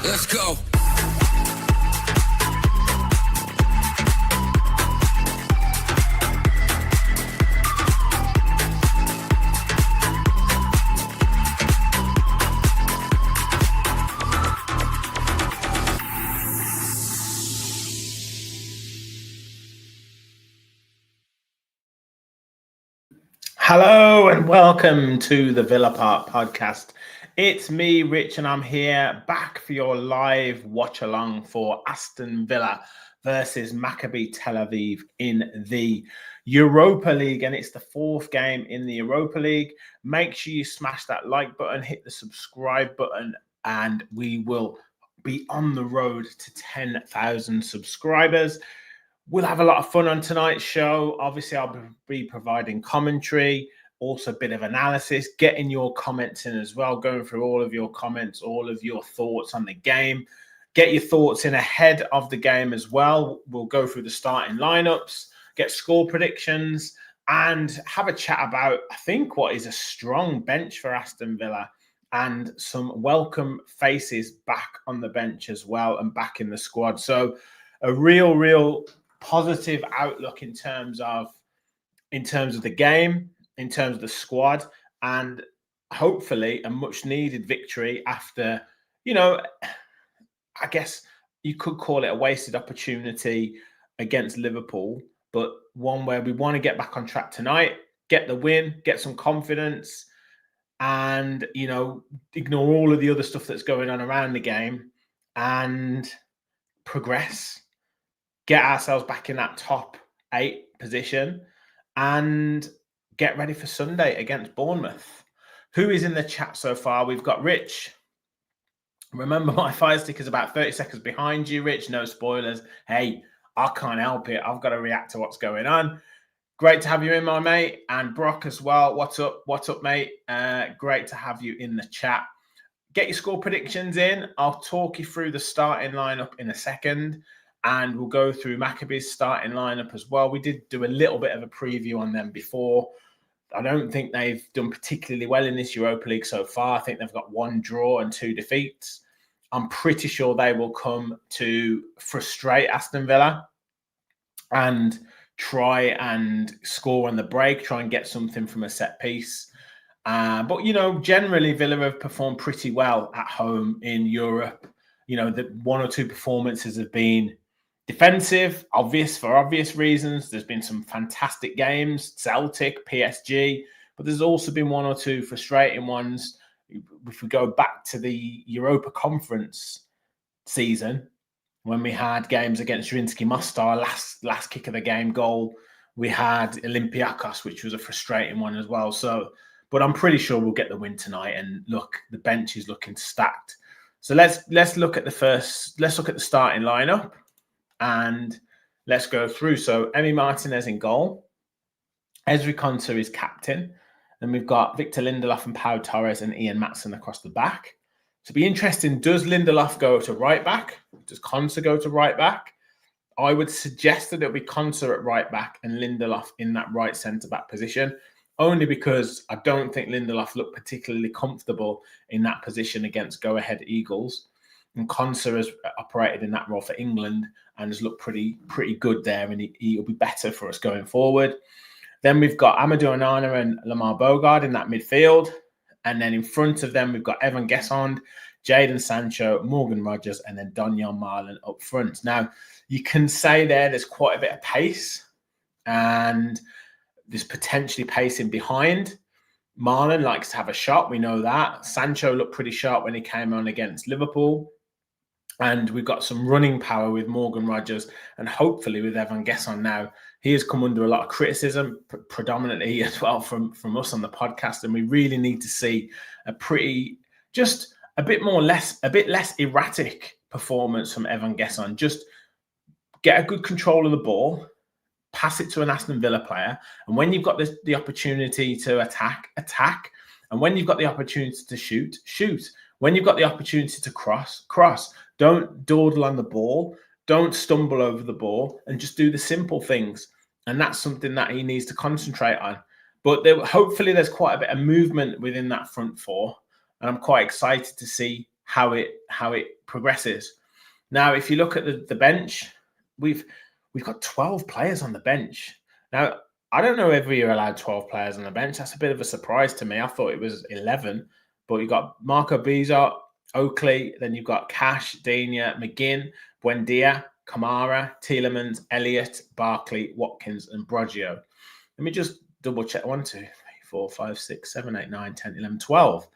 Let's go. Hello and welcome to the Villa Park podcast. It's me, Rich, and I'm here back for your live watch along for Aston Villa versus Maccabi Tel Aviv in the Europa League. And it's the fourth game in the Europa League. Make sure you smash that like button, hit the subscribe button, and we will be on the road to 10,000 subscribers. We'll have a lot of fun on tonight's show. Obviously, I'll be providing commentary, also a bit of analysis, getting your comments in as well, going through all of your comments, all of your thoughts on the game. Get your thoughts in ahead of the game as well. We'll go through the starting lineups, get score predictions, and have a chat about, I think, what is a strong bench for Aston Villa and some welcome faces back on the bench as well and back in the squad. So a real positive outlook in terms of the game, in terms of the squad, and hopefully a much needed victory after, I guess you could call it a wasted opportunity against Liverpool, but one where we want to get back on track tonight, get the win, get some confidence, and ignore all of the other stuff that's going on around the game and progress. Get ourselves back in that top 8 position and get ready for Sunday against Bournemouth. Who is in the chat so far? We've got Rich. Remember, my fire stick is about 30 seconds behind you, Rich. No spoilers. Hey, I can't help it. I've got to react to what's going on. Great to have you in, my mate. And Brock as well. What's up? What's up, mate? Great to have you in the chat. Get your score predictions in. I'll talk you through the starting lineup in a second. And we'll go through Maccabi's starting lineup as well. We did do a little bit of a preview on them before. I don't think they've done particularly well in this Europa League so far. I think they've got 1 draw and 2 defeats. I'm pretty sure they will come to frustrate Aston Villa and try and score on the break, try and get something from a set piece. But, generally Villa have performed pretty well at home in Europe. The 1 or 2 performances have been defensive, for obvious reasons. There's been some fantastic games, Celtic, PSG, but there's also been 1 or 2 frustrating ones. If we go back to the Europa Conference season, when we had games against Zrinjski Mostar, last kick of the game goal, we had Olympiacos, which was a frustrating one as well. But I'm pretty sure we'll get the win tonight. And look, the bench is looking stacked. So let's look at the starting lineup. And let's go through. So Emi Martinez in goal. Ezri Konsa is captain. Then we've got Victor Lindelof and Pau Torres and Ian Maatsen across the back. So it'll be interesting. Does Lindelof go to right back? Does Konsa go to right back? I would suggest that it'll be Konsa at right back and Lindelof in that right centre-back position, only because I don't think Lindelof looked particularly comfortable in that position against go-ahead Eagles. And Konsa has operated in that role for England and has looked pretty good there, and he'll be better for us going forward. Then we've got Amadou Onana and Lamar Bogard in that midfield. And then in front of them, we've got Evan Gesson, Jadon Sancho, Morgan Rogers, and then Donyell Marlon up front. Now, you can say there's quite a bit of pace, and there's potentially pace in behind. Marlon likes to have a shot. We know that. Sancho looked pretty sharp when he came on against Liverpool. And we've got some running power with Morgan Rogers and hopefully with Evan Gesson now. He has come under a lot of criticism, predominantly as well from us on the podcast. And we really need to see a bit less erratic performance from Evan Gesson. Just get a good control of the ball, pass it to an Aston Villa player. And when you've got the opportunity to attack. And when you've got the opportunity to shoot. When you've got the opportunity to cross. Don't dawdle on the ball. Don't stumble over the ball, and just do the simple things. And that's something that he needs to concentrate on. But hopefully there's quite a bit of movement within that front four. And I'm quite excited to see how it progresses. Now, if you look at the bench, we've got 12 players on the bench. Now, I don't know if you're allowed 12 players on the bench. That's a bit of a surprise to me. I thought it was 11, but you've got Marco Bizot, Oakley, then you've got Cash, Dania, McGinn, Buendia, Kamara, Tielemans, Elliott, Barkley, Watkins, and Broggio. Let me just double check. 1, 2, 3, 4, 5, 6, 7, 8, 9, 10, 11, 12.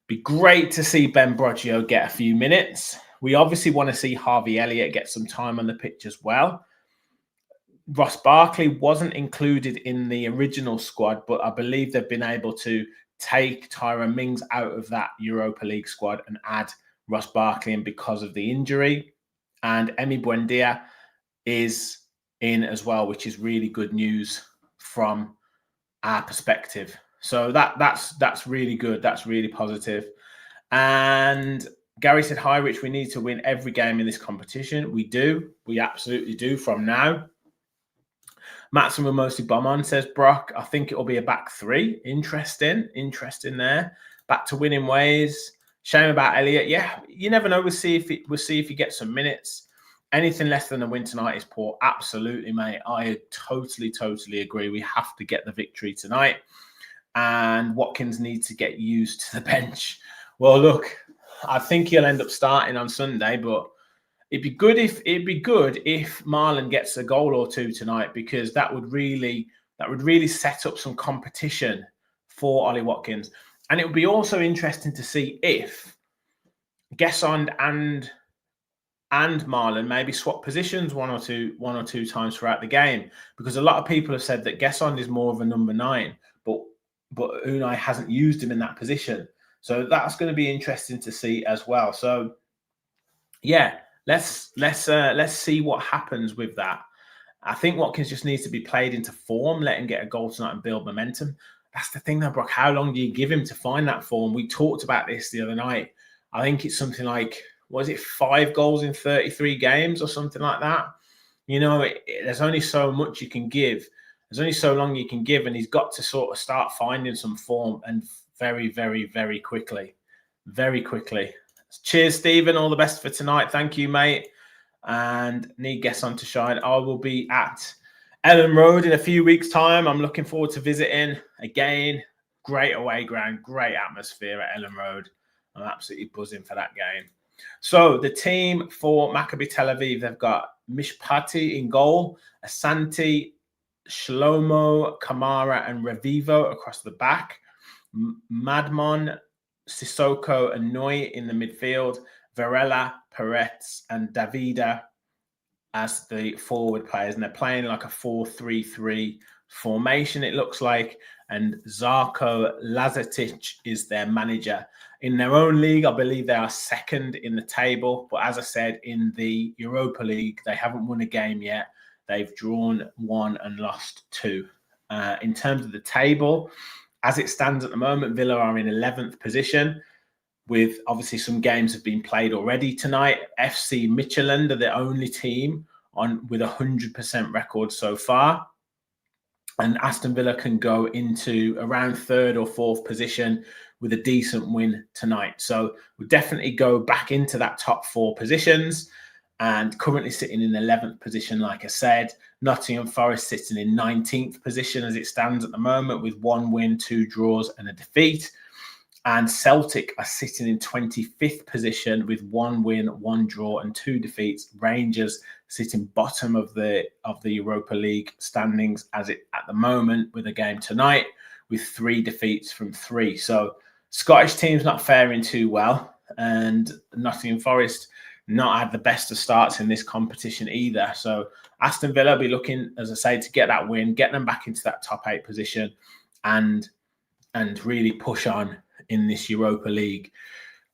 Be great to see Ben Broggio get a few minutes. We obviously want to see Harvey Elliott get some time on the pitch as well. Ross Barkley wasn't included in the original squad, but I believe they've been able to take Tyrone Mings out of that Europa League squad and add Ross Barkley in because of the injury. And Emi Buendia is in as well, which is really good news from our perspective. So that's really good. That's really positive. And Gary said, "Hi, Rich, we need to win every game in this competition." We do. We absolutely do from now. Matson will mostly bomb on, says Brock. I think it will be a back three. Interesting there. Back to winning ways. Shame about Elliott. Yeah, you never know. We'll see if he gets some minutes. Anything less than a win tonight is poor. Absolutely, mate. I totally agree. We have to get the victory tonight. And Watkins needs to get used to the bench. Well, look, I think he'll end up starting on Sunday, but it'd be good if Marlon gets a goal or two tonight, because that would really set up some competition for Ollie Watkins. And it would be also interesting to see if Gesson and Marlon maybe swap positions one or two times throughout the game, because a lot of people have said that Gesson is more of a number 9, but Unai hasn't used him in that position. So that's going to be interesting to see as well. So yeah, let's see what happens with that. I think Watkins just needs to be played into form, let him get a goal tonight and build momentum. That's the thing though, Brock. How long do you give him to find that form? We talked about this the other night. I think it's something like, was it 5 goals in 33 games or something like that? You know, there's only so much you can give. There's only so long you can give, and he's got to sort of start finding some form, and very quickly. Very quickly. Cheers, Stephen. All the best for tonight. Thank you, mate. And need Gesson to shine. I will be at Ellen Road in a few weeks' time. I'm looking forward to visiting again. Great away ground, great atmosphere at Ellen Road. I'm absolutely buzzing for that game. So the team for Maccabi Tel Aviv, they've got Mishpati in goal, Asante, Shlomo, Kamara, and Revivo across the back. Madmon, Sissoko, and Noi in the midfield. Varela, Peretz, and Davida as the forward players. And they're playing like a 4-3-3 formation, it looks like. And Zarko Lazatic is their manager. In their own league, I believe they are second in the table. But as I said, in the Europa League, they haven't won a game yet. They've drawn 1 and lost 2. In terms of the table, as it stands at the moment, Villa are in 11th position, with obviously some games have been played already tonight. FC Midtjylland are the only team with 100% record so far. And Aston Villa can go into around 3rd or 4th position with a decent win tonight. So we'll definitely go back into that top 4 positions, and currently sitting in 11th position, like I said. Nottingham Forest sitting in 19th position as it stands at the moment, with 1 win, 2 draws and a defeat. And Celtic are sitting in 25th position with 1 win, 1 draw and 2 defeats. Rangers sitting bottom of the Europa League standings at the moment, with a game tonight, with 3 defeats from 3. So Scottish teams not faring too well, and Nottingham Forest not had the best of starts in this competition either. So Aston Villa will be looking, as I say, to get that win, get them back into that top 8 position, and really push on in this Europa League.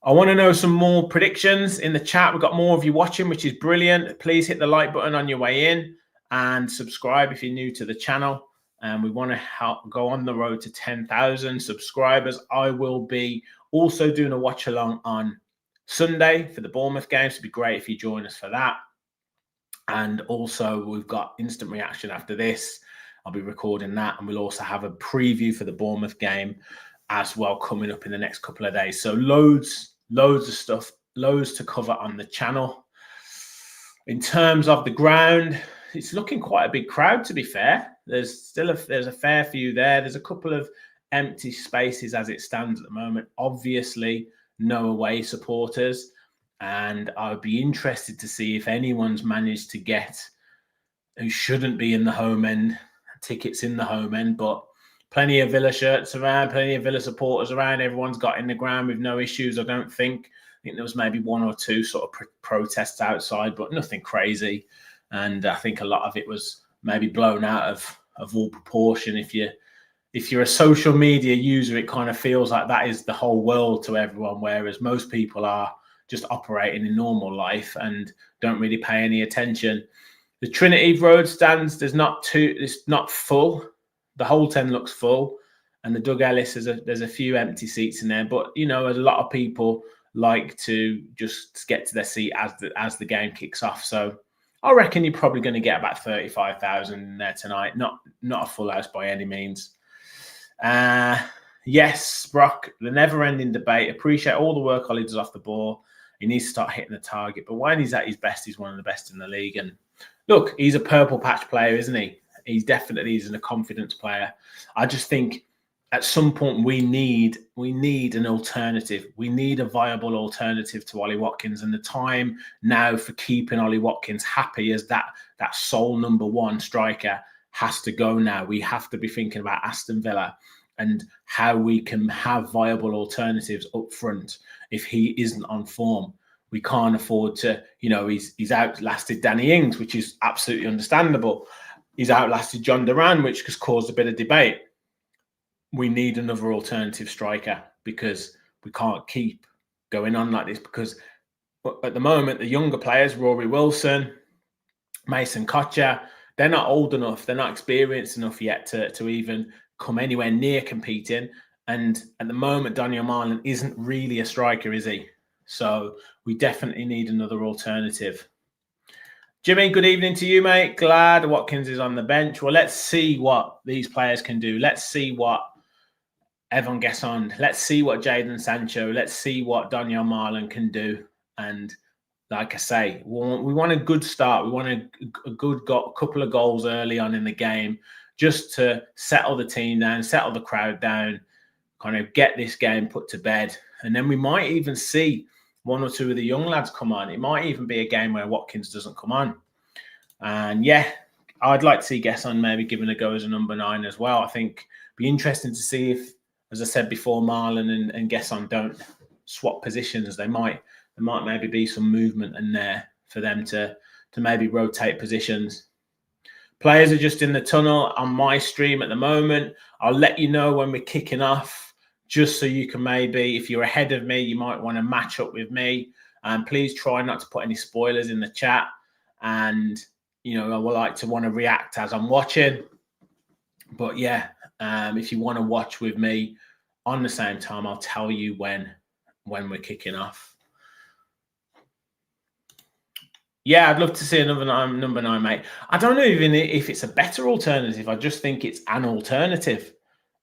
I want to know some more predictions in the chat. We've got more of you watching, which is brilliant. Please hit the like button on your way in and subscribe if you're new to the channel. And we want to help go on the road to 10,000 subscribers. I will be also doing a watch along on Sunday for the Bournemouth game. So it'd be great if you join us for that. And also we've got instant reaction after this. I'll be recording that, and we'll also have a preview for the Bournemouth game as well coming up in the next couple of days. So loads loads of stuff, loads to cover on the channel. In terms of the ground, it's looking quite a big crowd, to be fair. There's a fair few there. There's a couple of empty spaces as it stands at the moment. Obviously, no away supporters. And I would be interested to see if anyone's managed to get, who shouldn't be in the home end, tickets in the home end, but plenty of Villa shirts around, plenty of Villa supporters around. Everyone's got in the ground with no issues, I don't think. I think there was maybe one or two sort of protests outside, but nothing crazy. And I think a lot of it was maybe blown out of all proportion. If you're a social media user, it kind of feels like that is the whole world to everyone, whereas most people are just operating in normal life and don't really pay any attention. The Trinity Road stands, it's not full. The whole 10 looks full. And the Doug Ellis, there's a few empty seats in there. But, a lot of people like to just get to their seat as the game kicks off. So I reckon you're probably going to get about 35,000 in there tonight. Not a full house by any means. Yes, Brock, the never-ending debate. Appreciate all the work Ollie does off the ball. He needs to start hitting the target. But when he's at his best, he's one of the best in the league. And look, he's a purple patch player, isn't he? He definitely is a confidence player. I just think at some point we need an alternative. We need a viable alternative to Ollie Watkins. And the time now for keeping Ollie Watkins happy as that sole number one striker has to go now. We have to be thinking about Aston Villa and how we can have viable alternatives up front if he isn't on form. We can't afford to, he's outlasted Danny Ings, which is absolutely understandable. He's outlasted John Duran, which has caused a bit of debate. We need another alternative striker because we can't keep going on like this, because at the moment, the younger players, Rory Wilson, Mason Kocher, they're not old enough, they're not experienced enough yet to even come anywhere near competing. And at the moment, Daniel Marlin isn't really a striker, is he? So we definitely need another alternative. Jimmy, good evening to you, mate. Glad Watkins is on the bench. Well, let's see what these players can do. Let's see what Evan Gesson, let's see what Jadon Sancho, let's see what Daniel Marlin can do. And like I say, we want a good start. We want a good couple of goals early on in the game just to settle the team down, settle the crowd down, kind of get this game put to bed. And then we might even see one or two of the young lads come on. It might even be a game where Watkins doesn't come on. And yeah, I'd like to see Gesson maybe given a go as a number 9 as well. I think it'd be interesting to see if, as I said before, Marlon and Gesson don't swap positions. There might maybe be some movement in there for them to maybe rotate positions. Players are just in the tunnel on my stream at the moment. I'll let you know when we're kicking off, just so you can maybe, if you're ahead of me, you might want to match up with me. And please try not to put any spoilers in the chat. And, I would like to want to react as I'm watching. But yeah, if you want to watch with me on the same time, I'll tell you when we're kicking off. Yeah, I'd love to see another number 9, mate. I don't know even if it's a better alternative. I just think it's an alternative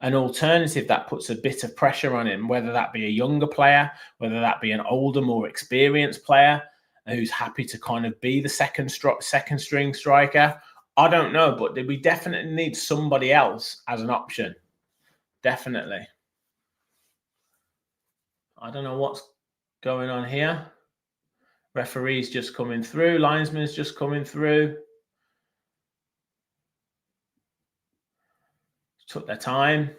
that puts a bit of pressure on him, whether that be a younger player, whether that be an older, more experienced player who's happy to kind of be the second string striker. I don't know, but we definitely need somebody else as an option. Definitely. I don't know what's going on here. Referee's just coming through. Linesman's just coming through. Took their time.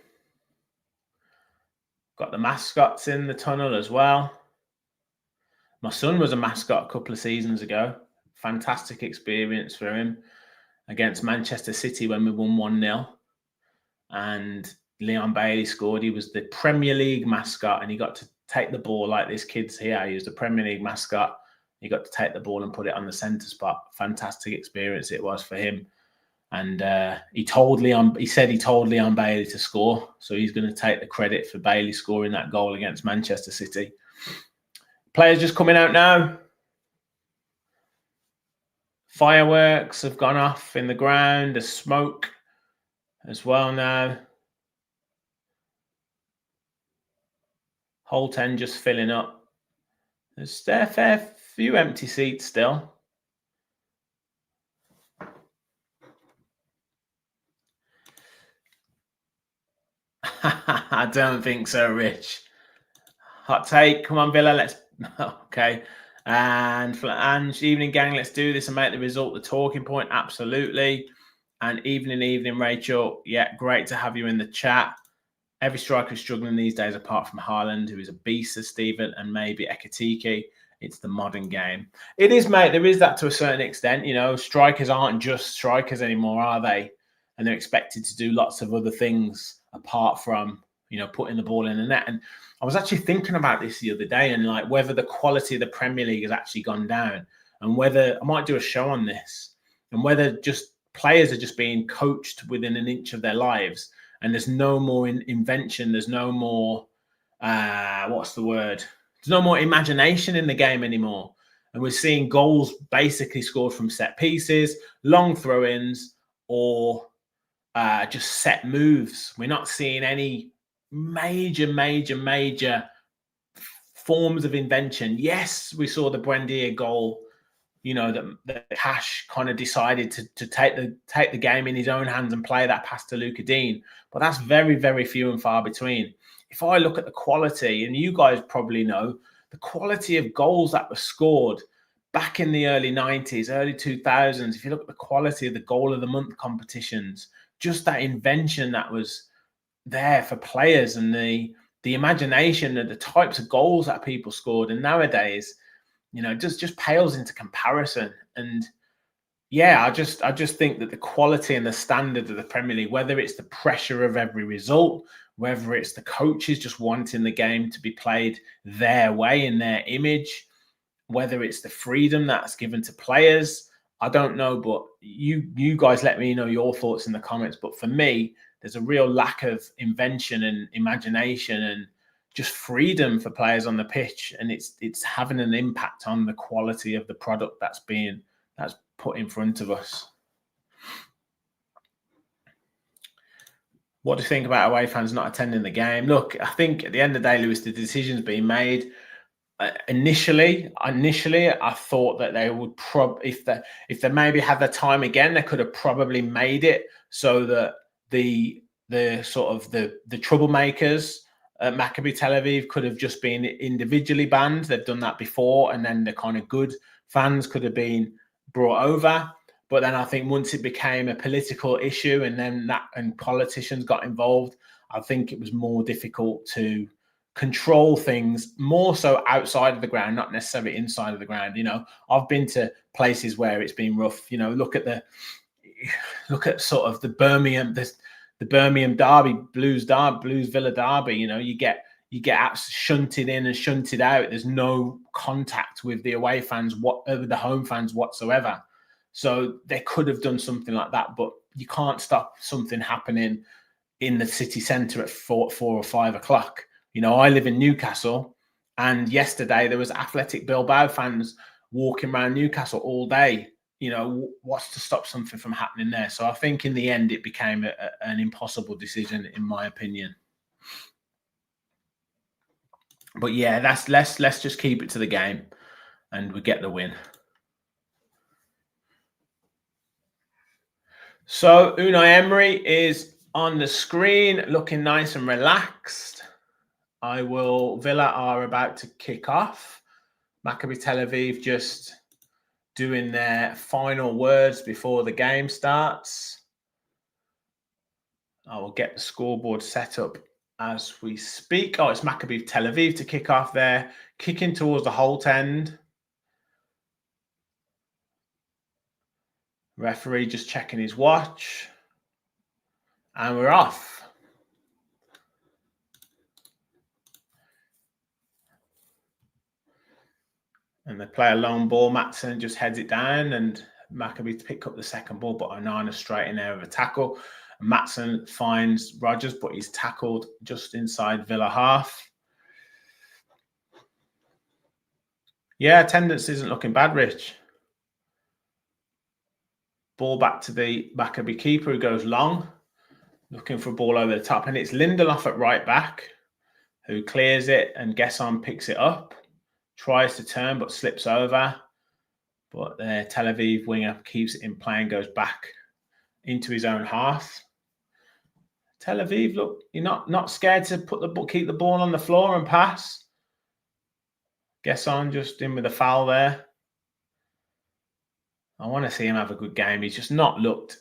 Got the mascots in the tunnel as well. My son was a mascot a couple of seasons ago. Fantastic experience for him against Manchester City when we won 1-0. And Leon Bailey scored. He was the Premier League mascot, and he got to take the ball like this kid's here. He was the Premier League mascot. He got to take the ball and put it on the centre spot. Fantastic experience it was for him. And he said he told Leon Bailey to score. So he's going to take the credit for Bailey scoring that goal against Manchester City. Players just coming out now. Fireworks have gone off in the ground. There's smoke as well now. Whole 10 just filling up. There's a fair few empty seats still. I don't think so, Rich. Hot take. Come on, Villa. Let's. Okay. And for Ange, evening gang, let's do this and make the result the talking point. Absolutely. And evening, Rachel. Yeah, great to have you in the chat. Every striker is struggling these days, apart from Haaland, who is a beast, as Stephen, and maybe Ekatike. It's the modern game. It is, mate. There is that to a certain extent. Strikers aren't just strikers anymore, are they? And they're expected to do lots of other things apart from, putting the ball in the net. And I was actually thinking about this the other day, and like whether the quality of the Premier League has actually gone down, and whether I might do a show on this, and whether just players are just being coached within an inch of their lives, and there's no more invention. There's no more what's the word? There's no more imagination in the game anymore. And we're seeing goals basically scored from set pieces, long throw-ins, or just set moves. We're not seeing any major forms of invention. Yes, we saw the Buendia goal, that Cash kind of decided to take the game in his own hands and play that pass to Luka Dean. But that's very, very few and far between. If I look at the quality, and you guys probably know, the quality of goals that were scored back in the early 90s, early 2000s, if you look at the quality of the goal of the month competitions, just that invention that was there for players, and the imagination of the types of goals that people scored. And nowadays, just pales into comparison. And yeah, I just think that the quality and the standard of the Premier League, whether it's the pressure of every result, whether it's the coaches just wanting the game to be played their way in their image, whether it's the freedom that's given to players, I don't know. But you guys let me know your thoughts in the comments. But for me, there's a real lack of invention and imagination and just freedom for players on the pitch, and it's having an impact on the quality of the product that's put in front of us. What do you think about away fans not attending the game? Look, I think at the end of the day, Lewis, the decision's being made. Initially, I thought that they would if they maybe had the time again, they could have probably made it so that the sort of the troublemakers at Maccabi Tel Aviv could have just been individually banned. They've done that before, and then the kind of good fans could have been brought over. But then I think once it became a political issue, and politicians got involved, I think it was more difficult to control things, more so outside of the ground, not necessarily inside of the ground. I've been to places where it's been rough. Look at sort of the Birmingham Derby, Blues Villa Derby. You get shunted in and shunted out. There's no contact with the away fans, with the home fans whatsoever. So they could have done something like that, but you can't stop something happening in the city centre at 4 or 5 o'clock. I live in Newcastle, and yesterday there was Athletic Bilbao fans walking around Newcastle all day. What's to stop something from happening there? So I think in the end it became an impossible decision, in my opinion. But yeah, let's just keep it to the game, and we get the win. So Unai Emery is on the screen, looking nice and relaxed. Villa are about to kick off. Maccabi Tel Aviv just doing their final words before the game starts. I will get the scoreboard set up as we speak. Oh, it's Maccabi Tel Aviv to kick off there, kicking towards the Holt end. Referee just checking his watch. And we're off. And they play a long ball. Matson just heads it down, and Maccabi pick up the second ball, but Onana straight in there with a tackle. Matson finds Rodgers, but he's tackled just inside Villa half. Yeah, attendance isn't looking bad, Rich. Ball back to the Maccabi keeper, who goes long, looking for a ball over the top. And it's Lindelof at right back, who clears it, and Gesson picks it up. tries to turn but slips over. But the Tel Aviv winger keeps it in play and goes back into his own half. Tel Aviv, look, you're not scared to keep the ball on the floor and pass. Gesson just in with a foul there. I want to see him have a good game. He's not looked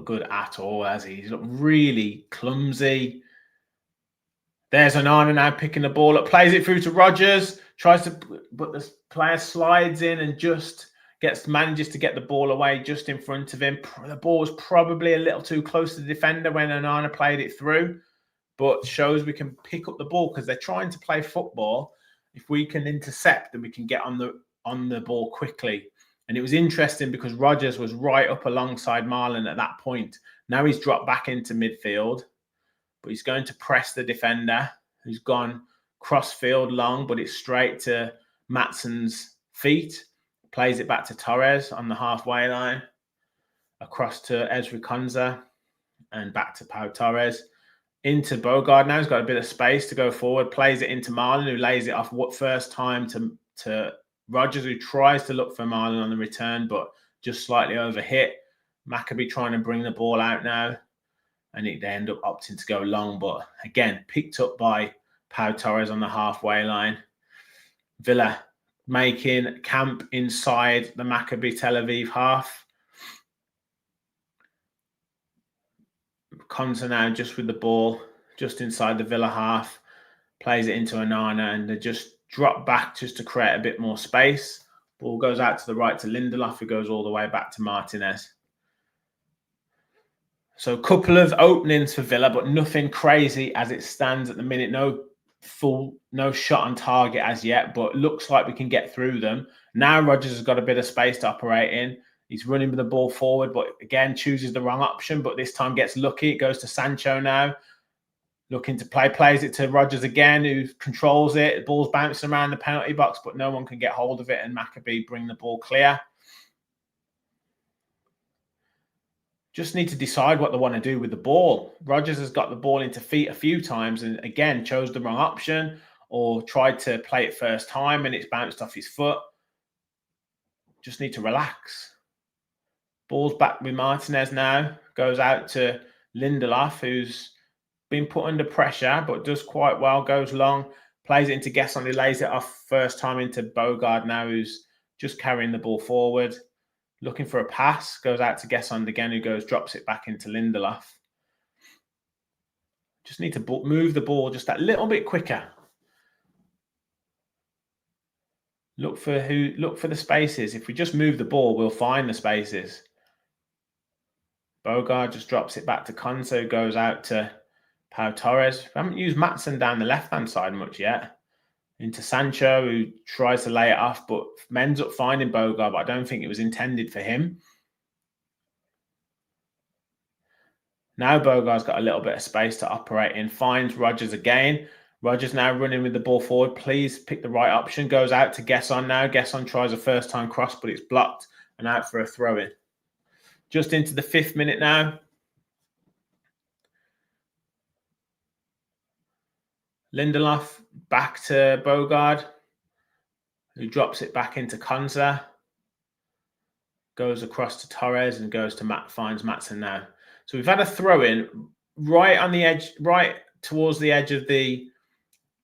good at all, has he? He's looked really clumsy. There's Onana now picking the ball up, plays it through to Rodgers, tries to, but the player slides in and just manages to get the ball away just in front of him. The ball was probably a little too close to the defender when Onana played it through, but shows we can pick up the ball because they're trying to play football. If we can intercept, then we can get on the ball quickly. And it was interesting because Rodgers was right up alongside Marlon at that point. Now he's dropped back into midfield, but he's going to press the defender who's gone cross-field long, but it's straight to Matsson's feet. Plays it back to Torres on the halfway line, across to Ezri Konsa, and back to Pau Torres. Into Bogard now. He's got a bit of space to go forward. Plays it into Marlon, who lays it off first time to Rodgers, who tries to look for Marlon on the return, but just slightly overhit. Maccabi trying to bring the ball out now, and they end up opting to go long, but again, picked up by Pau Torres on the halfway line. Villa making camp inside the Maccabi Tel Aviv half. Konsa now just with the ball, just inside the Villa half. Plays it into Onana, and they just drop back just to create a bit more space. Ball goes out to the right to Lindelof, who goes all the way back to Martinez. So a couple of openings for Villa, but nothing crazy as it stands at the minute. No shot on target as yet, but looks like we can get through them. Now Rodgers has got a bit of space to operate in. He's running with the ball forward, but again, chooses the wrong option, but this time gets lucky. It goes to Sancho now. Looking to plays it to Rodgers again, who controls it. The ball's bouncing around the penalty box, but no one can get hold of it, and Maccabi bring the ball clear. Just need to decide what they want to do with the ball. Rodgers has got the ball into feet a few times and again chose the wrong option or tried to play it first time and it's bounced off his foot. Just need to relax. Ball's back with Martinez now. Goes out to Lindelof, who's been put under pressure but does quite well. Goes long, plays it into Gesson, who lays it off first time into Bogard now, who's just carrying the ball forward. Looking for a pass, goes out to Gesson again, who drops it back into Lindelof. Just need to move the ball just that little bit quicker. Look for the spaces. If we just move the ball, we'll find the spaces. Bogard just drops it back to Konsa, who goes out to Pau Torres. We haven't used Maatsen down the left-hand side much yet. Into Sancho, who tries to lay it off, but ends up finding Bogard, but I don't think it was intended for him. Now Bogard's got a little bit of space to operate in, finds Rodgers again. Rodgers now running with the ball forward. Please pick the right option. Goes out to Gesson now. Gesson tries a first-time cross, but it's blocked and out for a throw-in. Just into the 5th minute now. Lindelof back to Bogard, who drops it back into Konsa. Goes across to Torres and goes to finds Maatsen now. So we've had a throw-in right on the edge, right towards the edge of the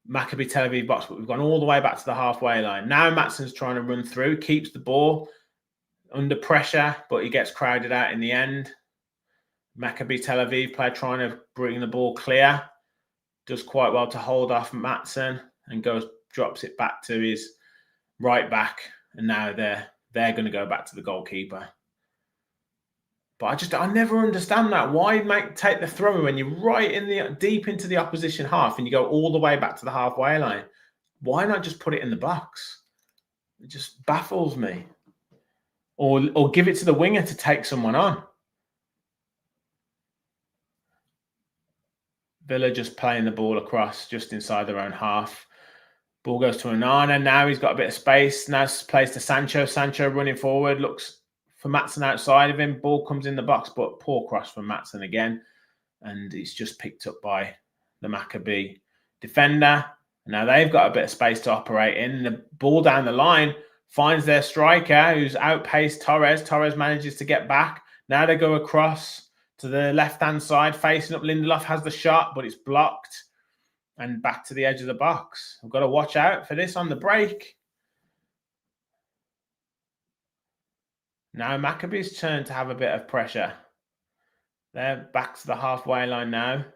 Maccabi Tel Aviv box, but we've gone all the way back to the halfway line. Now Maatsen's trying to run through, keeps the ball under pressure, but he gets crowded out in the end. Maccabi Tel Aviv player trying to bring the ball clear. Does quite well to hold off Maatsen and drops it back to his right back. And now they're going to go back to the goalkeeper. But I never understand that. Why take the throw when you're right in deep into the opposition half and you go all the way back to the halfway line? Why not just put it in the box? It just baffles me. Or give it to the winger to take someone on. Villa just playing the ball across just inside their own half. Ball goes to Onana. Now he's got a bit of space. Now plays to Sancho. Sancho running forward. Looks for Maatsen outside of him. Ball comes in the box, but poor cross from Maatsen again. And it's just picked up by the Maccabi defender. Now they've got a bit of space to operate in. The ball down the line finds their striker, who's outpaced Torres. Torres manages to get back. Now they go across to the left-hand side, facing up. Lindelof has the shot, but it's blocked. And back to the edge of the box. We've got to watch out for this on the break. Now Maccabi's turn to have a bit of pressure. They're back to the halfway line now.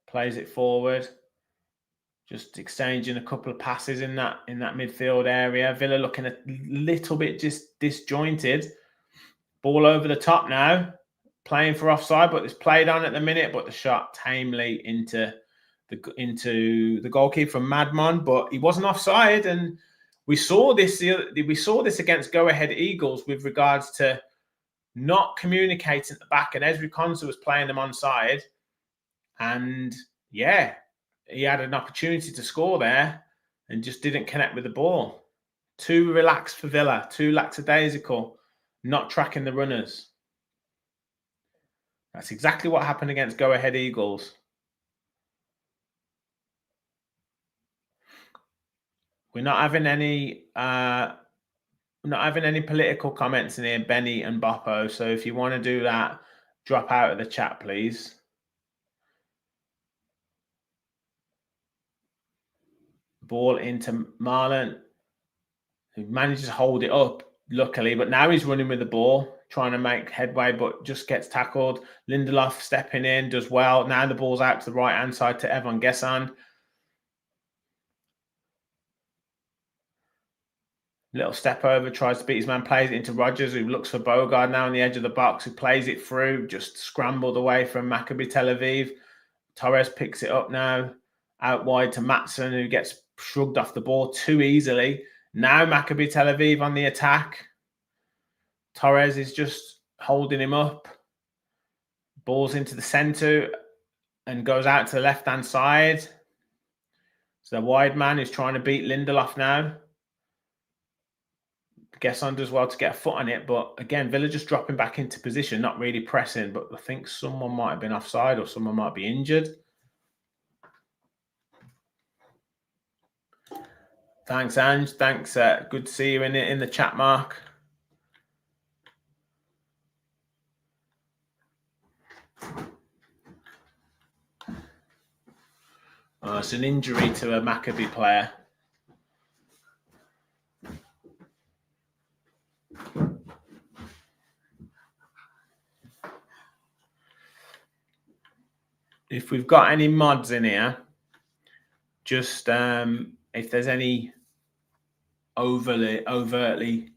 Plays it forward. Just exchanging a couple of passes in that midfield area. Villa looking a little bit just disjointed. Ball over the top now. Playing for offside, but it's played on at the minute. But the shot tamely into the goalkeeper from Madmon, but he wasn't offside. And we saw this against Go Ahead Eagles with regards to not communicating at the back, and Ezri Konsa was playing them onside. And yeah, he had an opportunity to score there and just didn't connect with the ball. Too relaxed for Villa, too lackadaisical, not tracking the runners. That's exactly what happened against Go Ahead Eagles. We're not having any political comments in here, Benny and Boppo. So if you want to do that, drop out of the chat, please. Ball into Marlon, who manages to hold it up, luckily, but now he's running with the ball, trying to make headway, but just gets tackled. Lindelof stepping in, does well. Now the ball's out to the right-hand side to Evan Gesand. Little step over, tries to beat his man, plays it into Rogers, who looks for Bogard now on the edge of the box, who plays it through, just scrambled away from Maccabi Tel Aviv. Torres picks it up now, out wide to Matson, who gets shrugged off the ball too easily. Now Maccabi Tel Aviv on the attack. Torres is just holding him up. Ball's into the centre and goes out to the left-hand side. So the wide man is trying to beat Lindelof now. Gesson does well to get a foot on it, but again, Villa just dropping back into position, not really pressing, but I think someone might have been offside or someone might be injured. Thanks, Ange. Thanks. Good to see you in the chat, Mark. It's an injury to a Maccabi player. If we've got any mods in here, just if there's any overtly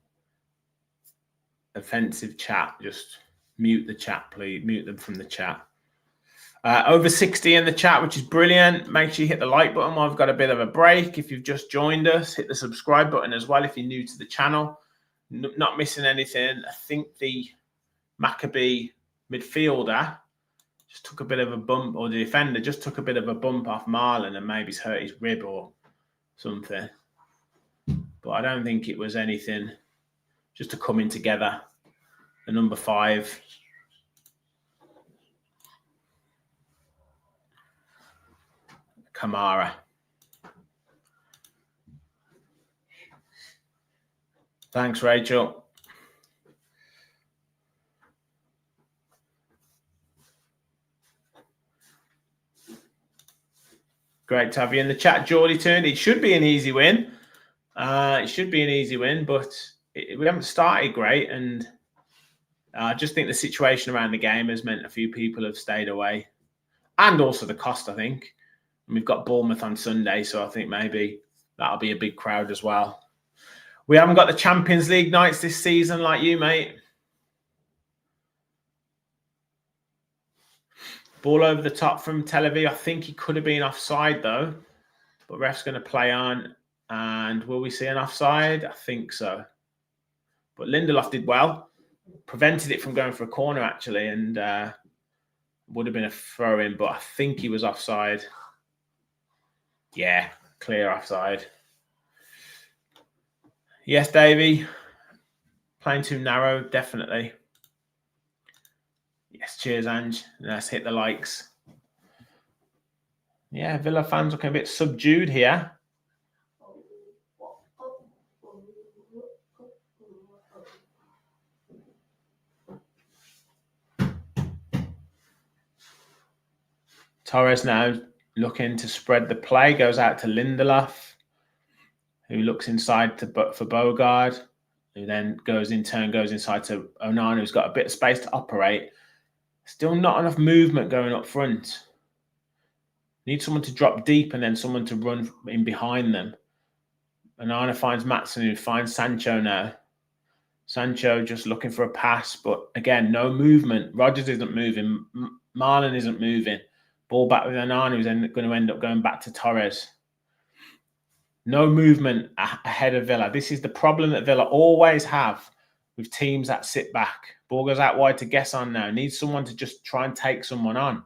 offensive chat, just mute the chat, please. Mute them from the chat. Over 60 in the chat, which is brilliant. Make sure you hit the like button while I've got a bit of a break. If you've just joined us, hit the subscribe button as well if you're new to the channel. Not missing anything. I think the Maccabi midfielder just took a bit of a bump, or the defender just took a bit of a bump off Marlon and maybe he's hurt his rib or something. But I don't think it was anything, just a coming together. The number 5. Kamara. Thanks, Rachel. Great to have you in the chat, Geordie turned. It should be an easy win. It should be an easy win, but we haven't started great. And I just think the situation around the game has meant a few people have stayed away. And also the cost, I think. And we've got Bournemouth on Sunday, so I think maybe that'll be a big crowd as well. We haven't got the Champions League nights this season like you, mate. Ball over the top from Tel Aviv. I think he could have been offside, though. But ref's going to play on. And will we see an offside? I think so. But Lindelof did well. Prevented it from going for a corner, actually. And would have been a throw-in. But I think he was offside. Yeah, clear offside. Yes, Davey. Playing too narrow, definitely. Yes, cheers, Ange. Let's hit the likes. Yeah, Villa fans looking a bit subdued here. Torres now looking to spread the play, goes out to Lindelof, who looks inside for Bogard, who then goes inside to Onana, who's got a bit of space to operate. Still not enough movement going up front. Need someone to drop deep and then someone to run in behind them. Onana finds Maatsen, who finds Sancho now. Sancho just looking for a pass, but again, no movement. Rodgers isn't moving. Marlon isn't moving. Ball back with Onana, who's then going to end up going back to Torres. No movement ahead of Villa. This is the problem that Villa always have with teams that sit back. Ball goes out wide to Gesson now. Needs someone to just try and take someone on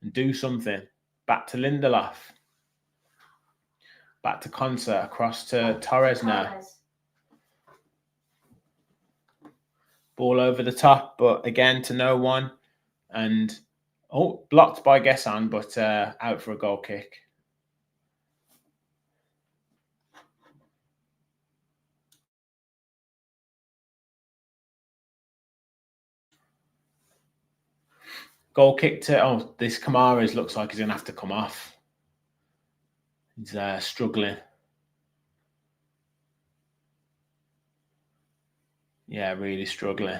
and do something. Back to Lindelof. Back to Konsa. Across to Torres now. Ball over the top, but again to no one. And blocked by Gesson, but out for a goal kick. Goal kick to this Kamara looks like he's gonna have to come off. He's struggling. Yeah, really struggling.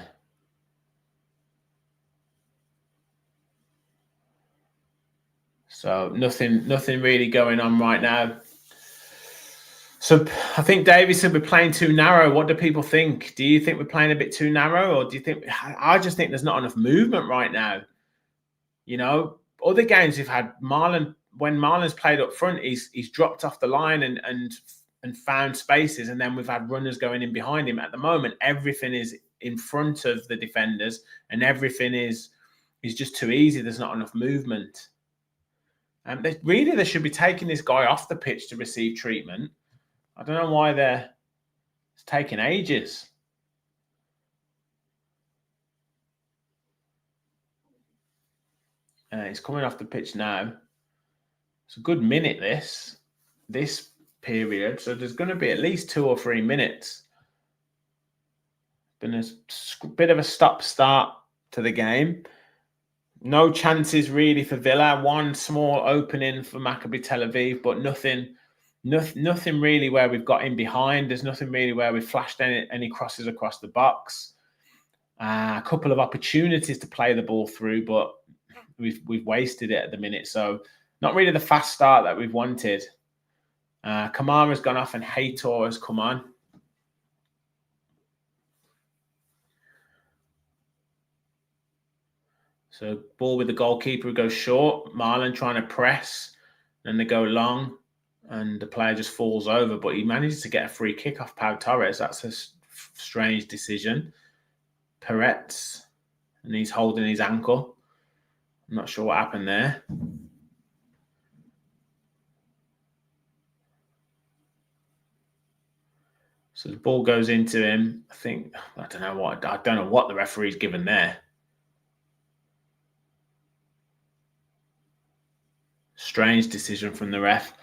So nothing really going on right now. So I think Davey said we're playing too narrow. What do people think? Do you think we're playing a bit too narrow, or do you think? I just think there's not enough movement right now. You know, other games we've had Marlon. When Marlon's played up front, he's dropped off the line and found spaces, and then we've had runners going in behind him. At the moment, everything is in front of the defenders, and everything is just too easy. There's not enough movement. And they should be taking this guy off the pitch to receive treatment. I don't know why it's taking ages. He's coming off the pitch now. It's a good minute, this period. So there's going to be at least 2 or 3 minutes. Been a bit of a stop-start to the game. No chances really for Villa. One small opening for Maccabi Tel Aviv, but nothing really where we've got in behind. There's nothing really where we've flashed any crosses across the box. A couple of opportunities to play the ball through, but we've wasted it at the minute. So not really the fast start that we've wanted. Kamara's gone off and Heitor has come on. So ball with the goalkeeper who goes short. Marlon trying to press. Then they go long. And the player just falls over. But he manages to get a free kick off Pau Torres. That's a strange decision. Peretz. And he's holding his ankle. I'm not sure what happened there. So the ball goes into him. I don't know what the referee's given there. Strange decision from the ref.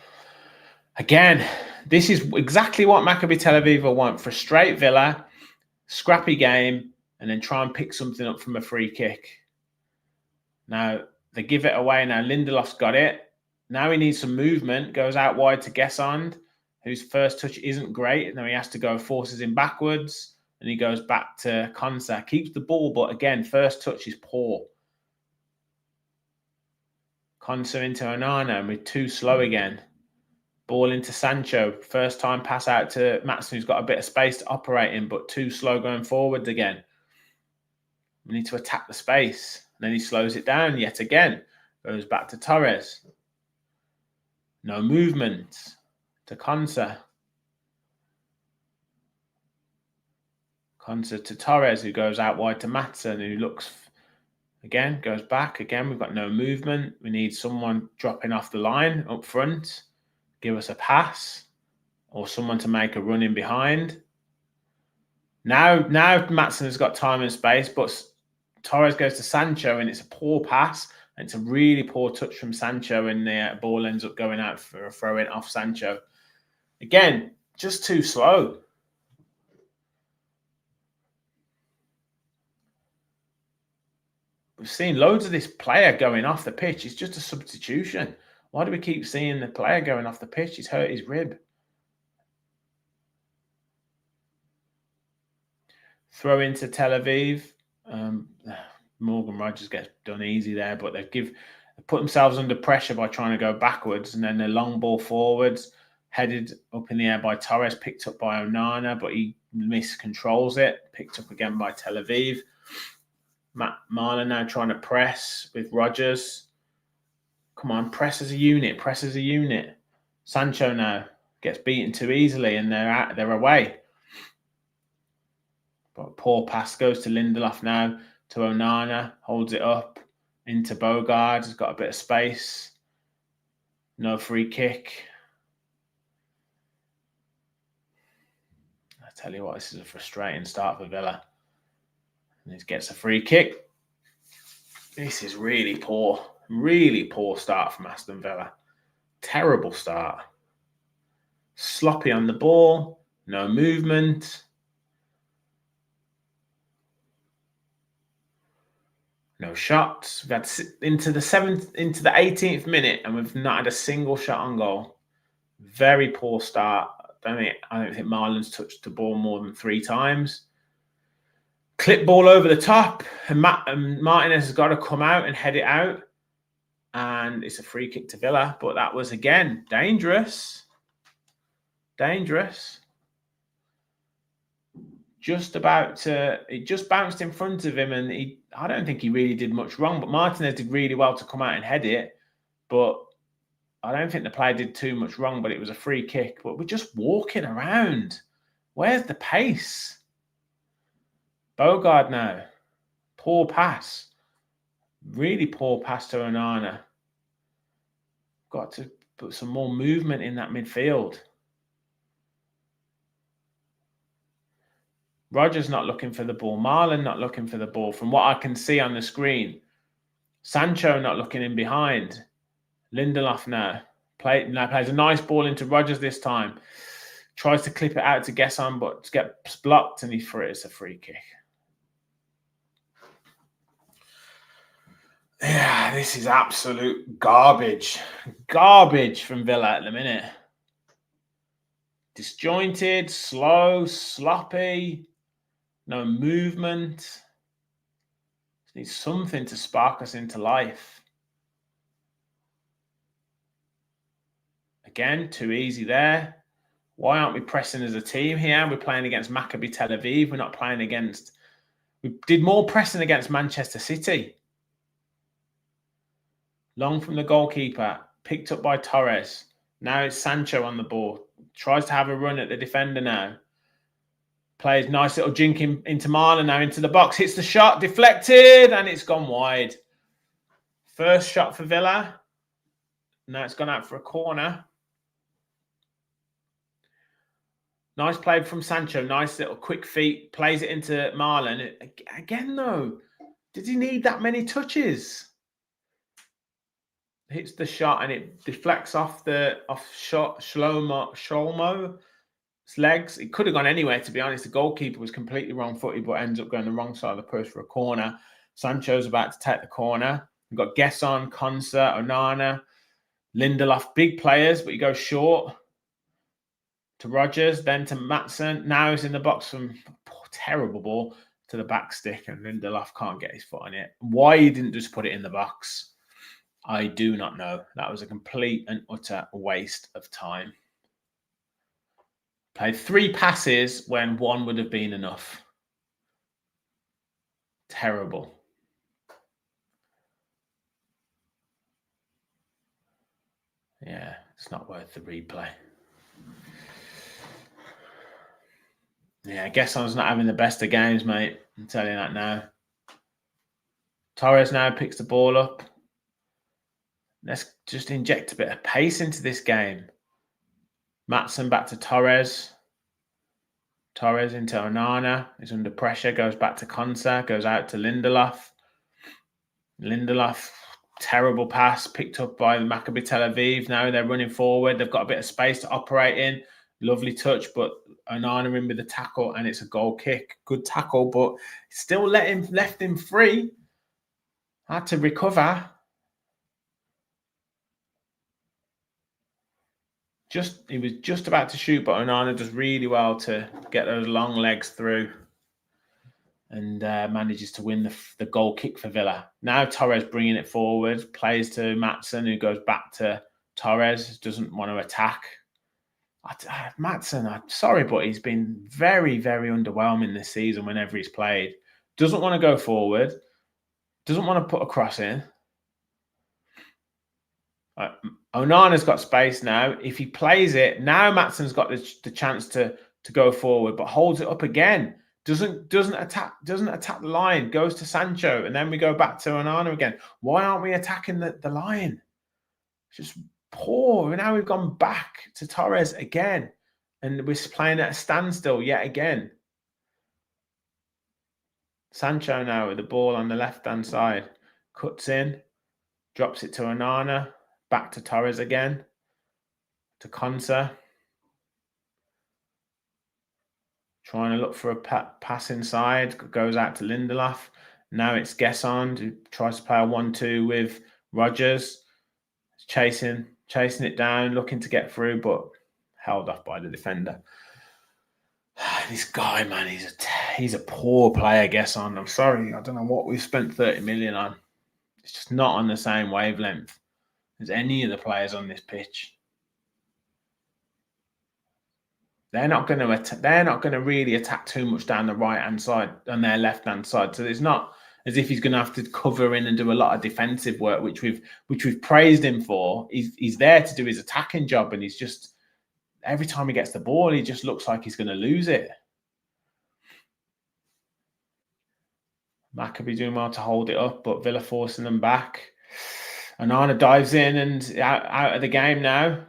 Again, this is exactly what Maccabi Tel Aviv want. Frustrate Villa, scrappy game, and then try and pick something up from a free kick. Now, they give it away. Now, Lindelof's got it. Now he needs some movement. Goes out wide to Gesson, whose first touch isn't great. Now he has to go, forces him backwards, and he goes back to Konsa. Keeps the ball, but again, first touch is poor. Konsa into Onana, and we're too slow again. Ball into Sancho. First time pass out to Maatsen, who's got a bit of space to operate in, but too slow going forwards again. We need to attack the space. And then he slows it down yet again. Goes back to Torres. No movement. To Konsa. Konsa to Torres, who goes out wide to Maatsen, who looks... Again, goes back. Again, we've got no movement. We need someone dropping off the line up front. Give us a pass. Or someone to make a run in behind. Now Maatsen has got time and space, but Torres goes to Sancho, and it's a poor pass. And it's a really poor touch from Sancho, and the ball ends up going out for a throw-in off Sancho. Again, just too slow. We've seen loads of this player going off the pitch. It's just a substitution. Why do we keep seeing the player going off the pitch? He's hurt his rib. Throw into Tel Aviv. Morgan Rogers gets done easy there, but they put themselves under pressure by trying to go backwards, and then the long ball forwards, headed up in the air by Torres, picked up by Onana, but he miscontrols it, picked up again by Tel Aviv. Marlon now trying to press with Rogers. Come on, press as a unit, press as a unit. Sancho now gets beaten too easily, and they're away. But poor pass goes to Lindelof now, to Onana, holds it up, into Bogard, has got a bit of space. No free kick. I tell you what, this is a frustrating start for Villa. And he gets a free kick. This is really poor start from Aston Villa. Terrible start. Sloppy on the ball, no movement. No shots. We've had into the 18th minute, and we've not had a single shot on goal. Very poor start. I don't think Marlon's touched the ball more than 3 times. Clip ball over the top, and Martinez has got to come out and head it out. And it's a free kick to Villa, but that was, again, dangerous. Dangerous. It just bounced in front of him, and I don't think he really did much wrong, but Martinez did really well to come out and head it. But I don't think the player did too much wrong, but it was a free kick. But we're just walking around. Where's the pace? Bogard now. Poor pass. Really poor pass to Onana. Got to put some more movement in that midfield. Rogers not looking for the ball. Marlon not looking for the ball. From what I can see on the screen, Sancho not looking in behind. Lindelof now plays a nice ball into Rogers this time. Tries to clip it out to Gesson, but gets blocked, and it's a free kick. Yeah, this is absolute garbage. Garbage from Villa at the minute. Disjointed, slow, sloppy, no movement. Just need something to spark us into life. Again, too easy there. Why aren't we pressing as a team here? We're playing against Maccabi Tel Aviv. We're not playing against... We did more pressing against Manchester City. Long from the goalkeeper. Picked up by Torres. Now it's Sancho on the ball. Tries to have a run at the defender now. Plays nice little jink into Marlon now into the box. Hits the shot. Deflected. And it's gone wide. First shot for Villa. Now it's gone out for a corner. Nice play from Sancho. Nice little quick feet. Plays it into Marlon. Again, though, did he need that many touches? Hits the shot and it deflects off Shlomo's legs. It could have gone anywhere, to be honest. The goalkeeper was completely wrong-footed, but ends up going the wrong side of the post for a corner. Sancho's about to take the corner. We've got Gesson, Konsa, Onana, Lindelof, big players, but he goes short. To Rogers, then to Matson. Now he's in the box from terrible ball to the back stick, and Lindelof can't get his foot on it. Why he didn't just put it in the box, I do not know. That was a complete and utter waste of time. Played 3 passes when 1 would have been enough. Terrible. Yeah, it's not worth the replay. Yeah, I guess I was not having the best of games, mate. I'm telling you that now. Torres now picks the ball up. Let's just inject a bit of pace into this game. Matson back to Torres. Torres into Onana. He's under pressure. Goes back to Konsa. Goes out to Lindelof. Lindelof Terrible pass picked up by the Maccabi Tel Aviv. Now they're running forward. They've got a bit of space to operate in. Lovely touch, but Onana in with the tackle, and it's a goal kick. Good tackle, but still left him free. Had to recover. He was just about to shoot, but Onana does really well to get those long legs through and manages to win the goal kick for Villa. Now Torres bringing it forward, plays to Maatsen, who goes back to Torres, doesn't want to attack. Maatsen, I'm sorry, but he's been very, very underwhelming this season whenever he's played. Doesn't want to go forward, doesn't want to put a cross in. Onana's got space now. If he plays it, now Maatsen's got the chance to go forward, but holds it up again. Doesn't attack the line, goes to Sancho, and then we go back to Onana again. Why aren't we attacking the line? It's just poor. Now we've gone back to Torres again, and we're playing at a standstill yet again. Sancho now with the ball on the left-hand side. Cuts in, drops it to Onana, back to Torres again, to Konsa. Trying to look for a pass inside, goes out to Lindelof. Now it's Gesson, who tries to play a 1-2 with Rodgers. Chasing it down, looking to get through, but held off by the defender. This guy, man, he's a poor player, Gesson. I'm sorry, I don't know what we've spent 30 million on. It's just not on the same wavelength as any of the players on this pitch. They're not going to really attack too much down the right-hand side and their left-hand side. So it's not as if he's going to have to cover in and do a lot of defensive work, which we've praised him for. He's there to do his attacking job, and he's just, every time he gets the ball, he just looks like he's going to lose it. Maccabi doing well to hold it up, but Villa forcing them back. Onana dives in and out of the game now,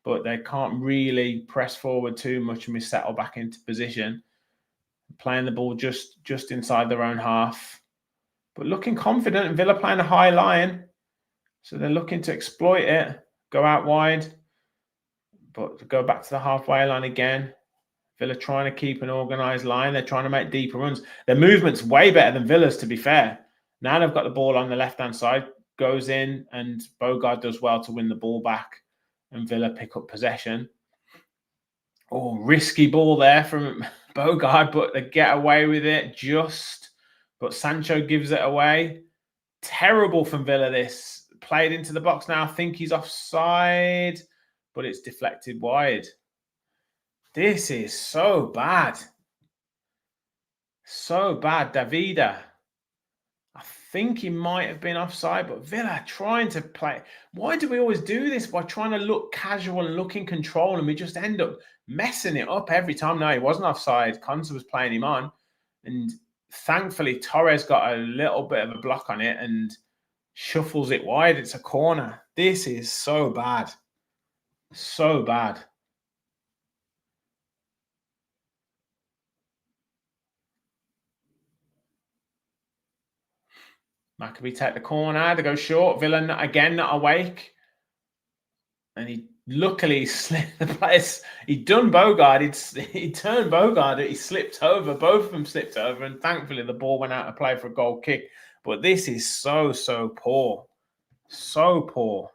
but they can't really press forward too much, and we settle back into position, playing the ball just inside their own half, but looking confident. And Villa playing a high line, so they're looking to exploit it, go out wide, but go back to the halfway line again. Villa trying to keep an organised line. They're trying to make deeper runs. Their movement's way better than Villa's, to be fair. Now they've got the ball on the left-hand side, goes in, and Bogard does well to win the ball back, and Villa pick up possession. Oh, risky ball there from Bogard, but they get away with it just. But Sancho gives it away. Terrible from Villa, this. Played into the box now. I think he's offside, but it's deflected wide. This is so bad. So bad. Davida. I think he might have been offside, but Villa trying to play. Why do we always do this? By trying to look casual and look in control, and we just end up messing it up every time. No, he wasn't offside. Konsa was playing him on, and thankfully Torres got a little bit of a block on it and shuffles it wide. It's a corner. This is so bad. So bad. Maccabi take the corner. They go short. Villa again not awake. And he luckily slipped the place. He'd done Bogard. He turned Bogard. He slipped over. Both of them slipped over. And thankfully the ball went out of play for a goal kick. But this is so poor. So poor.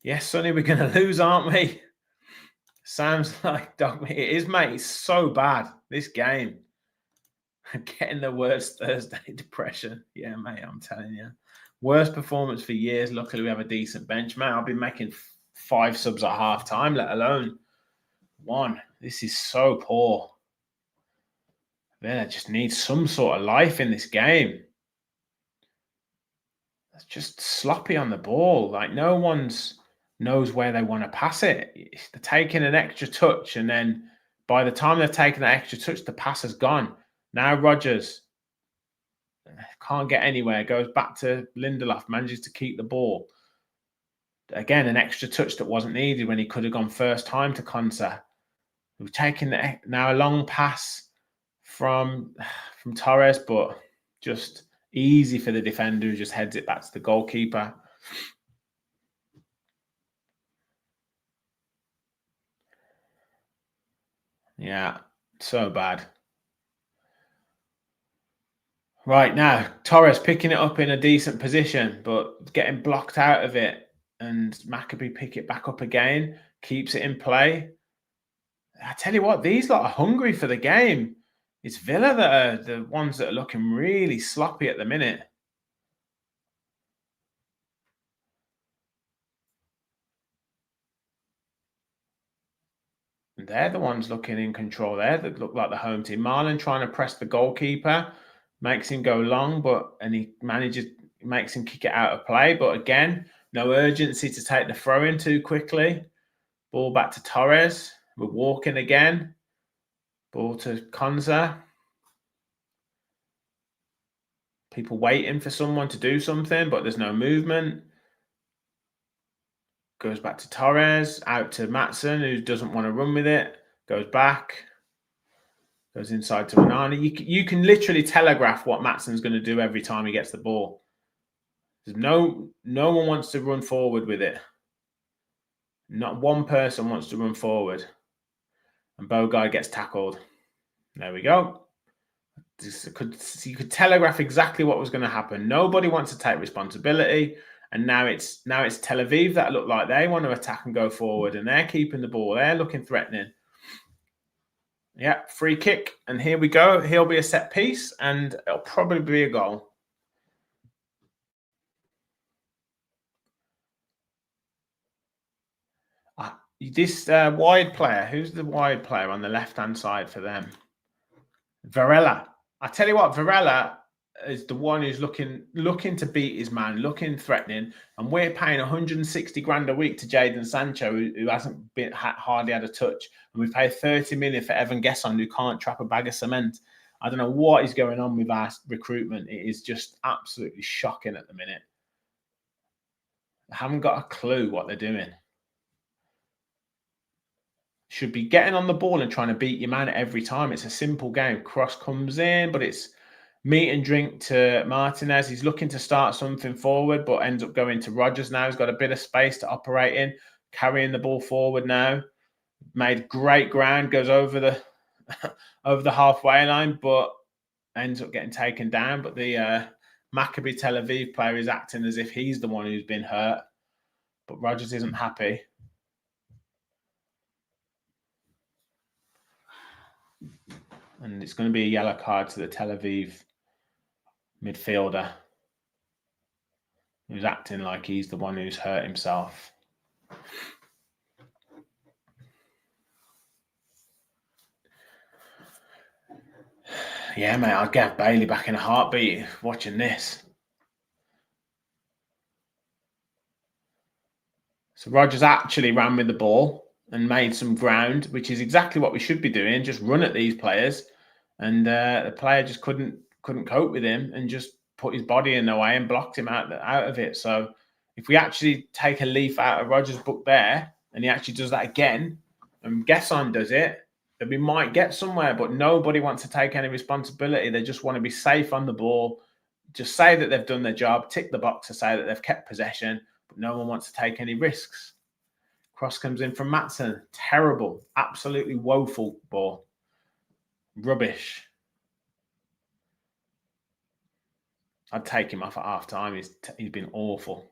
Yes, Sonny, we're going to lose, aren't we? Sounds like dog meat. It is, mate. It's so bad, this game. Getting the worst Thursday depression. Yeah, mate, I'm telling you. Worst performance for years. Luckily, we have a decent bench. Man, I've been making 5 subs at half time, let alone 1. This is so poor. Villa just needs some sort of life in this game. It's just sloppy on the ball. Like, no one's knows where they want to pass it. They're taking an extra touch, and then by the time they've taken that extra touch, the pass has gone. Now Rodgers can't get anywhere, goes back to Lindelof, manages to keep the ball. Again, an extra touch that wasn't needed when he could have gone first time to Konsa. We've taken now a long pass from Torres, but just Easy for the defender who just heads it back to the goalkeeper. Yeah, so bad. Right now, Torres picking it up in a decent position, but getting blocked out of it. And Maccabi pick it back up again, keeps it in play. I tell you what, these lot are hungry for the game. It's Villa that are the ones that are looking really sloppy at the minute. And they're the ones looking in control there that look like the home team. Marlon trying to press the goalkeeper, makes him go long, and he makes him kick it out of play. But again, no urgency to take the throw in too quickly. Ball back to Torres. We're walking again. Ball to Konza. People waiting for someone to do something, but there's no movement. Goes back to Torres, out to Matson, who doesn't want to run with it. Goes back. Goes inside to Onana. You can literally telegraph what Matson's going to do every time he gets the ball. There's no one wants to run forward with it. Not one person wants to run forward. And Bogard gets tackled. There we go. You could telegraph exactly what was going to happen. Nobody wants to take responsibility. And now it's Tel Aviv that look like they want to attack and go forward. And they're keeping the ball. They're looking threatening. Yeah, free kick. And here we go. He'll be a set piece. And it'll probably be a goal. This wide player, who's the wide player on the left-hand side for them? Varela. I tell you what, Varela is the one who's looking to beat his man, looking threatening, and we're paying 160 grand a week to Jadon Sancho, who hasn't hardly had a touch, and we pay 30 million for Evan Gesson, who can't trap a bag of cement. I don't know what is going on with our recruitment. It is just absolutely shocking at the minute. I haven't got a clue what they're doing. Should be getting on the ball and trying to beat your man every time. It's a simple game. Cross comes in, but it's meat and drink to Martinez. He's looking to start something forward, but ends up going to Rodgers now. He's got a bit of space to operate in, carrying the ball forward now. Made great ground, goes over the over the halfway line, but ends up getting taken down. But the Maccabi Tel Aviv player is acting as if he's the one who's been hurt. But Rodgers isn't happy. And it's going to be a yellow card to the Tel Aviv midfielder who's acting like he's the one who's hurt himself. Yeah, mate, I'd get Bailey back in a heartbeat watching this. So Rodgers actually ran with the ball and made some ground, which is exactly what we should be doing. Just run at these players, and the player just couldn't cope with him and just put his body in the way and blocked him out of it. So if we actually take a leaf out of Rodgers' book there, and he actually does that again, and Gesson does it, then we might get somewhere. But nobody wants to take any responsibility. They just want to be safe on the ball. Just say that they've done their job, tick the box to say that they've kept possession, but no one wants to take any risks. Cross comes in from Matson. Terrible. Absolutely woeful ball. Rubbish. I'd take him off at half time. He's been awful.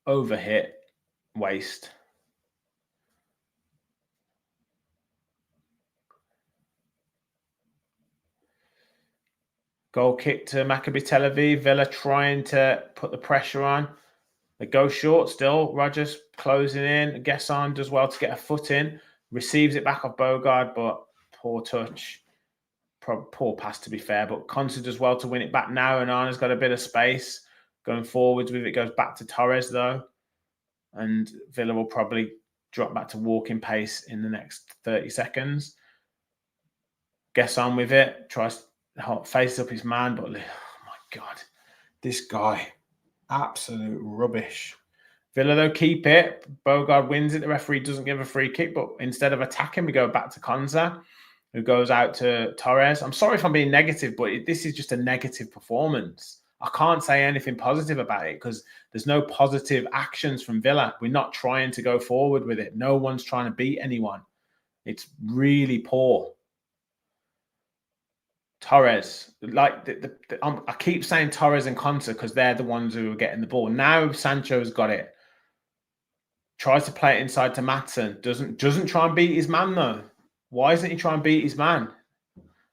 Overhit. Waste. Goal kick to Maccabi Tel Aviv. Villa trying to put the pressure on. They go short still. Rodgers closing in. Gesson does well to get a foot in. Receives it back off Bogard, but poor touch. Poor pass, to be fair. But Konsa does well to win it back now. And Arna's got a bit of space. Going forwards with it. Goes back to Torres, though. And Villa will probably drop back to walking pace in the next 30 seconds. Gesson with it. Tries faces up his man, but oh my God, this guy, absolute rubbish. Villa, though, keep it. Bogard wins it. The referee doesn't give a free kick, but instead of attacking, we go back to Konsa. who goes out to Torres. I'm sorry if I'm being negative, but this is just a negative performance. I can't say anything positive about it because there's no positive actions from Villa. We're not trying to go forward with it. No one's trying to beat anyone. It's really poor. Torres, like I keep saying Torres and Konsa because they're the ones who are getting the ball. Now Sancho's got it. Tries to play it inside to Maatsen. Doesn't try and beat his man though. Why isn't he trying to beat his man?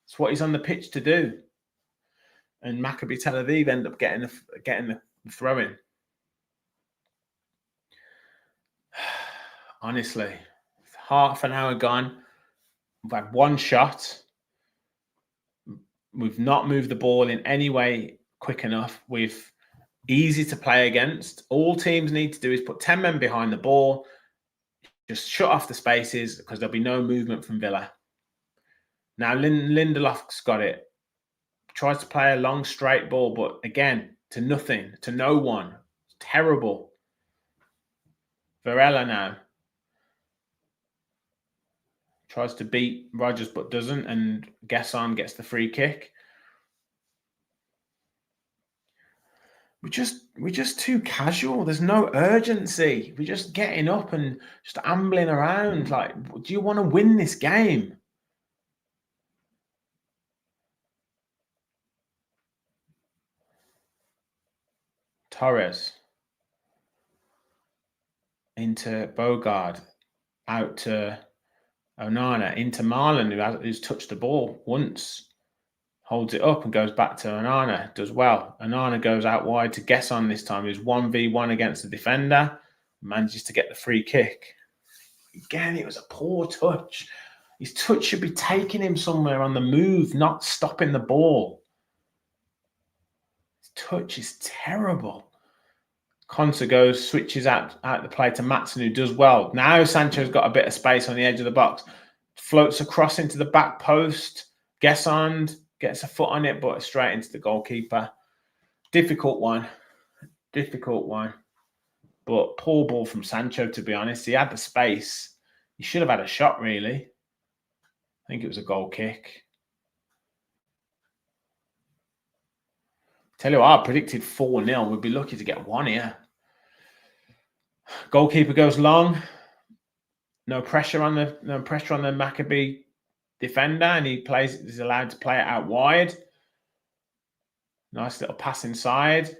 It's what he's on the pitch to do. And Maccabi Tel Aviv end up getting the throw in. Honestly, half an hour gone. We've had one shot. We've not moved the ball in any way quick enough. We've easy to play against. All teams need to do is put 10 men behind the ball, just shut off the spaces because there'll be no movement from Villa. Now Lindelof's got it. Tries to play a long straight ball, but again, to nothing, to no one. It's terrible. Varela now. Tries to beat Rodgers but doesn't, and Gesson gets the free kick. We're just too casual. There's no urgency. We're just getting up and just ambling around. Like, do you want to win this game? Torres into Bogard, out to Onana, into Marlon, who's touched the ball once, holds it up and goes back to Onana, does well. Onana goes out wide to Gesson this time, who's 1v1 against the defender, manages to get the free kick. Again, it was a poor touch. His touch should be taking him somewhere on the move, not stopping the ball. His touch is terrible. Konsa switches out the play to Maatsen, who does well. Now Sancho's got a bit of space on the edge of the box. Floats across into the back post. Gesson gets a foot on it, but straight into the goalkeeper. Difficult one. But poor ball from Sancho, to be honest. He had the space. He should have had a shot, really. I think it was a goal kick. Tell you what, I predicted 4-0. We'd be lucky to get one here. Goalkeeper goes long. No pressure on the Maccabi defender, and he's allowed to play it out wide. Nice little pass inside.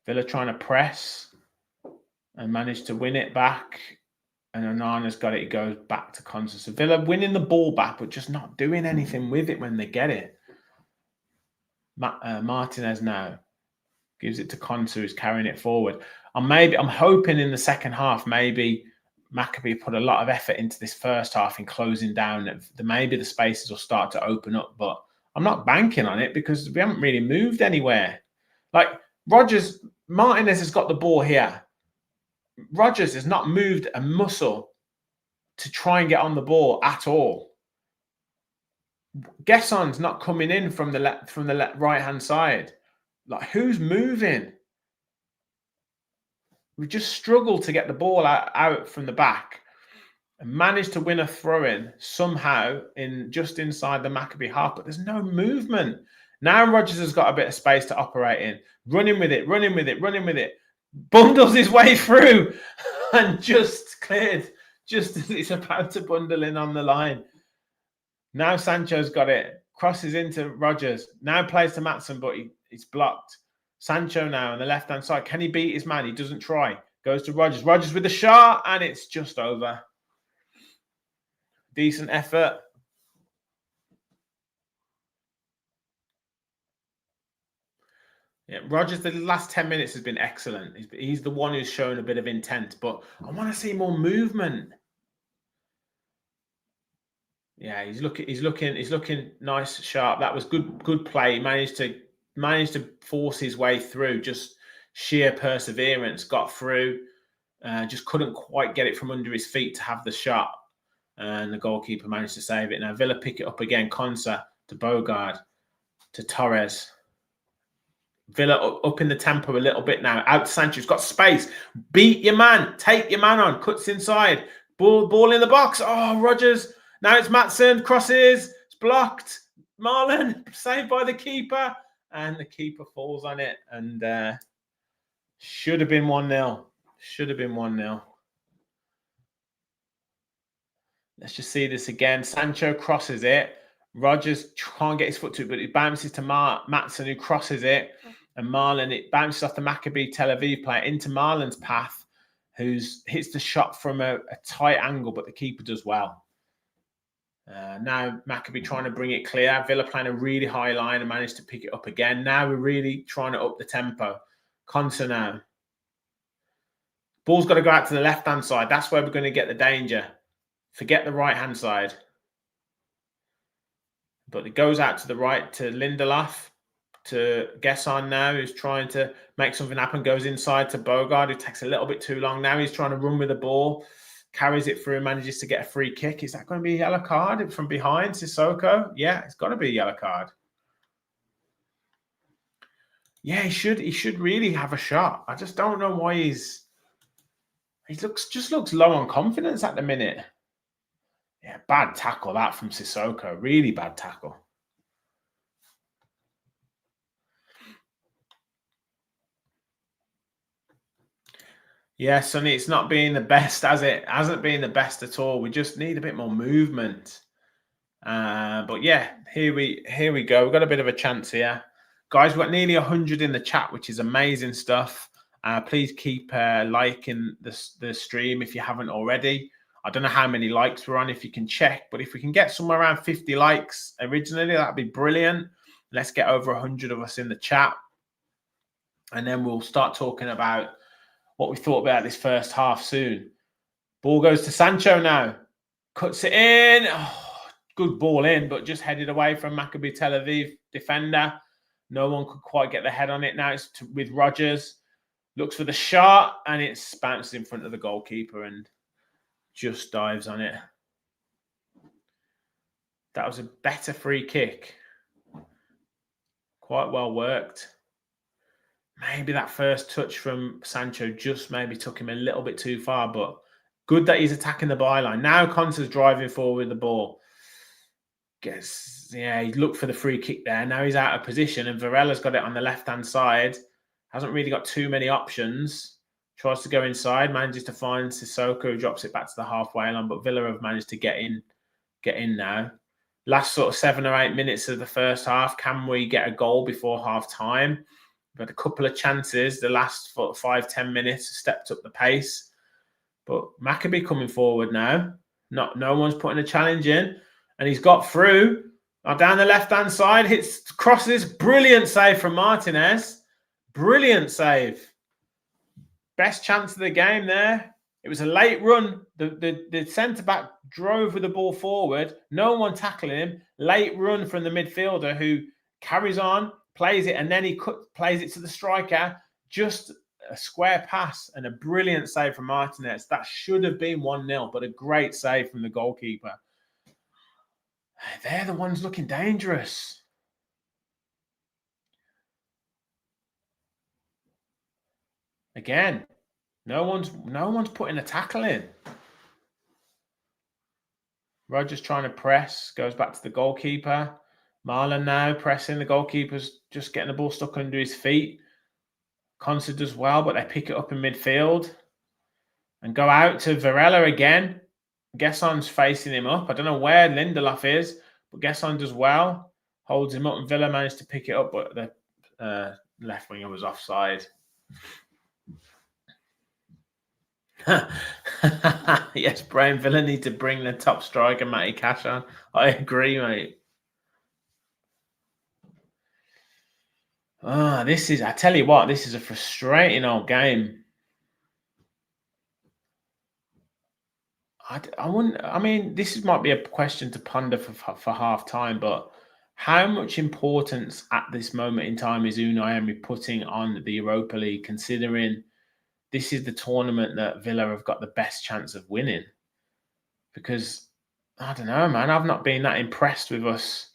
Villa trying to press and manage to win it back. And Onana's got it. It goes back to Konsa. So Villa winning the ball back, but just not doing anything with it when they get it. Martinez now gives it to Konsa, who's carrying it forward. I'm hoping in the second half, maybe Maccabi put a lot of effort into this first half in closing down. Maybe the spaces will start to open up, but I'm not banking on it because we haven't really moved anywhere. Like Martinez has got the ball here. Rodgers has not moved a muscle to try and get on the ball at all. Gesson's not coming in from the right hand side. Like, who's moving? We just struggled to get the ball out from the back and managed to win a throw-in somehow just inside the Maccabi half, but there's no movement. Now Rodgers has got a bit of space to operate in. Running with it. Bundles his way through and just cleared just as it's about to bundle in on the line. Now Sancho's got it. Crosses into Rodgers. Now plays to Maatsen, but he's blocked. Sancho now on the left-hand side. Can he beat his man? He doesn't try. Goes to Rodgers. Rodgers with the shot, and it's just over. Decent effort. Yeah, Rodgers, the last 10 minutes has been excellent. He's the one who's shown a bit of intent, but I want to see more movement. Yeah, he's looking nice, sharp. That was good play. He managed to force his way through. Just sheer perseverance, got through. Just couldn't quite get it from under his feet to have the shot, and the goalkeeper managed to save it. Now Villa pick it up again. Konsa to Bogard to Torres. Villa up in the tempo a little bit now. Out to Sancho's got space. Beat your man. Take your man on. Cuts inside. Ball in the box. Oh, Rodgers Now it's Maatsen, crosses, it's blocked. Marlon, saved by the keeper. And the keeper falls on it. And should have been 1-0. Should have been 1-0. Let's just see this again. Sancho crosses it. Rodgers can't get his foot to it, but it bounces to Maatsen, who crosses it. And Marlon, it bounces off the Maccabi Tel Aviv player into Marlon's path, who hits the shot from a tight angle, but the keeper does well. Now Maccabi trying to bring it clear. Villa playing a really high line and managed to pick it up again. Now we're really trying to up the tempo. Konsa now. Ball's got to go out to the left-hand side. That's where we're going to get the danger. Forget the right-hand side. But it goes out to the right to Lindelof, to Gesson now, who's trying to make something happen, goes inside to Bogard, who takes a little bit too long. Now he's trying to run with the ball, carries it through, manages to get a free kick. Is that going to be a yellow card from behind Sissoko? Yeah, it's got to be a yellow card. Yeah, he should really have a shot. I just don't know why he just looks low on confidence at the minute. Yeah, bad tackle that from Sissoko. Really bad tackle. Yeah, Sonny, it's not being the best, has it? It hasn't been the best at all. We just need a bit more movement. But yeah, here we go. We've got a bit of a chance here. Guys, we've got nearly 100 in the chat, which is amazing stuff. Please keep liking the stream if you haven't already. I don't know how many likes we're on, if you can check, but if we can get somewhere around 50 likes originally, that'd be brilliant. Let's get over 100 of us in the chat. And then we'll start talking about what we thought about this first half soon. Ball goes to Sancho now. Cuts it in. Oh, good ball in, but just headed away from Maccabi Tel Aviv defender. No one could quite get the head on it. Now it's with Rodgers. Looks for the shot, and it's bounced in front of the goalkeeper and just dives on it. That was a better free kick. Quite well worked. Maybe that first touch from Sancho just maybe took him a little bit too far, but good that he's attacking the byline. Now Konsa's driving forward with the ball. He looked for the free kick there. Now he's out of position, and Varela's got it on the left-hand side. Hasn't really got too many options. Tries to go inside, manages to find Sissoko, who drops it back to the halfway line, but Villa have managed to get in now. Last sort of 7 or 8 minutes of the first half, can we get a goal before half-time? We've had a couple of chances. The last 5-10 minutes stepped up the pace. But Maccabi coming forward now. No one's putting a challenge in. And he's got through. Down the left-hand side, hits crosses. Brilliant save from Martinez. Brilliant save. Best chance of the game there. It was a late run. The centre-back drove with the ball forward. No one tackling him. Late run from the midfielder who carries on, plays it, and then he plays it to the striker. Just a square pass and a brilliant save from Martinez. That should have been 1-0, but a great save from the goalkeeper. They're the ones looking dangerous. Again, no one's putting a tackle in. Rodgers trying to press, goes back to the goalkeeper. Marlon now pressing. The goalkeeper's just getting the ball stuck under his feet. Konsa does well, but they pick it up in midfield and go out to Varela again. Gesson's facing him up. I don't know where Lindelof is, but Gesson does well. Holds him up, and Villa managed to pick it up, but the left winger was offside. Yes, Brian, Villa need to bring the top striker, Matty Cash, on. I agree, mate. I tell you what, this is a frustrating old game. This might be a question to ponder for half time, but how much importance at this moment in time is Unai Emery putting on the Europa League, considering this is the tournament that Villa have got the best chance of winning? Because, I don't know, man, I've not been that impressed with us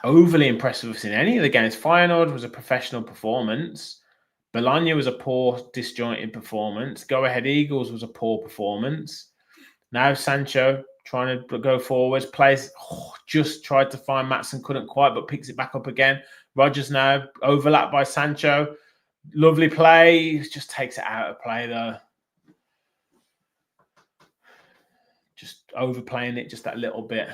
overly impressed with us in any of the games. Feyenoord was a professional performance. Bologna was a poor, disjointed performance. Go Ahead Eagles was a poor performance. Now Sancho trying to go forwards, plays, just tried to find Maatsen, couldn't quite, but picks it back up again. Rodgers now, overlapped by Sancho. Lovely play, just takes it out of play though. Just overplaying it just that little bit.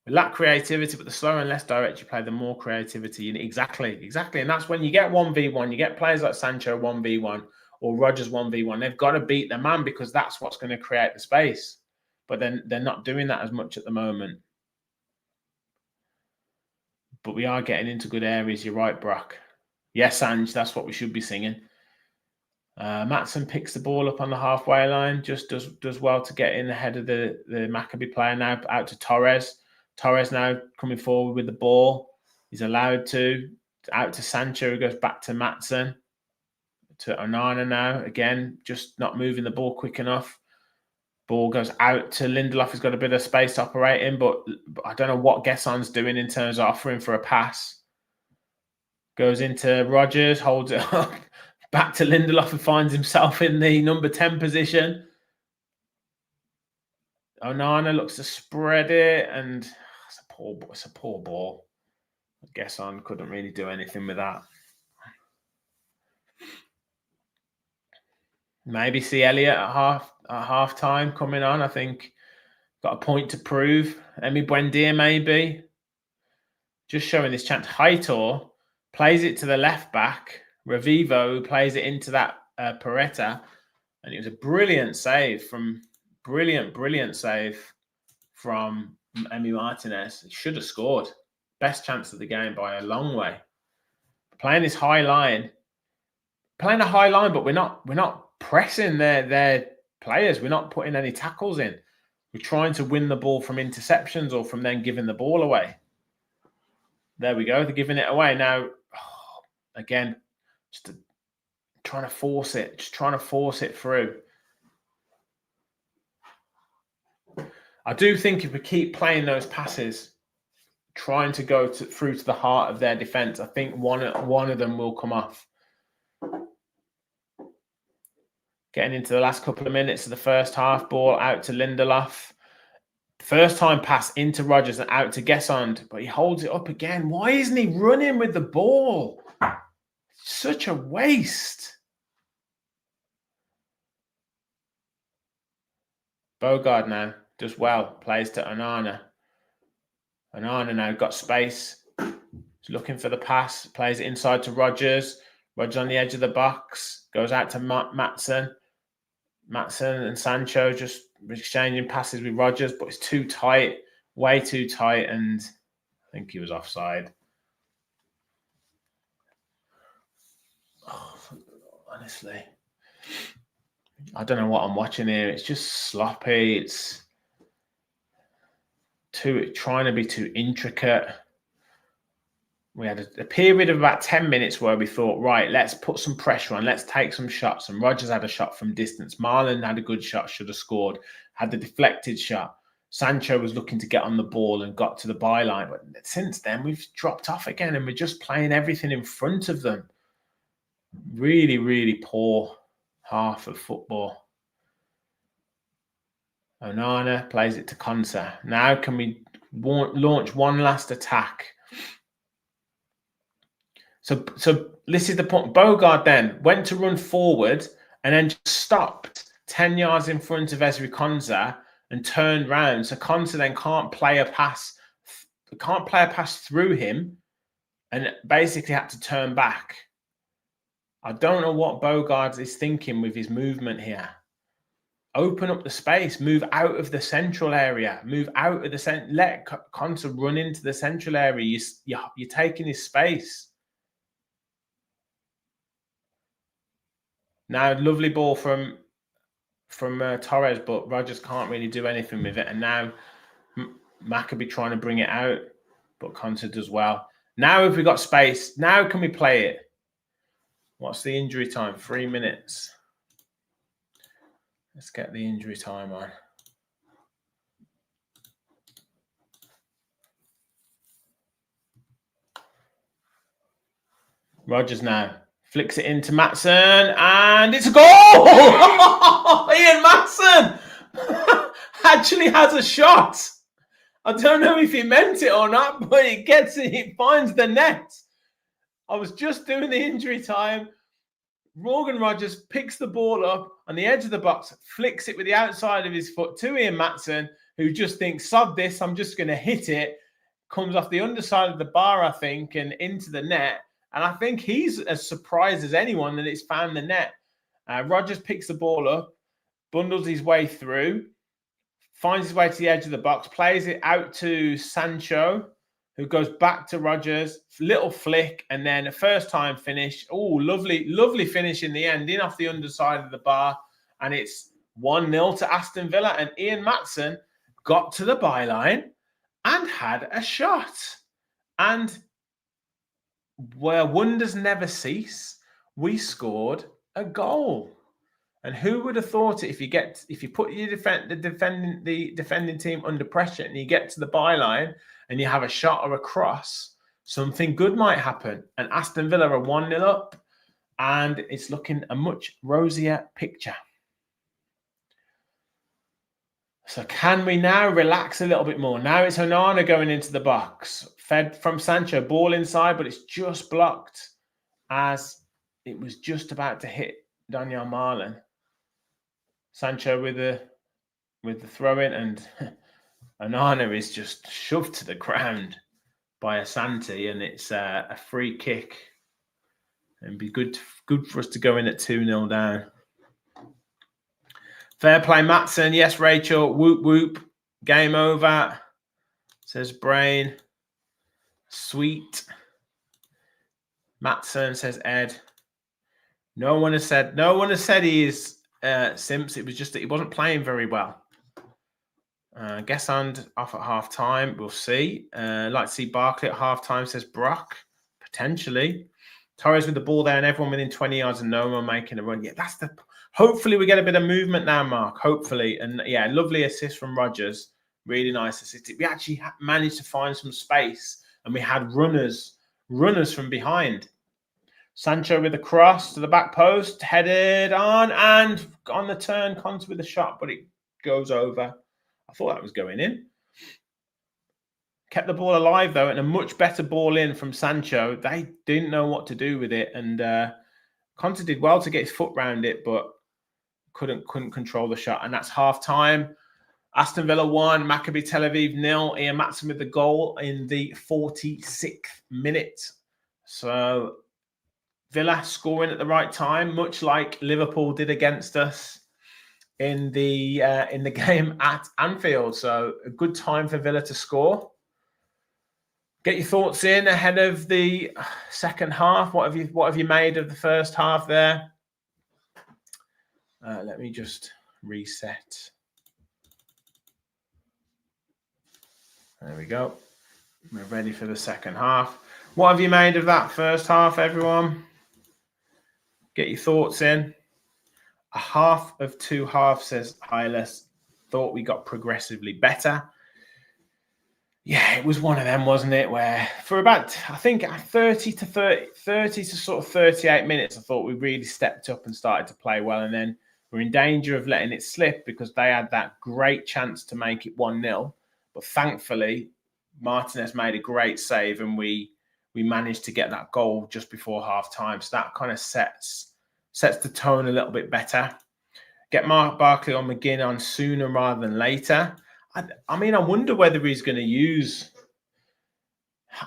We lack creativity, but the slower and less direct you play, the more creativity you need. Exactly. And that's when you get 1v1, you get players like Sancho 1v1 or Rodgers 1v1. They've got to beat the man because that's what's going to create the space. But then they're not doing that as much at the moment. But we are getting into good areas. You're right, Brock. Yes, Ange, that's what we should be singing. Maatsen picks the ball up on the halfway line, just does well to get in ahead of the Maccabi player now, out to Torres. Torres now coming forward with the ball. He's allowed to. Out to Sancho, who goes back to Maatsen. To Onana now. Again, just not moving the ball quick enough. Ball goes out to Lindelof. He's got a bit of space to operate in, but I don't know what Gesson's doing in terms of offering for a pass. Goes into Rodgers, holds it up. Back to Lindelof, who finds himself in the number 10 position. Onana looks to spread it, and it's a poor ball. Gesson couldn't really do anything with that. Maybe see Elliott at half time coming on. I think got a point to prove. Emi Buendia maybe. Just showing this chance. Heitor plays it to the left back. Revivo plays it into that Peretta. And it was a brilliant save from brilliant save from Emi Martinez. It should have scored. Best chance of the game by a long way. Playing this high line. Playing a high line, but we're not pressing their players. We're not putting any tackles in. We're trying to win the ball from interceptions or from then giving the ball away. There we go. They're giving it away. Now, again, just trying to force it. Just trying to force it through. I do think if we keep playing those passes, trying to go through to the heart of their defence, I think one of them will come off. Getting into the last couple of minutes of the first half, ball out to Lindelof. First time pass into Rodgers and out to Gesson, but he holds it up again. Why isn't he running with the ball? Such a waste. Bogard now does well, plays to Onana. Onana now got space. He's looking for the pass, plays it inside to Rodgers. Rodgers on the edge of the box, goes out to Maatsen. Maatsen and Sancho just exchanging passes with Rodgers, but it's too tight, way too tight, and I think he was offside. Oh, honestly, I don't know what I'm watching here. It's just sloppy. It's trying to be too intricate. We had a period of about 10 minutes where we thought, right, let's put some pressure on. Let's take some shots. And Rodgers had a shot from distance. Marlon had a good shot, should have scored. Had the deflected shot. Sancho was looking to get on the ball and got to the byline. But since then, we've dropped off again and we're just playing everything in front of them. Really, really poor half of football. Onana plays it to Konsa. Now can we launch one last attack? So this is the point. Bogard then went to run forward and then just stopped 10 yards in front of Ezri Konsa and turned round. So Konsa then can't play a pass through him and basically had to turn back. I don't know what Bogard is thinking with his movement here. Open up the space, move out of the central area, move out of the center, let Konsa run into the central area. You're taking his space. Now, lovely ball from Torres, but Rodgers can't really do anything with it. And now Maccabi trying to bring it out, but Konsa does well. Now, if we got space, now can we play it? What's the injury time? 3 minutes. Let's get the injury time on. Rodgers now flicks it into Maatsen, and it's a goal! Ian Maatsen! actually has a shot. I don't know if he meant it or not, but it gets it. It finds the net. I was just doing the injury time. Morgan Rogers picks the ball up on the edge of the box, flicks it with the outside of his foot to Ian Maatsen, who just thinks, sod this, I'm just going to hit it. Comes off the underside of the bar, I think, and into the net. And I think he's as surprised as anyone that it's found the net. Rogers picks the ball up, bundles his way through, finds his way to the edge of the box, plays it out to Sancho, who goes back to Rogers, little flick, and then a first-time finish. Oh, lovely, lovely finish in the end, in off the underside of the bar, and it's 1-0 to Aston Villa, and Ian Maatsen got to the byline and had a shot. And where wonders never cease, we scored a goal. And who would have thought it? If you put the defending team under pressure and you get to the byline and you have a shot or a cross, something good might happen. And Aston Villa are 1-0 up, and it's looking a much rosier picture. So can we now relax a little bit more? Now it's Onana going into the box, fed from Sancho, ball inside, but it's just blocked as it was just about to hit Daniel Marlin. Sancho with the throw in, and Onana is just shoved to the ground by Asante, and it's a free kick. And be good for us to go in at 2-0 down. Fair play, Maatsen. Yes, Rachel. Whoop whoop. Game over. Says Brain. Sweet. Maatsen, says Ed. No one has said he is Simps. It was just that he wasn't playing very well. Gesund off at half time. We'll see. Like to see Barkley at half time, says Brock. Potentially. Torres with the ball there and everyone within 20 yards and no one making a run. Yeah, that's the. Hopefully we get a bit of movement now, Mark. Hopefully. And yeah, lovely assist from Rogers. Really nice assist. We actually managed to find some space and we had runners from behind. Sancho with a cross to the back post, headed on and on the turn, Conte with a shot, but it goes over. I thought that was going in. Kept the ball alive, though, and a much better ball in from Sancho. They didn't know what to do with it, and Conte did well to get his foot round it, but couldn't control the shot. And that's half-time. Aston Villa 1, Maccabi Tel Aviv 0. Ian Maatsen with the goal in the 46th minute. So Villa scoring at the right time, much like Liverpool did against us in the game at Anfield. So a good time for Villa to score. Get your thoughts in ahead of the second half. What have you made of the first half there? Let me just reset. There we go. We're ready for the second half. What have you made of that first half, everyone? Get your thoughts in. A half of two halves, says Hylas. Thought we got progressively better. Yeah, it was one of them, wasn't it? Where for about, I think, 30 to sort of 38 minutes, I thought we really stepped up and started to play well. And then we're in danger of letting it slip because they had that great chance to make it 1-0. But thankfully, Martinez made a great save and we managed to get that goal just before half-time. So that kind of sets the tone a little bit better. Get Mark Barkley or McGinn on sooner rather than later. I mean, I wonder whether he's going to use...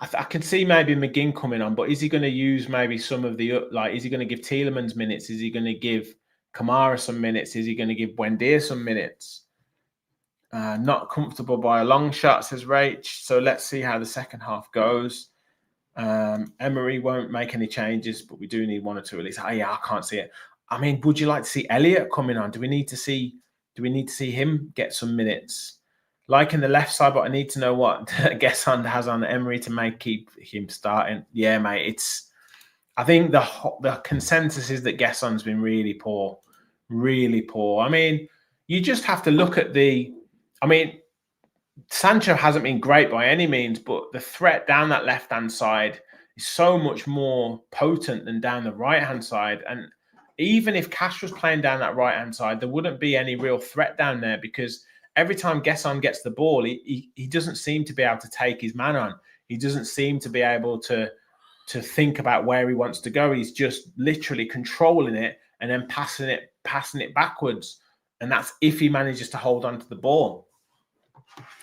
I can see maybe McGinn coming on, but is he going to use maybe some of the... is he going to give Tielemans minutes? Is he going to give Kamara some minutes? Is he going to give Buendia some minutes? Not comfortable by a long shot, says Rach. So let's see how the second half goes. Emery won't make any changes, but we do need one or two at least. Oh, yeah, I can't see it. I mean, would you like to see Elliott coming on? Do we need to see him get some minutes? Like in the left side, but I need to know what Gesund has on Emery to keep him starting. Yeah, mate. I think the consensus is that Gesson's been really poor. Really poor. I mean, you just have to look at Sancho hasn't been great by any means, but the threat down that left-hand side is so much more potent than down the right-hand side. And even if Cash was playing down that right-hand side, there wouldn't be any real threat down there, because every time Gesson gets the ball, he doesn't seem to be able to take his man on. He doesn't seem to be able to think about where he wants to go. He's just literally controlling it and then passing it backwards. And that's if he manages to hold on to the ball.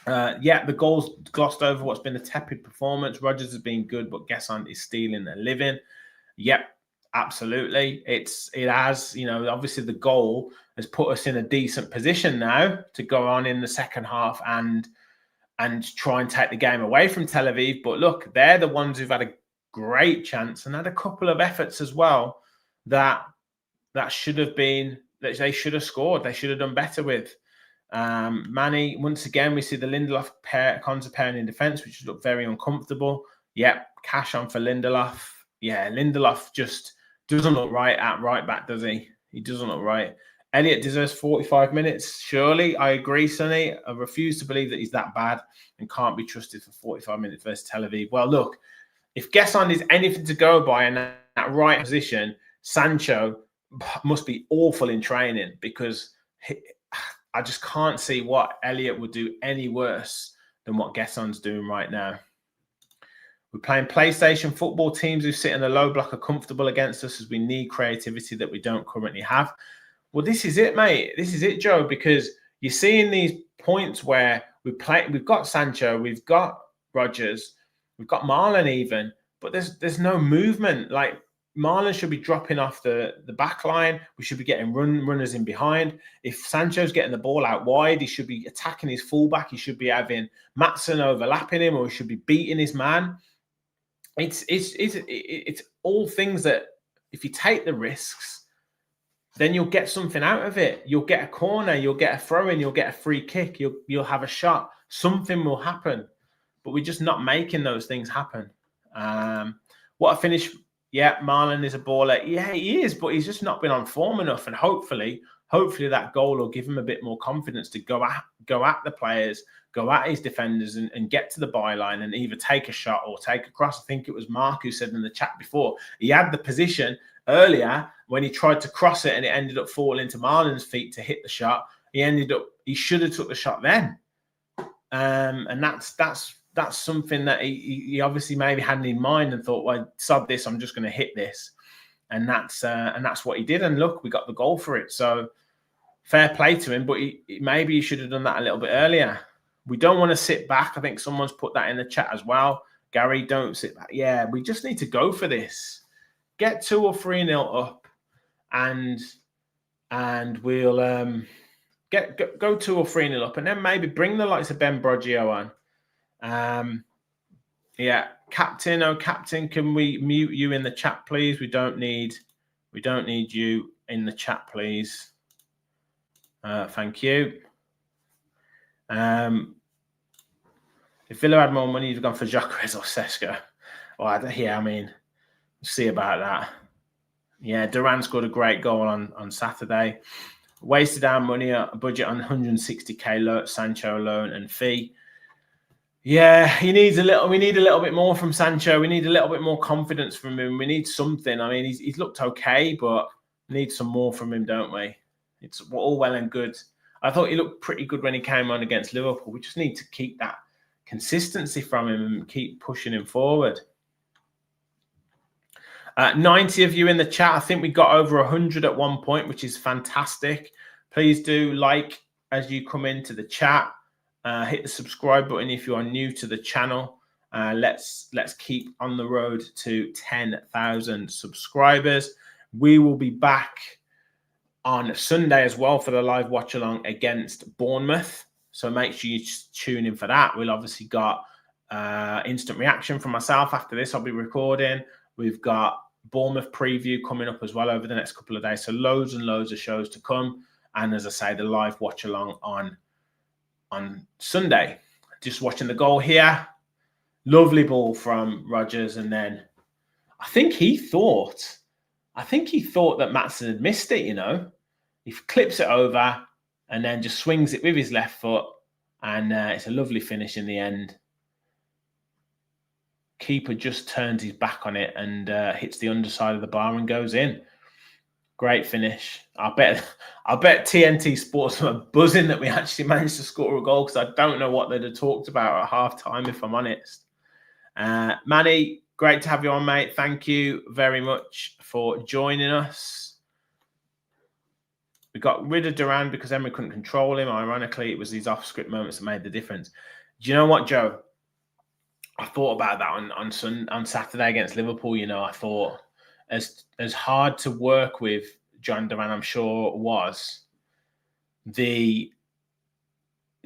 The goals glossed over what's been a tepid performance. Rodgers has been good, but Gesson is stealing a living. Yep, absolutely. It has, obviously the goal has put us in a decent position now to go on in the second half and try and take the game away from Tel Aviv. But look, they're the ones who've had a great chance and had a couple of efforts as well that should have been, that they should have scored. They should have done better with. Manny, once again, we see the Lindelof Konsa pairing in defence, which looked very uncomfortable. Yep, Cash on for Lindelof. Yeah, Lindelof just doesn't look right at right back, does he? He doesn't look right. Elliott deserves 45 minutes, surely. I agree, Sonny. I refuse to believe that he's that bad and can't be trusted for 45 minutes versus Tel Aviv. Well, look, if Gesson is anything to go by in that right position, Sancho must be awful in training, because I just can't see what Elliott would do any worse than what Gesson's doing right now. We're playing PlayStation football. Teams who sit in the low block are comfortable against us, as we need creativity that we don't currently have. Well, this is it, mate. This is it, Joe, because you're seeing these points where we've got Sancho, we've got Rodgers, we've got Marlon even, but there's no movement. Like, Marlon should be dropping off the back line. We should be getting runners in behind. If Sancho's getting the ball out wide, he should be attacking his fullback. He should be having Maatsen overlapping him, or he should be beating his man. It's all things that, if you take the risks, then you'll get something out of it. You'll get a corner, you'll get a throw-in, you'll get a free kick, you'll have a shot. Something will happen, but we're just not making those things happen. What a finish. Yeah, Marlon is a baller. Yeah, he is, but he's just not been on form enough. And hopefully that goal will give him a bit more confidence to go at the players, go at his defenders and get to the byline and either take a shot or take a cross. I think it was Mark who said in the chat before, he had the position earlier when he tried to cross it and it ended up falling to Marlon's feet to hit the shot. He should have took the shot then. And that's something that he obviously maybe had in mind and thought, well, sod this, I'm just going to hit this. And that's what he did. And look, we got the goal for it. So fair play to him, but maybe he should have done that a little bit earlier. We don't want to sit back. I think someone's put that in the chat as well. Gary, don't sit back. Yeah, we just need to go for this. Get 2 or 3-0 up, and we'll go 2 or 3-0 up, and then maybe bring the likes of Ben Broggio on. Captain, can we mute you in the chat, please? We don't need you in the chat, please. Thank you. If Villa had more money, you'd have gone for Gyökeres or Sesko. We'll see about that. Yeah, Duran scored a great goal on Saturday. Wasted our money, a budget on 160k Sancho loan and fee. Yeah, we need a little bit more from Sancho. We need a little bit more confidence from him. We need something. I mean, he's looked okay, but we need some more from him, don't we? It's all well and good. I thought he looked pretty good when he came on against Liverpool. We just need to keep that consistency from him and keep pushing him forward. 90 of you in the chat. I think we got over 100 at one point, which is fantastic. Please do like as you come into the chat. Hit the subscribe button if you are new to the channel. Let's keep on the road to 10,000 subscribers. We will be back on Sunday as well for the live watch along against Bournemouth. So make sure you tune in for that. We'll obviously got instant reaction from myself after this. I'll be recording. We've got Bournemouth preview coming up as well over the next couple of days. So loads and loads of shows to come. And as I say, the live watch along on Sunday. Just watching the goal here. Lovely ball from Rodgers. And then I think he thought that Maatsen had missed it, He clips it over and then just swings it with his left foot. And it's a lovely finish in the end. Keeper just turns his back on it and hits the underside of the bar and goes in. Great finish. I bet TNT Sports were buzzing that we actually managed to score a goal, because I don't know what they'd have talked about at half time, if I'm honest. Manny, great to have you on, mate. Thank you very much for joining us. We got rid of Duran because Emery couldn't control him. Ironically, it was these off-script moments that made the difference. Do you know what, Joe? I thought about that on Saturday against Liverpool. You know, I thought as hard to work with John Duran, I'm sure, was the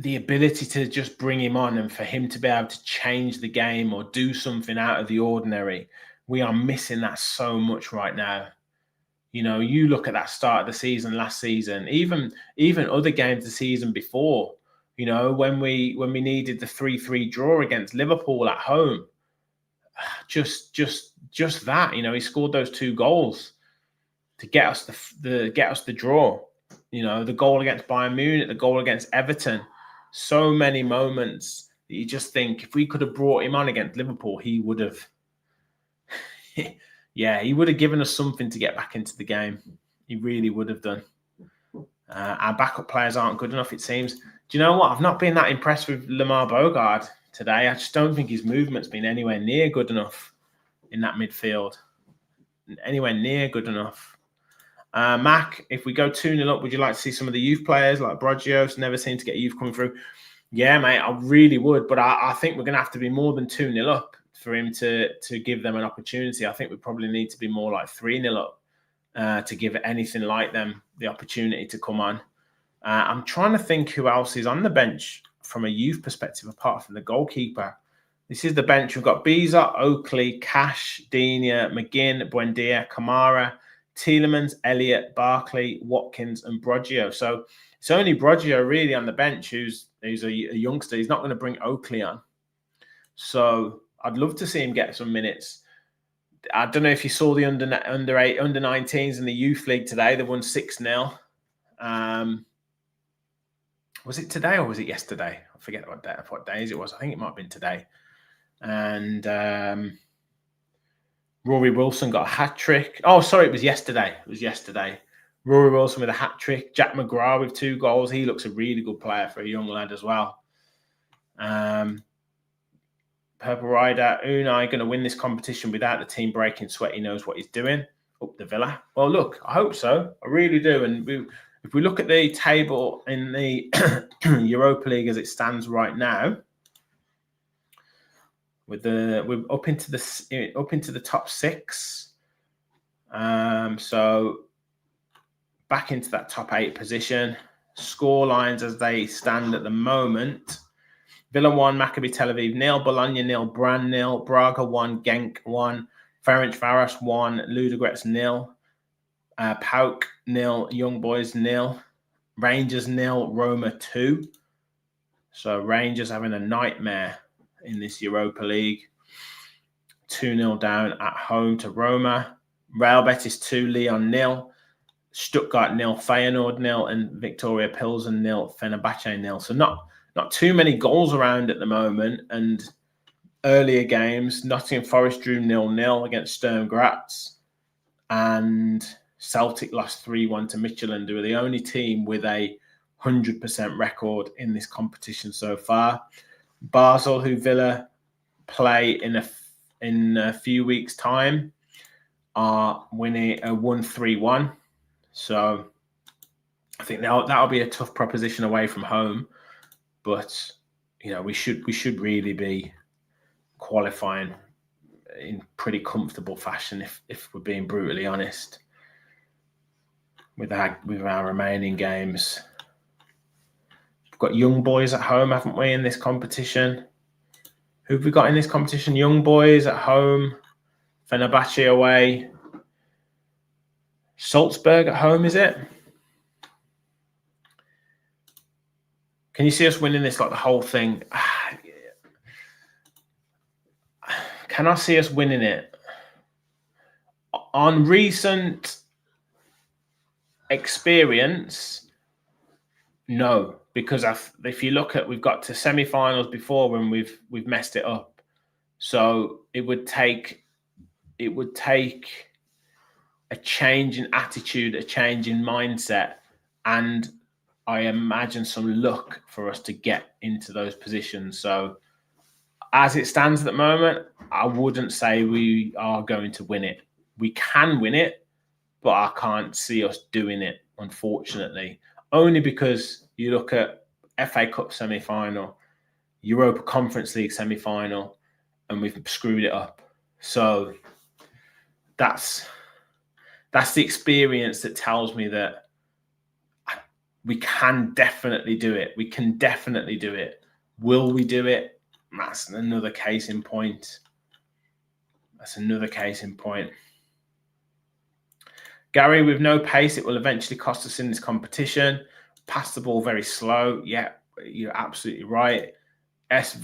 ability to just bring him on and for him to be able to change the game or do something out of the ordinary. We are missing that so much right now. You know, you look at that start of the season last season, even other games the season before, you know, when we needed the 3-3 draw against Liverpool at home, just that, you know, he scored those 2 goals to get us the draw. You know, the goal against Bayern Munich, the goal against Everton. So many moments that you just think, if we could have brought him on against Liverpool, he would have he would have given us something to get back into the game. He really would have done. Our backup players aren't good enough, it seems. Do you know what? I've not been that impressed with Lamar Bogard today. I just don't think his movement's been anywhere near good enough in that midfield. Anywhere near good enough. Mac, if we go 2-0 up, would you like to see some of the youth players like Brogios? Never seem to get youth coming through. Yeah, mate, I really would. But I think we're going to have to be more than 2-0 up for him to give them an opportunity. I think we probably need to be more like 3-0 up to give anything like them the opportunity to come on. I'm trying to think who else is on the bench from a youth perspective apart from the goalkeeper. This is the bench. We've got Beezer, Oakley, Cash, Dina, McGinn, Buendia, Kamara, Tielemans, Elliott, Barkley, Watkins, and Broggio. So it's only Broggio really on the bench who's a youngster. He's not going to bring Oakley on. So I'd love to see him get some minutes. I don't know if you saw the under 19s in the youth league today. They won 6-0. Was it today or was it yesterday? I forget what days it was. I think it might have been today. And Rory Wilson got a hat-trick. Oh, sorry, it was yesterday. Rory Wilson with a hat-trick. Jack McGrath with 2 goals. He looks a really good player for a young lad as well. Purple Rider, Unai going to win this competition without the team breaking sweat. He knows what he's doing. Up the Villa. Well, look, I hope so. I really do. And if we look at the table in the Europa League as it stands right now, we're up into the top 6. So back into that top 8 position. Score lines as they stand at the moment. Villa 1, Maccabi Tel Aviv 0, Bologna 0, Brann 0, Braga 1, Genk 1, Ferencváros 1, Ludogorets 0, PAOK 0, Young Boys 0, Rangers 0, Roma 2. So Rangers having a nightmare in this Europa League. 2-0 down at home to Roma. Real Betis 2, Lyon 0, Stuttgart 0, Feyenoord 0, and Victoria Pilsen 0, Fenerbahce 0. So not too many goals around at the moment. And earlier games, Nottingham Forest drew 0-0 against Sturm Graz, and Celtic lost 3-1 to Midtjylland, who are the only team with a 100% record in this competition so far. Basel, who Villa play in a few weeks' time, are winning a 1-3-1. So I think that'll be a tough proposition away from home. But, you know, we should really be qualifying in pretty comfortable fashion, if we're being brutally honest, with our remaining games. We've got Young Boys at home, haven't we, in this competition? Who have we got in this competition? Young Boys at home, Fenerbahce away, Salzburg at home, is it? Can you see us winning this, like the whole thing? Can I see us winning it? On recent experience, no. Because if you look at, we've got to semi-finals before when we've messed it up. So it would take a change in attitude, a change in mindset, and I imagine some luck for us to get into those positions. So as it stands at the moment, I wouldn't say we are going to win it. We can win it, but I can't see us doing it, unfortunately. Only because you look at FA Cup semi-final, Europa Conference League semi-final, and we've screwed it up. So that's the experience that tells me that we can definitely do it. We can definitely do it. Will we do it? That's another case in point. That's another case in point. Gary, with no pace, it will eventually cost us in this competition. Pass the ball very slow. Yeah, you're absolutely right.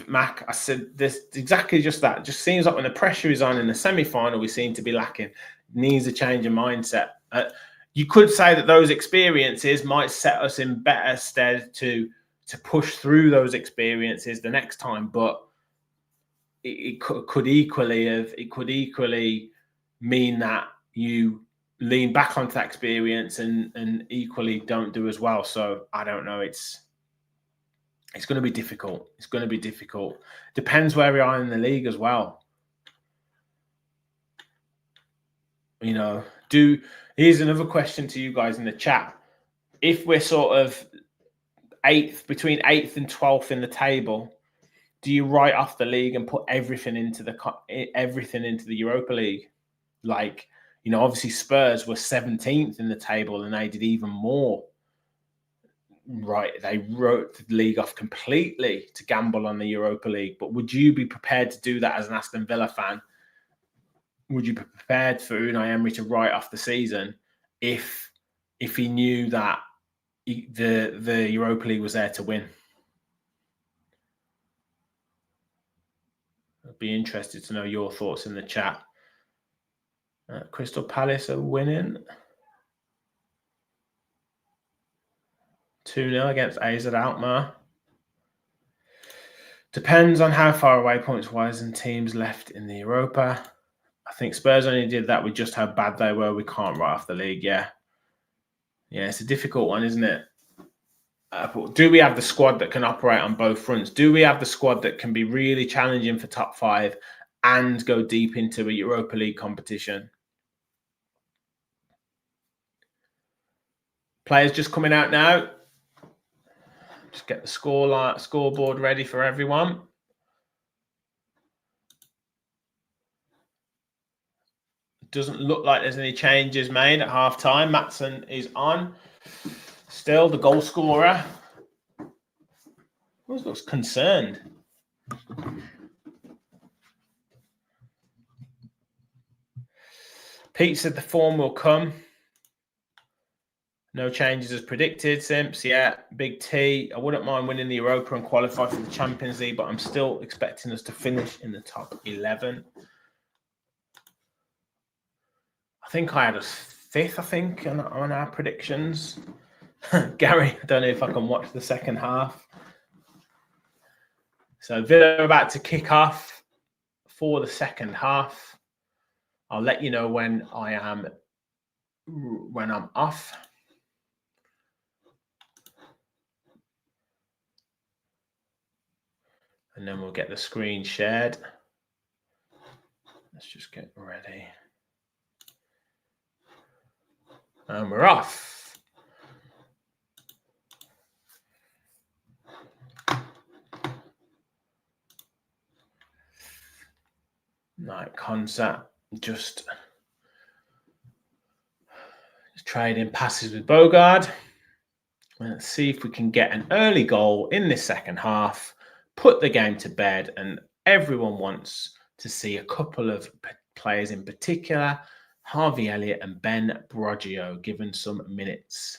Mac, I said this exactly just that. It just seems like when the pressure is on in the semi-final, we seem to be lacking. Needs a change in mindset. You could say that those experiences might set us in better stead to push through those experiences the next time, but it could equally mean that you lean back onto that experience and equally don't do as well. So I don't know. It's going to be difficult. It's going to be difficult. Depends where we are in the league as well. You know, here's another question to you guys in the chat. If we're sort of between 8th and 12th in the table, do you write off the league and put everything into the Europa League? Like, you know, obviously Spurs were 17th in the table and they did even more. Right, they wrote the league off completely to gamble on the Europa League. But would you be prepared to do that as an Aston Villa fan? Would you be prepared for Unai Emery to write off the season if he knew that the Europa League was there to win? I'd be interested to know your thoughts in the chat. Crystal Palace are winning 2-0 against AZ Alkmaar. Depends on how far away points-wise and teams left in the Europa. I think Spurs only did that with just how bad they were. We can't write off the league, yeah. Yeah, it's a difficult one, isn't it? Do we have the squad that can operate on both fronts? Do we have the squad that can be really challenging for top 5 and go deep into a Europa League competition? Players just coming out now. Just get the scoreboard ready for everyone. Doesn't look like there's any changes made at half-time. Maatsen is on. Still the goal scorer. Looks concerned. Pete said the form will come. No changes as predicted. Simps, yeah. Big T. I wouldn't mind winning the Europa and qualify for the Champions League, but I'm still expecting us to finish in the top 11. I think I had us 5th, on our predictions. Gary, I don't know if I can watch the second half. So Villa are about to kick off for the second half. I'll let you know when I'm off. And then we'll get the screen shared. Let's just get ready. And we're off. Right, concept. Just trading passes with Bogard. Let's see if we can get an early goal in this second half, put the game to bed, and everyone wants to see a couple of players in particular, Harvey Elliott and Ben Broggio, given some minutes.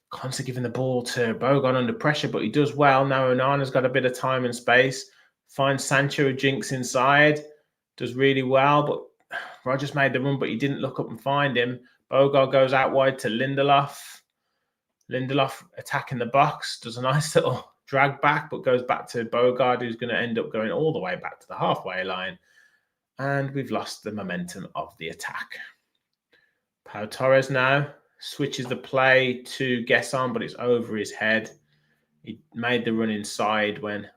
Constantly giving the ball to Bogard under pressure, but he does well. Now Onana's got a bit of time and space. Finds Sancho, jinks inside, does really well, but Rogers made the run, but he didn't look up and find him. Bogard goes out wide to Lindelof. Lindelof attacking the box, does a nice little drag back, but goes back to Bogard, who's going to end up going all the way back to the halfway line. And we've lost the momentum of the attack. Pau Torres now switches the play to Gesson, but it's over his head. He made the run inside when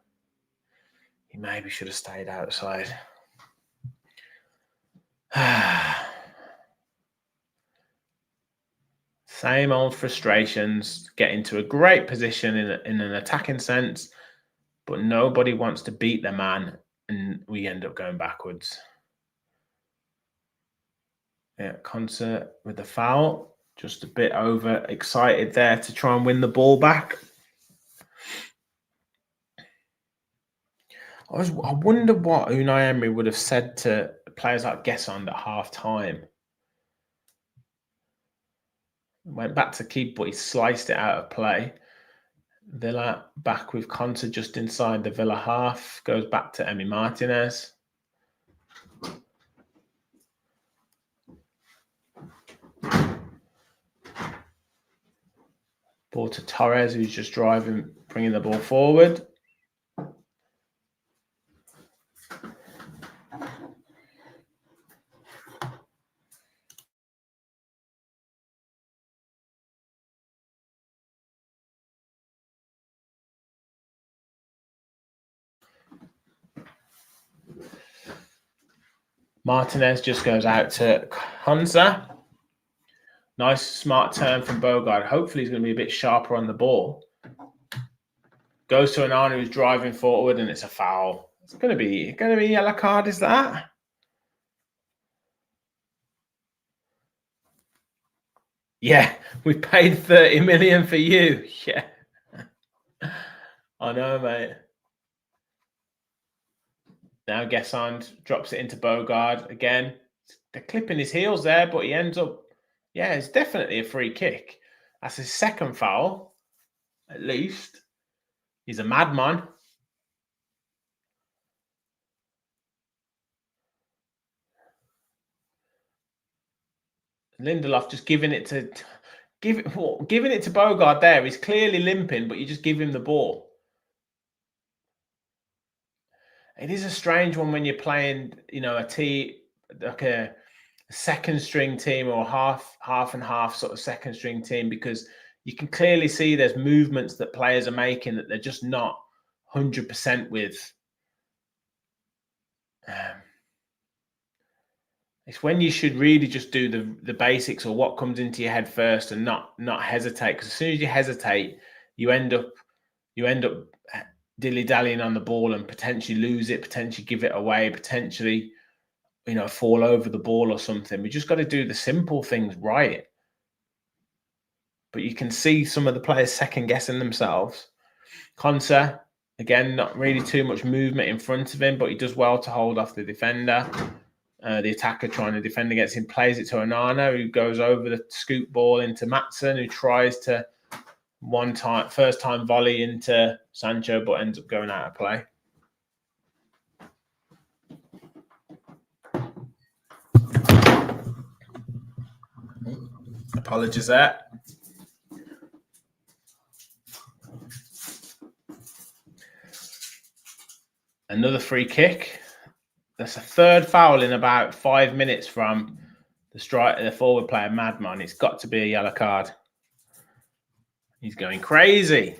he maybe should have stayed outside. Same old frustrations. Get into a great position in an attacking sense, but nobody wants to beat the man, and we end up going backwards. Yeah, Concert with the foul. Just a bit over excited there to try and win the ball back. I wonder what Unai Emery would have said to players like Gesson at half time. Went back to keep, but he sliced it out of play. Villa back with Conte just inside the Villa half. Goes back to Emi Martinez. Ball to Torres, who's just driving, bringing the ball forward. Martinez just goes out to Hunza. Nice, smart turn from Bogard. Hopefully, he's going to be a bit sharper on the ball. Goes to Onana, who's driving forward, and it's a foul. It's going to be a yellow card, is that? Yeah, we paid 30 million for you. Yeah. I know, mate. Now Gesson drops it into Bogard again. They're clipping his heels there, but he ends up, yeah, it's definitely a free kick. That's his second foul, at least. He's a madman. Lindelof just giving it to Bogard there. He's clearly limping, but you just give him the ball. It is a strange one when you're playing, like a second string team or half and half sort of second string team, because you can clearly see there's movements that players are making that they're just not 100% with. It's when you should really just do the basics or what comes into your head first and not hesitate, because as soon as you hesitate, you end up dilly-dallying on the ball and potentially lose it, potentially give it away, potentially fall over the ball or something. We just got to do the simple things right. But you can see some of the players second guessing themselves. Konsa, again, not really too much movement in front of him, but he does well to hold off the defender. The attacker trying to defend against him plays it to Onana, who goes over the scoop ball into Matson, who tries to first time volley into Sancho, but ends up going out of play. Apologies there. Another free kick. That's a third foul in about 5 minutes from the forward player, Madman. It's got to be a yellow card. He's going crazy.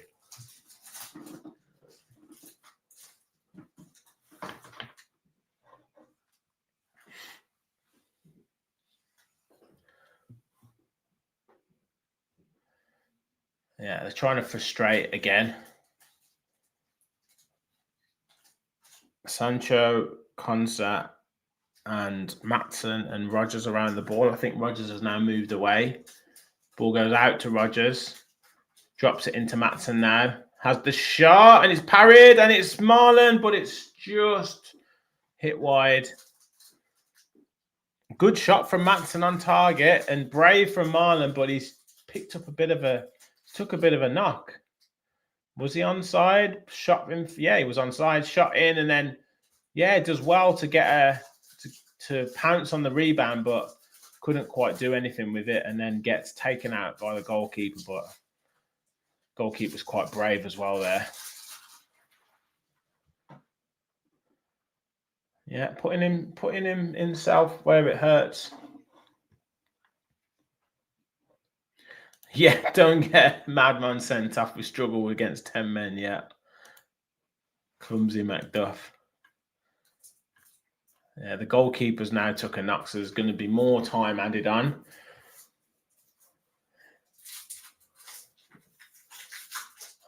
Yeah, they're trying to frustrate again. Sancho, Konsa, and Matson and Rodgers around the ball. I think Rodgers has now moved away. Ball goes out to Rodgers. Drops it into Matson now. Has the shot, and it's parried, and it's Marlon, but it's just hit wide. Good shot from Matson on target, and brave from Marlon, but he's picked up took a bit of a knock. Was he onside? Shot him. Yeah, he was onside. Shot in, and then does well to get to pounce on the rebound, but couldn't quite do anything with it, and then gets taken out by the goalkeeper. But goalkeeper's quite brave as well there. Yeah, putting him himself where it hurts. Yeah, don't get Madman sent off. We struggle against 10 men yet. Clumsy Macduff. Yeah, the goalkeeper's now took a knock, so there's going to be more time added on.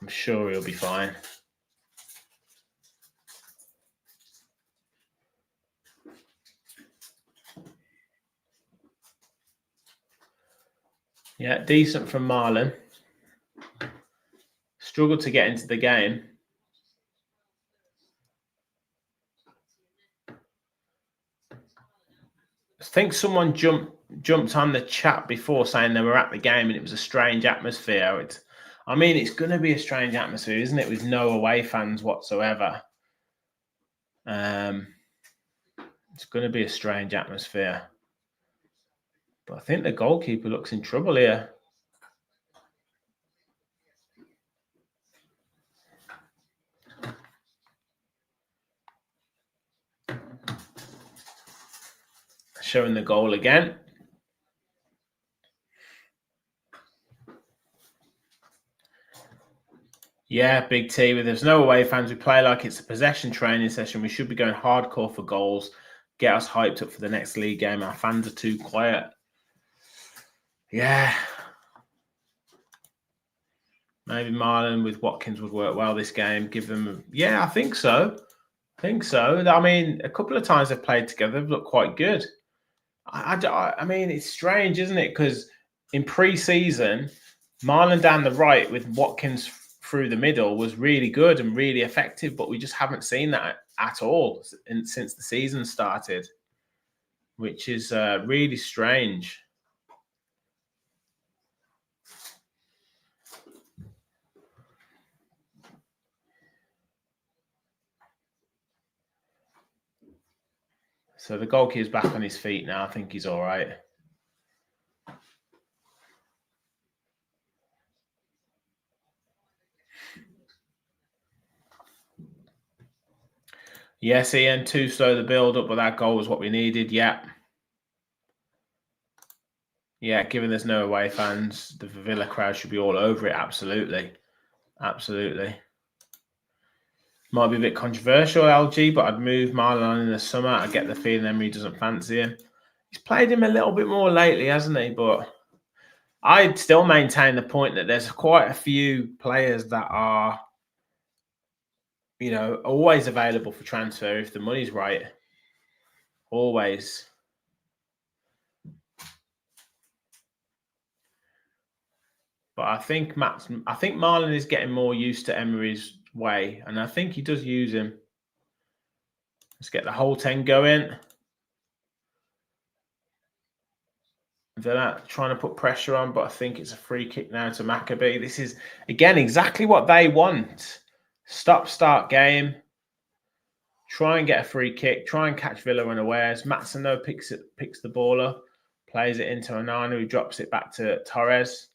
I'm sure he'll be fine. Yeah, decent from Marlon. Struggled to get into the game. I think someone jumped on the chat before saying they were at the game and it was a strange atmosphere. It's going to be a strange atmosphere, isn't it, with no away fans whatsoever. It's going to be a strange atmosphere. But I think the goalkeeper looks in trouble here. Showing the goal again. Yeah, Big T. With there's no away fans, we play like it's a possession training session. We should be going hardcore for goals, get us hyped up for the next league game. Our fans are too quiet. Yeah. Maybe Marlon with Watkins would work well this game. Give them, I think so. I mean, a couple of times they've played together, they've looked quite good. I mean, it's strange, isn't it? Because in pre-season, Marlon down the right with Watkins through the middle was really good and really effective, but we just haven't seen that at all since the season started, which is really strange. So the goalkeeper's back on his feet now. I think he's all right. Yes, Ian, too slow the build up, but that goal was what we needed. Yeah. Yeah, given there's no away fans, the Villa crowd should be all over it. Absolutely. Absolutely. Might be a bit controversial, LG, but I'd move Marlon on in the summer. I get the feeling Emery doesn't fancy him. He's played him a little bit more lately, hasn't he? But I'd still maintain the point that there's quite a few players that are, always available for transfer if the money's right. Always. But I think Marlon is getting more used to Emery's way, and I think he does use him. Let's get the whole 10 going. Villa trying to put pressure on, but I think it's a free kick now to Maccabi. This is, again, exactly what they want. Stop-start game. Try and get a free kick. Try and catch Villa unawares. Matsuno picks the ball up, plays it into Onana, who drops it back to Torres.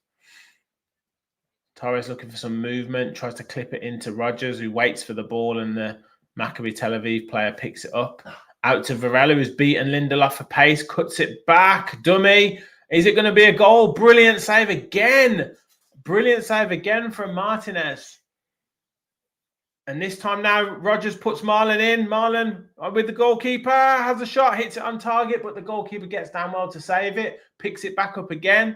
Torres looking for some movement, tries to clip it into Rodgers, who waits for the ball, and the Maccabi Tel Aviv player picks it up. Out to Varela, who's beaten Lindelof for pace, cuts it back. Dummy. Is it going to be a goal? Brilliant save again. Brilliant save again from Martinez. And this time now, Rodgers puts Marlon in. Marlon with the goalkeeper, has a shot, hits it on target, but the goalkeeper gets down well to save it, picks it back up again,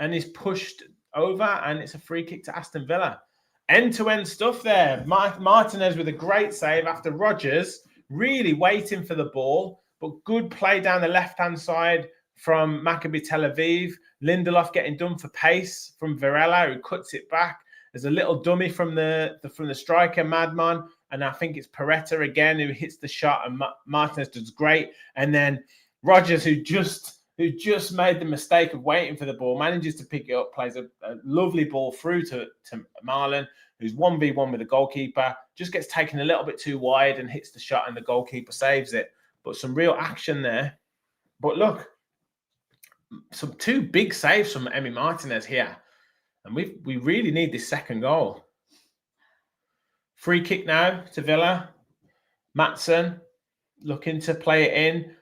and is pushed over, and it's a free kick to Aston Villa. End-to-end stuff there. Martinez with a great save after Rodgers really waiting for the ball, but good play down the left-hand side from Maccabi Tel Aviv. Lindelof getting done for pace from Varela, who cuts it back. There's a little dummy from the striker, Madman, and I think it's Peretta again who hits the shot, and Martinez does great. And then Rodgers, who just made the mistake of waiting for the ball, manages to pick it up, plays a lovely ball through to Marlon, who's 1v1 with the goalkeeper, just gets taken a little bit too wide and hits the shot, and the goalkeeper saves it. But some real action there. But look, some two big saves from Emi Martinez here. And we really need this second goal. Free kick now to Villa. Matson looking to play it in.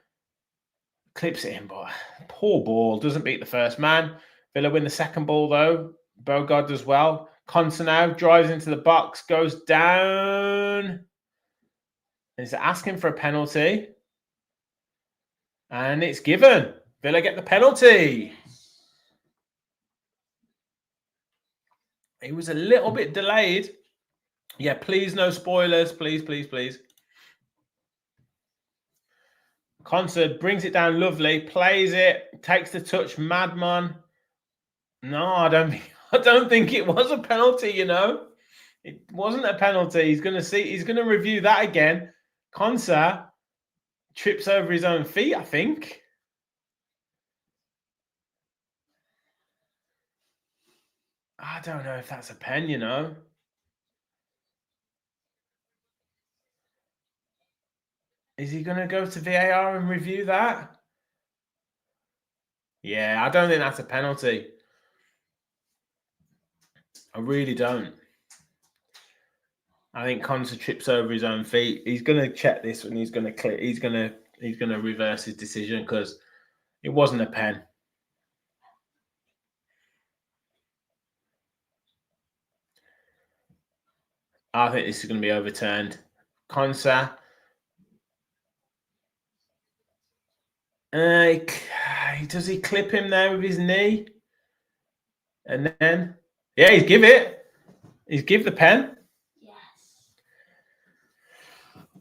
Clips it in, but poor ball. Doesn't beat the first man. Villa win the second ball, though. Bogard does well. Konsa now drives into the box, goes down. He's asking for a penalty. And it's given. Villa get the penalty. It was a little bit delayed. Yeah, please, no spoilers. Please, please, please. Konsa brings it down lovely, plays it, takes the touch, madman. No, I don't think it was a penalty, you know. It wasn't a penalty. He's gonna review that again. Konsa trips over his own feet, I think. I don't know if that's a pen, you know. Is he going to go to VAR and review that? Yeah, I don't think that's a penalty. I really don't. I think Konsa trips over his own feet. He's going to check this and he's going to clear. He's going to reverse his decision because it wasn't a pen. I think this is going to be overturned. Konsa. Does he clip him there with his knee? And then, yeah, he's give it. He's give the pen. Yes.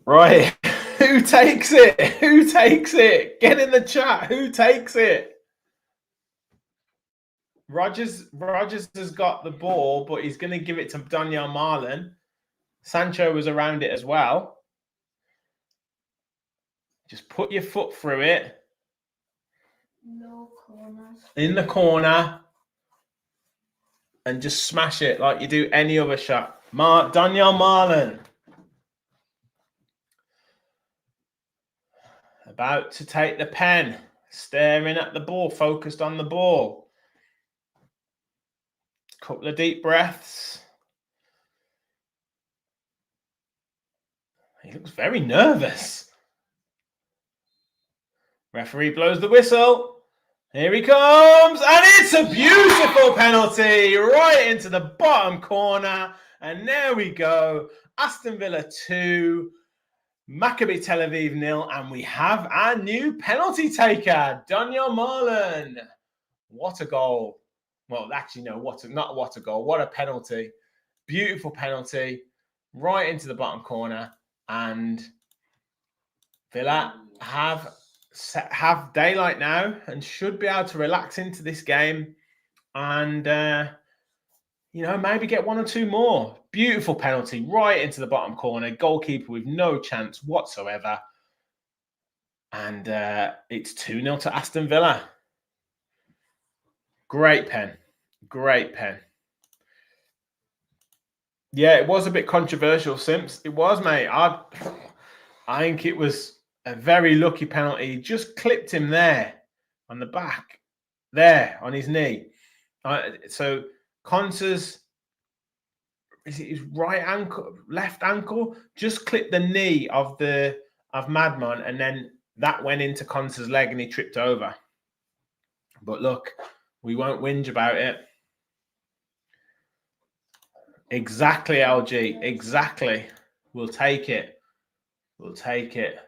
Right. Who takes it? Who takes it? Get in the chat. Who takes it? Rogers has got the ball, but he's going to give it to Daniel Marlin. Sancho was around it as well. Just put your foot through it. No corners. In the corner. And just smash it like you do any other shot. Daniel Marlin. About to take the pen. Staring at the ball. Focused on the ball. Couple of deep breaths. He looks very nervous. Referee blows the whistle. Here he comes. And it's a beautiful penalty right into the bottom corner. And there we go. Aston Villa 2. Maccabi Tel Aviv 0. And we have our new penalty taker, Daniel Marlin. What a goal. Well, actually, no, not what a goal. What a penalty. Beautiful penalty. Right into the bottom corner. And Villa have daylight now and should be able to relax into this game and maybe get one or two more. Beautiful penalty right into the bottom corner. Goalkeeper with no chance whatsoever. And it's 2-0 to Aston Villa. Great pen. Great pen. Yeah, it was a bit controversial, Simps. It was, mate. I think it was a very lucky penalty. He just clipped him there on the back, there on his knee. So Konsa's his right ankle, left ankle, just clipped the knee of Madman, and then that went into Konsa's leg and he tripped over. But look, we won't whinge about it. Exactly, LG. Exactly. We'll take it. We'll take it.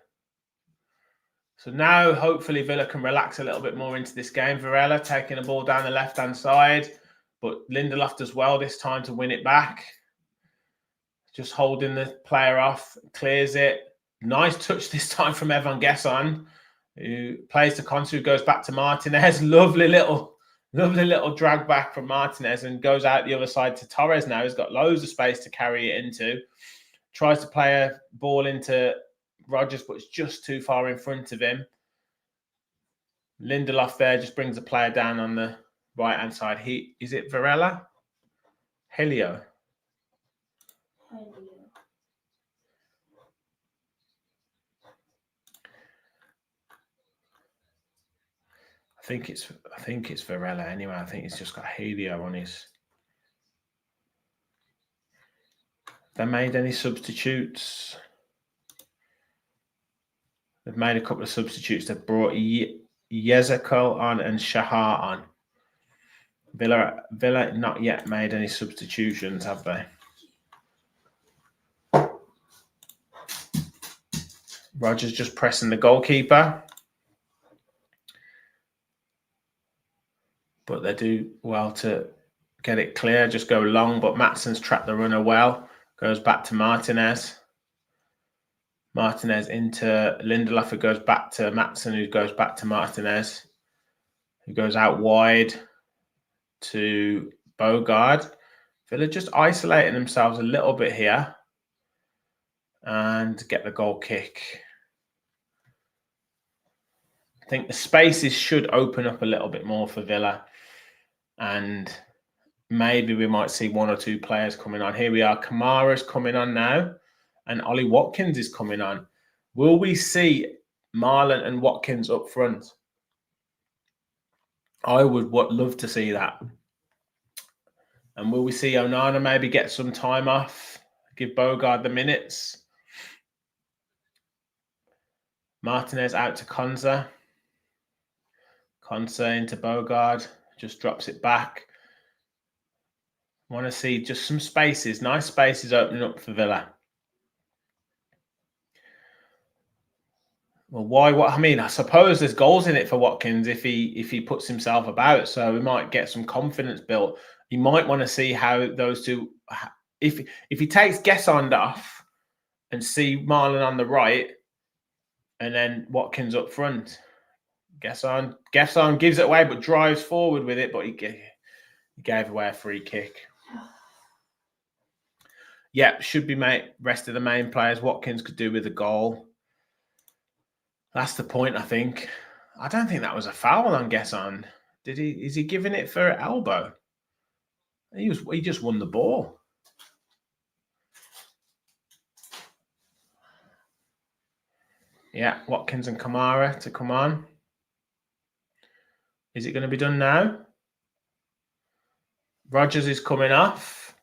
So now, hopefully, Villa can relax a little bit more into this game. Varela taking the ball down the left-hand side, but Lindelof does well this time to win it back. Just holding the player off, clears it. Nice touch this time from Evan Gesson, who plays to Konsa, who goes back to Martinez. Lovely little drag back from Martinez and goes out the other side to Torres now. He's got loads of space to carry it into. Tries to play a ball into Rogers, but it's just too far in front of him. Lindelof there just brings the player down on the right-hand side. Is it Varela? Helio. I think it's Varela anyway. I think he's just got Helio on his. They made any substitutes? They've made a couple of substitutes. They've brought Yezekel on and Shahar on. Villa not yet made any substitutions, have they? Rodgers just pressing the goalkeeper. But they do well to get it clear, just go long. But Matson's trapped the runner well. Goes back to Martinez. Martinez into Lindelof, who goes back to Matson, who goes back to Martinez, who goes out wide to Bogard. Villa just isolating themselves a little bit here and get the goal kick. I think the spaces should open up a little bit more for Villa, and maybe we might see one or two players coming on. Here we are. Kamara's coming on now, and Ollie Watkins is coming on. Will we see Marlon and Watkins up front? I would love to see that. And will we see Onana maybe get some time off? Give Bogard the minutes. Martinez out to Konza. Konza into Bogard. Just drops it back. Want to see just some spaces. Nice spaces opening up for Villa. Well, why? What I mean, I suppose there's goals in it for Watkins if he puts himself about. So we might get some confidence built. You might want to see how those two. If he takes Gesson off and see Marlon on the right, and then Watkins up front. Gesson gives it away, but drives forward with it. But he gave away a free kick. Yeah, should be rest of the main players. Watkins could do with a goal. That's the point, I think. I don't think that was a foul on Gesson. Did he? Is he giving it for elbow? He just won the ball. Yeah, Watkins and Kamara to come on. Is it going to be done now? Rodgers is coming off.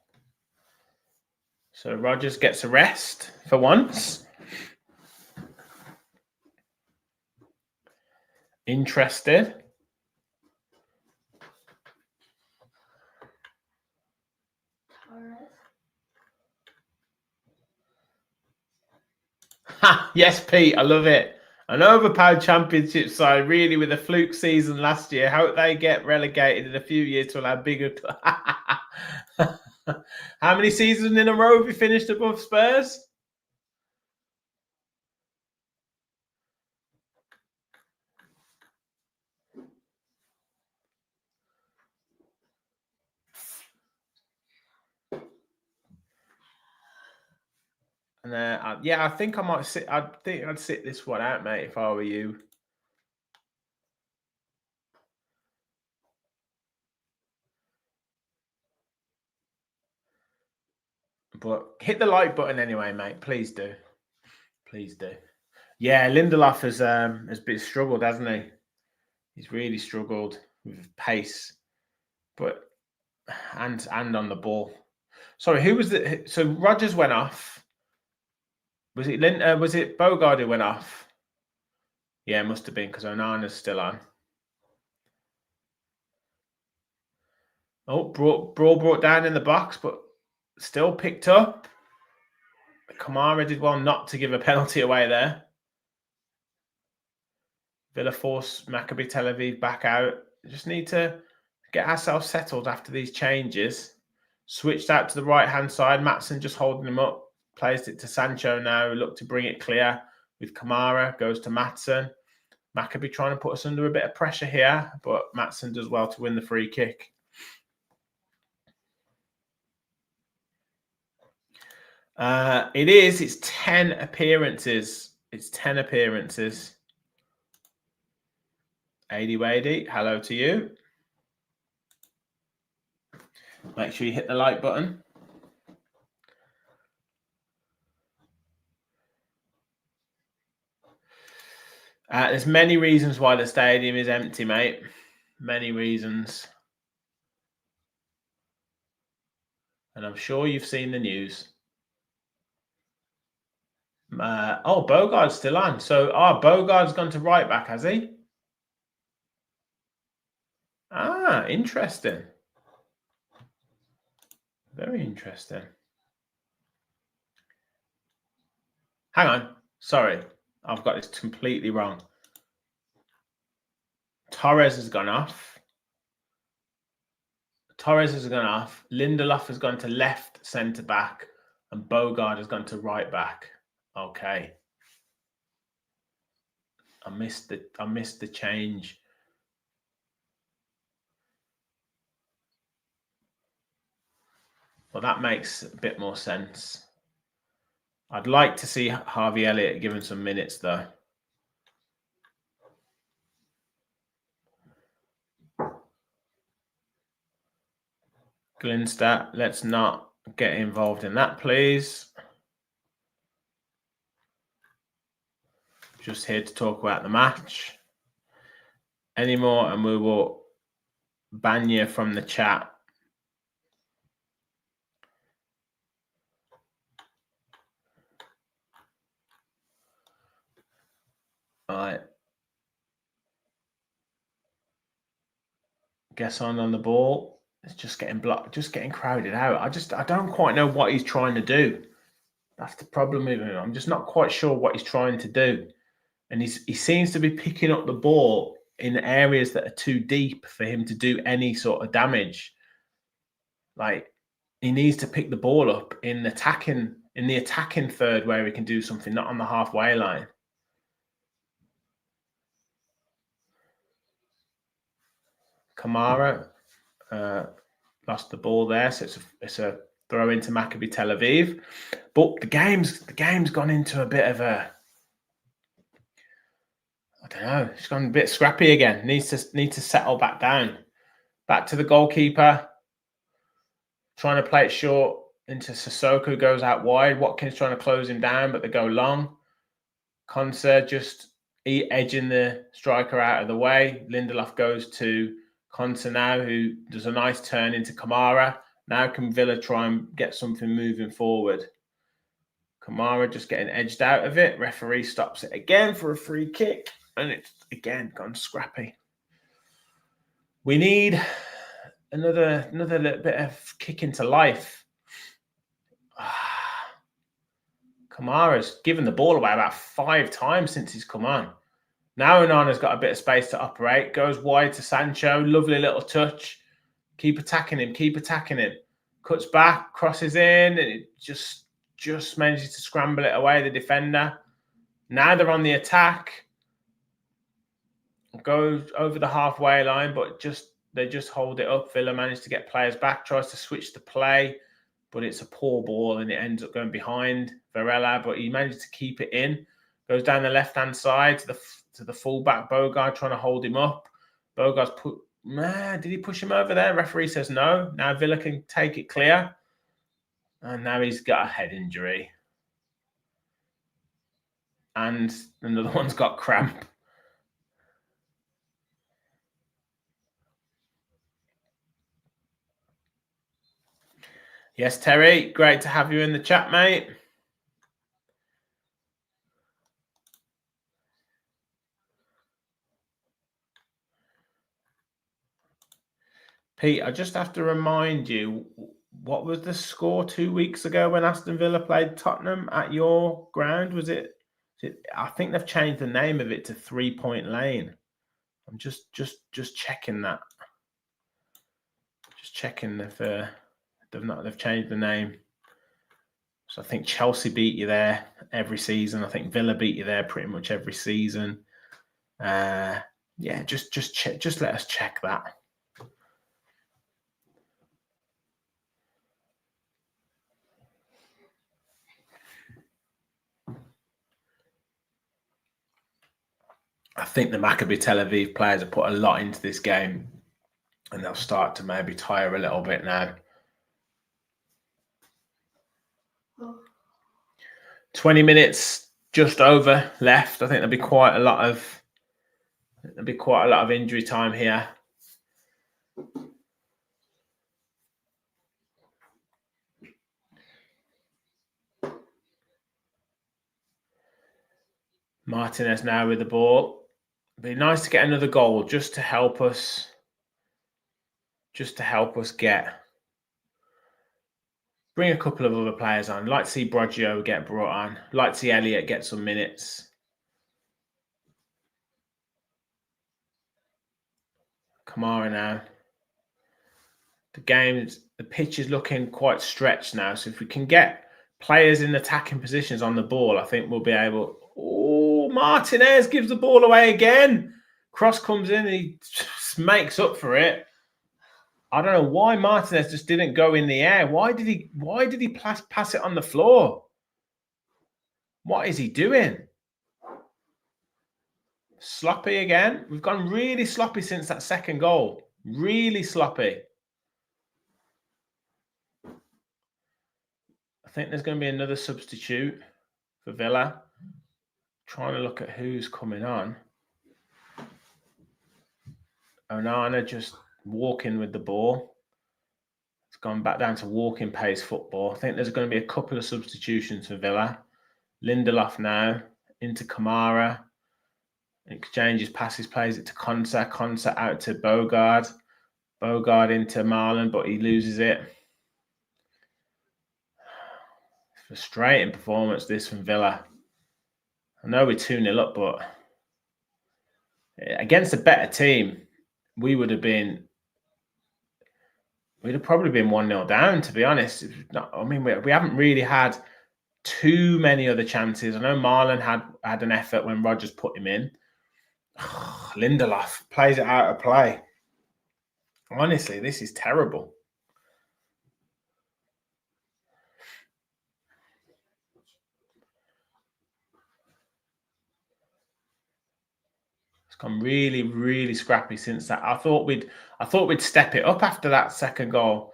So Rodgers gets a rest for once. Interested. Ha! Yes, Pete, I love it. An overpowered championship side, really, with a fluke season last year. Hope they get relegated in a few years to allow bigger. How many seasons in a row have we finished above Spurs? And yeah, I think I might sit. I think I'd sit this one out, mate, if I were you. But hit the like button anyway, mate. Please do. Please do. Yeah, Lindelof has been struggled, hasn't he? He's really struggled with pace, but and on the ball. Sorry, who was the? So Rodgers went off. Was it Bogard who went off? Yeah, it must have been because Onana's still on. Oh, brought down in the box, but still picked up. Kamara did well not to give a penalty away there. Villa force Maccabi Tel Aviv back out. Just need to get ourselves settled after these changes. Switched out to the right-hand side. Matson just holding him up. Plays it to Sancho now. Look to bring it clear with Kamara. Goes to Matson. Maccabi trying to put us under a bit of pressure here, but Matson does well to win the free kick. It's 10 appearances. It's 10 appearances. Adi Wady, hello to you. Make sure you hit the like button. There's many reasons why the stadium is empty, mate. Many reasons. And I'm sure you've seen the news. Bogard's still on. So, Bogard's gone to right back, has he? Interesting. Very interesting. Hang on. Sorry. I've got this completely wrong. Torres has gone off. Lindelof has gone to left centre back, and Bogard has gone to right back. Okay. I missed the change. Well, that makes a bit more sense. I'd like to see Harvey Elliott given some minutes, though. Glinstad, let's not get involved in that, please. Just here to talk about the match. Any more, and we will ban you from the chat. All right. Guess on the ball. It's just getting blocked, just getting crowded out. I don't quite know what he's trying to do. That's the problem with him. I'm just not quite sure what he's trying to do. And he seems to be picking up the ball in areas that are too deep for him to do any sort of damage. Like, he needs to pick the ball up in the attacking third where he can do something, not on the halfway line. Kamara lost the ball there, so it's a throw into Maccabi Tel Aviv. But the game's gone into a bit of a, I don't know, it's gone a bit scrappy again. Needs to settle back down. Back to the goalkeeper. Trying to play it short into Sissoko, goes out wide. Watkins trying to close him down, but they go long. Konsa just edging the striker out of the way. Lindelof goes to Konsa now, who does a nice turn into Kamara. Now can Villa try and get something moving forward? Kamara just getting edged out of it. Referee stops it again for a free kick, and it's again gone scrappy. We need another little bit of kick into life. Kamara's given the ball away about 5 times since he's come on. Now Onana's got a bit of space to operate. Goes wide to Sancho. Lovely little touch. Keep attacking him. Cuts back, crosses in, and it just manages to scramble it away, the defender. Now they're on the attack. Goes over the halfway line, but they just hold it up. Villa managed to get players back, tries to switch the play, but it's a poor ball and it ends up going behind Varela, but he managed to keep it in. Goes down the left-hand side to the fullback, Bogard, trying to hold him up. Bogard's did he push him over there? Referee says no. Now Villa can take it clear. And now he's got a head injury. And another one's got cramp. Yes, Terry, great to have you in the chat, mate. Pete, I just have to remind you, what was the score 2 weeks ago when Aston Villa played Tottenham at your ground? Was it? I think they've changed the name of it to 3 Point Lane. I'm just checking that. Just checking if they've changed the name. So I think Chelsea beat you there every season. I think Villa beat you there pretty much every season. Yeah, just let us check that. I think the Maccabi Tel Aviv players have put a lot into this game, and they'll start to maybe tire a little bit now. 20 minutes just over left. I think there'll be quite a lot of injury time here. Martinez now with the ball. It'd be nice to get another goal just to help us get Bring a couple of other players on. Like to see Broggio get brought on. Like to see Elliott get some minutes. Kamara now. The pitch is looking quite stretched now. So if we can get players in attacking positions on the ball, I think we'll be able. Oh, Martinez gives the ball away again. Cross comes in, and he makes up for it. I don't know why Martinez just didn't go in the air. Why did he pass it on the floor? What is he doing? Sloppy again. We've gone really sloppy since that second goal. Really sloppy. I think there's going to be another substitute for Villa. Trying to look at who's coming on. Onana just walking with the ball. It's gone back down to walking pace football. I think there's going to be a couple of substitutions for Villa. Lindelof now into Kamara. Exchanges passes, plays it to Konsa. Konsa out to Bogard. Bogard into Marlon, but he loses it. Frustrating performance this from Villa. I know we're 2-0 up, but against a better team, we'd have probably been 1-0 down, to be honest. We haven't really had too many other chances. I know Marlon had an effort when Rodgers put him in. Lindelof plays it out of play. Honestly, this is terrible. It's gone really, really scrappy since that. I thought we'd step it up after that second goal.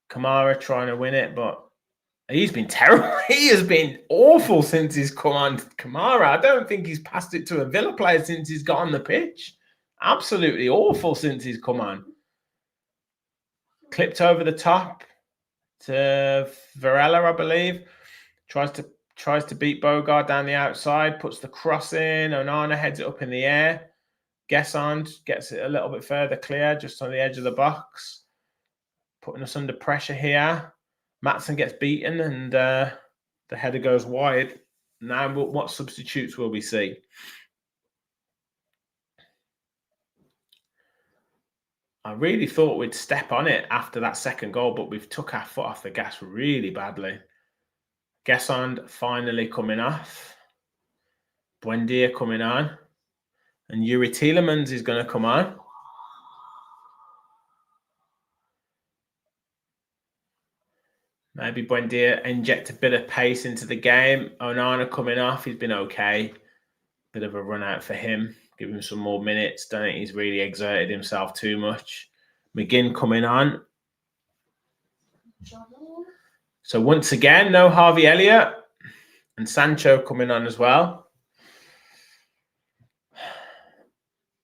Kamara trying to win it, but he's been terrible. He has been awful since he's come on. Kamara, I don't think he's passed it to a Villa player since he's got on the pitch. Absolutely awful since he's come on. Clipped over the top to Varela, I believe. Tries to beat Bogard down the outside, puts the cross in. Onana heads it up in the air. Guessand gets it a little bit further clear, just on the edge of the box. Putting us under pressure here. Matson gets beaten and the header goes wide. Now, what substitutes will we see? I really thought we'd step on it after that second goal, but we've took our foot off the gas really badly. Guessand finally coming off. Buendia coming on. And Yuri Tielemans is going to come on. Maybe Buendia inject a bit of pace into the game. Onana coming off. He's been okay. Bit of a run out for him. Give him some more minutes. Don't think he's really exerted himself too much. McGinn coming on. So once again, no Harvey Elliott. And Sancho coming on as well.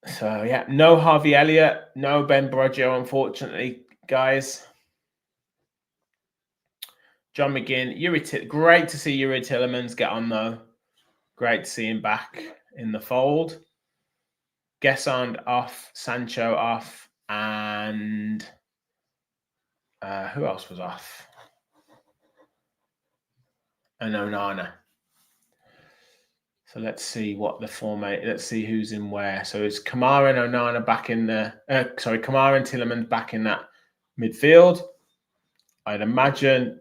So, yeah, no Harvey Elliott. No Ben Broggio, unfortunately, guys. John McGinn. Great to see Yuri Tielemans get on, though. Great to see him back in the fold. Guessand off. Sancho off. And who else was off? And Onana. So let's see what the format. Let's see who's in where. So it's Kamara and Onana back in the. Kamara and Tielemans back in that midfield. I'd imagine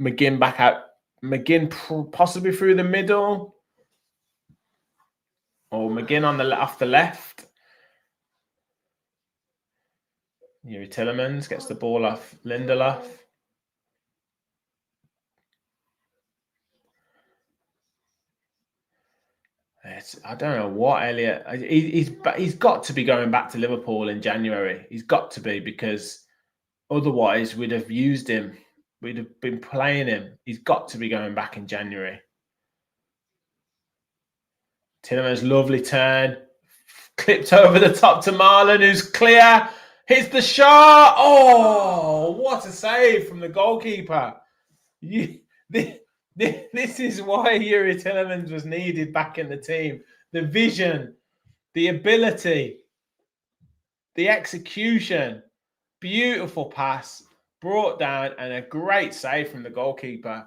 McGinn back out. McGinn possibly through the middle, or McGinn off the left. Yuri Tielemans gets the ball off Lindelof. I don't know what Elliott. He's got to be going back to Liverpool in January. He's got to be, because otherwise we'd have used him. We'd have been playing him. He's got to be going back in January. Tielemans, lovely turn. Clipped over the top to Marlon, who's clear. Hits the shot. Oh, what a save from the goalkeeper. This is why Yuri Tielemans was needed back in the team. The vision, the ability, the execution. Beautiful pass. brought down, and a great save from the goalkeeper.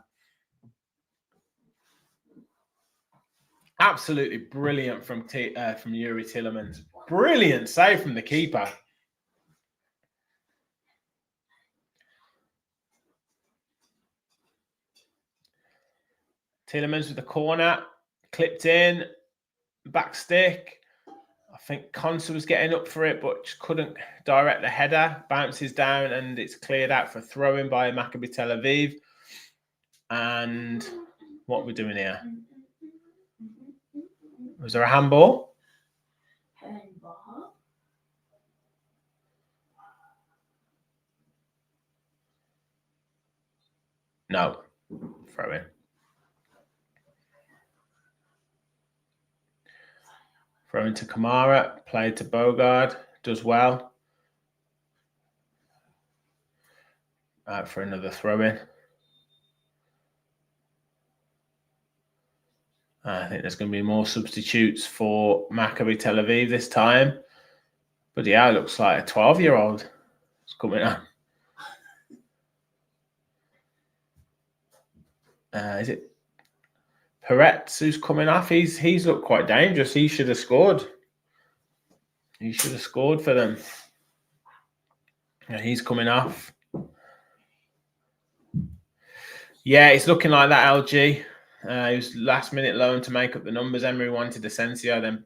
Absolutely brilliant from Yuri Tielemans. Brilliant save from the keeper. Tielemans with the corner, clipped in, back stick. I think Konsa was getting up for it, but just couldn't direct the header. Bounces down, and it's cleared out for throwing by Maccabi Tel Aviv. And what we're doing here? Was there a handball? No. Throw in. Throw into Kamara, played to Bogard, does well. Out for another throw in. I think there's going to be more substitutes for Maccabi Tel Aviv this time. But yeah, it looks like a 12-year-old is coming on. Is it Peretz who's coming off? He's looked quite dangerous. He should have scored. He should have scored for them. Yeah, he's coming off. Yeah, it's looking like that, LG. He was last minute loan to make up the numbers. Emery wanted Asensio, then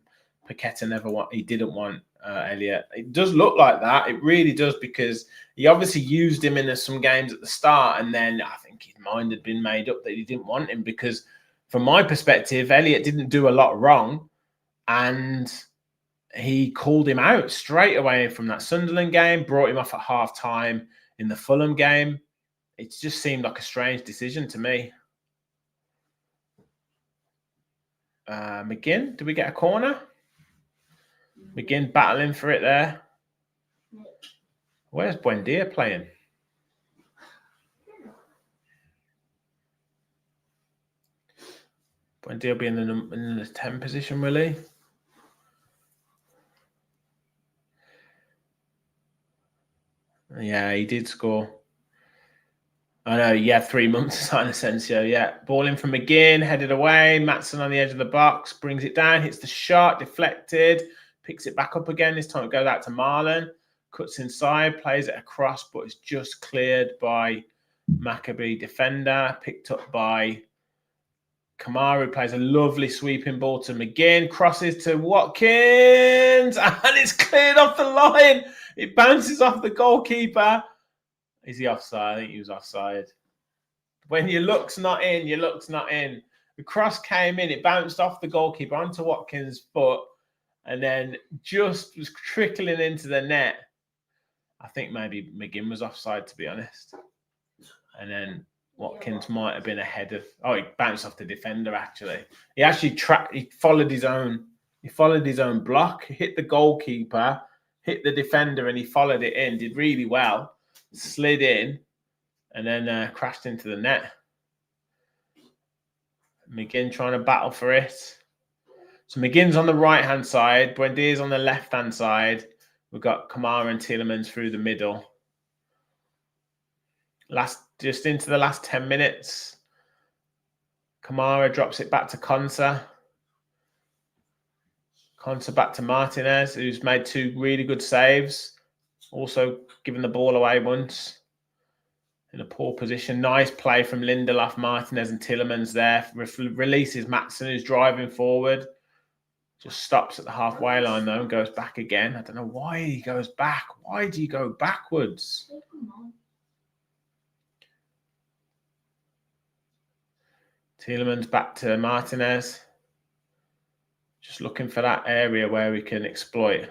Paqueta he didn't want Elliott. It does look like that. It really does, because he obviously used him in some games at the start, and then I think his mind had been made up that he didn't want him, because from my perspective, Elliott didn't do a lot wrong, and he called him out straight away from that Sunderland game, brought him off at half-time in the Fulham game. It just seemed like a strange decision to me. McGinn, did we get a corner? McGinn battling for it there. Where's Buendia playing? Buendia will be in the 10 position, will he? Yeah, he did score. I know, yeah, 3 months to sign Asensio. Yeah, ball in from McGinn, headed away. Maatsen on the edge of the box, brings it down, hits the shot, deflected, picks it back up again. This time it goes out to Marlon, cuts inside, plays it across, but it's just cleared by Maccabi defender, picked up by Kamara, plays a lovely sweeping ball to McGinn, crosses to Watkins, and it's cleared off the line. It bounces off the goalkeeper. Is he offside? I think he was offside. When your luck's not in, your luck's not in. The cross came in, it bounced off the goalkeeper onto Watkins' foot, and then just was trickling into the net. I think maybe McGinn was offside, to be honest. And then Watkins might have been ahead of. Oh, he bounced off the defender. Actually, he actually He followed his own. He followed his own block. He hit the goalkeeper, hit the defender, and he followed it in. Did really well. Slid in, and then crashed into the net. McGinn trying to battle for it. So McGinn's on the right-hand side. Buendia's on the left-hand side. We've got Kamara and Tielemans through the middle. Just into the last 10 minutes. Kamara drops it back to Konsa. Konsa back to Martinez, who's made 2 really good saves. Also giving the ball away once. In a poor position. Nice play from Lindelof, Martinez and Tielemans there. Releases Maatsen, who's driving forward. Just stops at the halfway line, though, and goes back again. I don't know why he goes back. Why do you go backwards? Tielemans back to Martinez. Just looking for that area where we can exploit.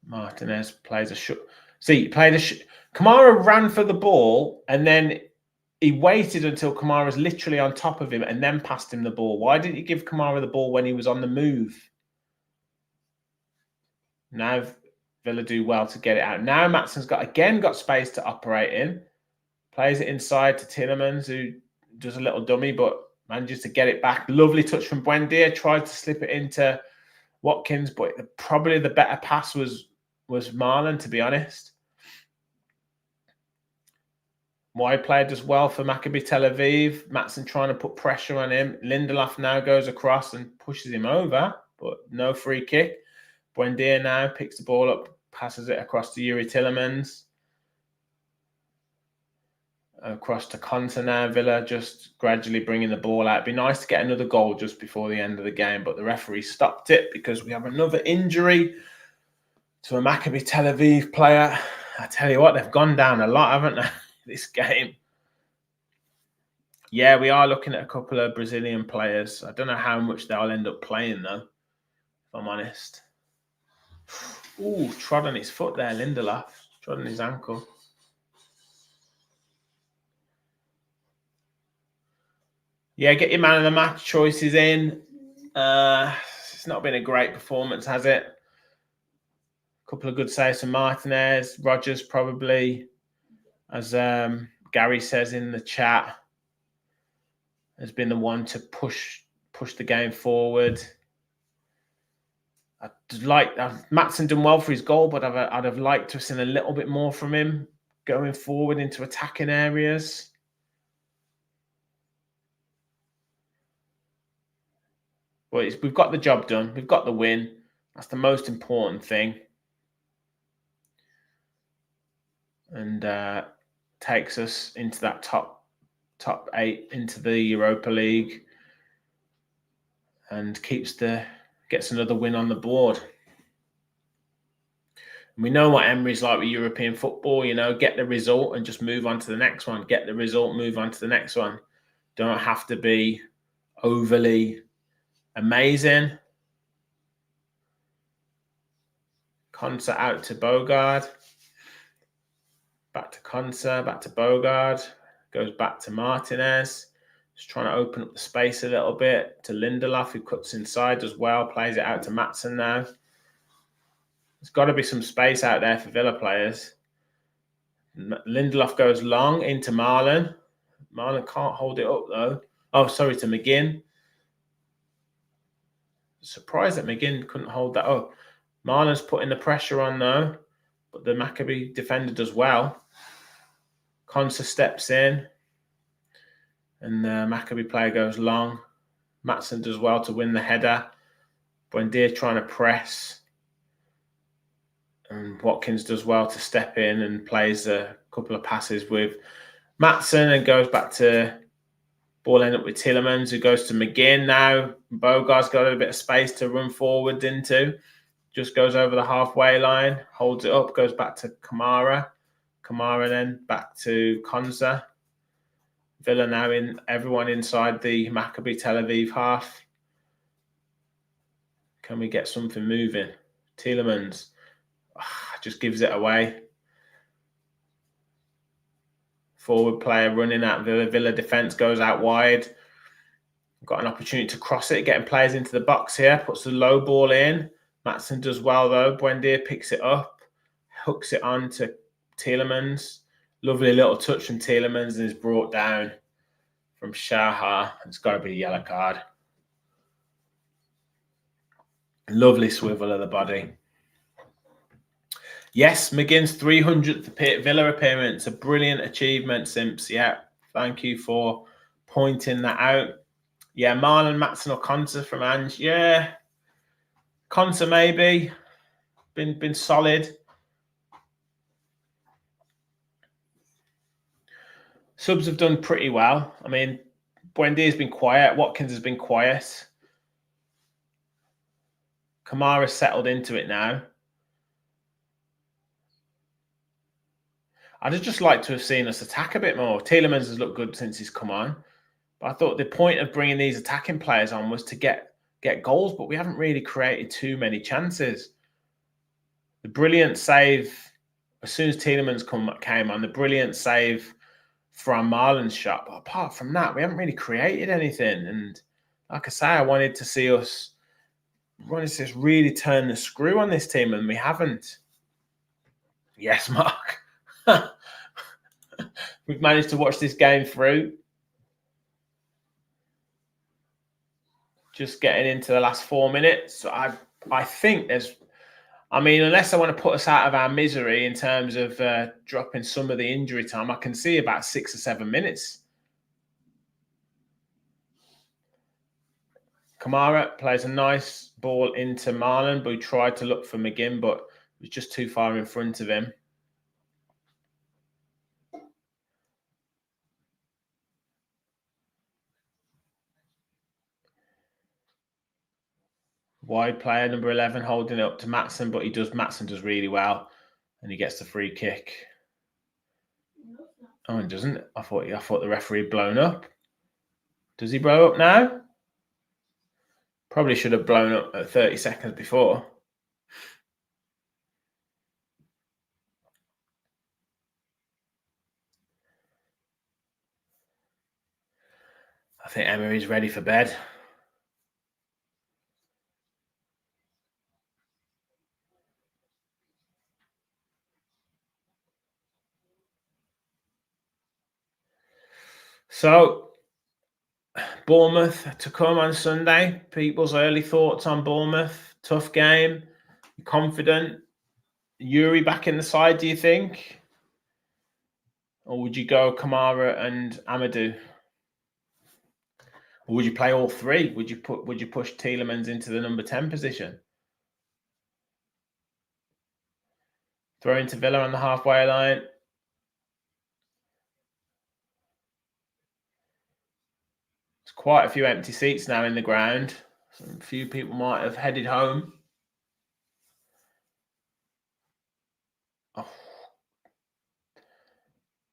Martinez plays a shot. See, he played a shot. Kamara ran for the ball, and then he waited until Kamara was literally on top of him and then passed him the ball. Why didn't you give Kamara the ball when he was on the move? Now Villa do well to get it out. Now Maatsen's got space to operate in. Plays it inside to Tielemans, who does a little dummy, but manages to get it back. Lovely touch from Buendia. Tried to slip it into Watkins, but probably the better pass was Marlon, to be honest. Wide player does well for Maccabi Tel Aviv. Matson trying to put pressure on him. Lindelof now goes across and pushes him over, but no free kick. Buendia now picks the ball up, passes it across to Yuri Tillemans. Across to Konsa now. Villa just gradually bringing the ball out. It'd be nice to get another goal just before the end of the game, but the referee stopped it because we have another injury to a Maccabi Tel Aviv player. I tell you what, they've gone down a lot, haven't they, this game? Yeah, we are looking at a couple of Brazilian players. I don't know how much they'll end up playing, though, if I'm honest. Ooh, trod on his foot there, Lindelof. Trod on his ankle. Yeah, get your man of the match choices in. It's not been a great performance, has it? A couple of good saves from Martinez. Rogers probably, as Gary says in the chat, has been the one to push the game forward. Matson done well for his goal, but I'd have liked to have seen a little bit more from him going forward into attacking areas. But we've got the job done. We've got the win. That's the most important thing. And takes us into that top 8 into the Europa League, and gets another win on the board. And we know what Emery's like with European football. Get the result and just move on to the next one. Get the result, move on to the next one. Don't have to be overly amazing. Konsa out to Bogard. Back to Konsa, back to Bogard. Goes back to Martinez. Just trying to open up the space a little bit to Lindelof, who cuts inside as well. Plays it out to Matson now. There's got to be some space out there for Villa players. Lindelof goes long into Marlon. Marlon can't hold it up, though. Oh, sorry, to McGinn. Surprised that McGinn couldn't hold that up. Marlon's putting the pressure on, though. But the Maccabi defender does well. Konsa steps in. And the Maccabi player goes long. Matson does well to win the header. Buendia trying to press. And Watkins does well to step in and plays a couple of passes with Matson and goes back to ball end up with Tillemans, who goes to McGinn now. Bogard's got a bit of space to run forward into. Just goes over the halfway line, holds it up, goes back to Kamara. Kamara then back to Konsa. Villa now everyone inside the Maccabi Tel Aviv half. Can we get something moving? Tillemans just gives it away. Forward player running at Villa. Villa defence goes out wide. Got an opportunity to cross it, getting players into the box here. Puts the low ball in. Matson does well, though. Buendia picks it up. Hooks it on to Tillemans. Lovely little touch from Tillemans, and is brought down from Shahar. It's got to be a yellow card. Lovely swivel of the body. Yes, McGinn's 300th Villa appearance. A brilliant achievement, Simps. Yeah, thank you for pointing that out. Yeah, Marlon, Matson or Konsa from Ange. Yeah, Konsa maybe. Been solid. Subs have done pretty well. I mean, Buendia's been quiet. Watkins has been quiet. Kamara's settled into it now. I'd just like to have seen us attack a bit more. Tillemans has looked good since he's come on. But I thought the point of bringing these attacking players on was to get goals, but we haven't really created too many chances. The brilliant save, as soon as Tillemans came on, the brilliant save from Marlon's shot. But apart from that, we haven't really created anything. And like I say, I wanted to see us really turn the screw on this team, and we haven't. Yes, Mark. We've managed to watch this game through. Just getting into the last 4 minutes. I think unless I want to put us out of our misery in terms of dropping some of the injury time, I can see about 6 or 7 minutes. Kamara plays a nice ball into Marlon, but he tried to look for McGinn, but was just too far in front of him. Wide player, number 11, holding it up to Maatsen, but Maatsen does really well, and he gets the free kick. Oh, it doesn't. I thought the referee had blown up. Does he blow up now? Probably should have blown up at 30 seconds before. I think Emery's ready for bed. So, Bournemouth to come on Sunday. People's early thoughts on Bournemouth. Tough game. Confident. Yuri back in the side, do you think? Or would you go Kamara and Amadou? Or would you play all three? Would you push Tielemans into the number 10 position? Throw into Villa on the halfway line. There's quite a few empty seats now in the ground. A few people might have headed home. Oh.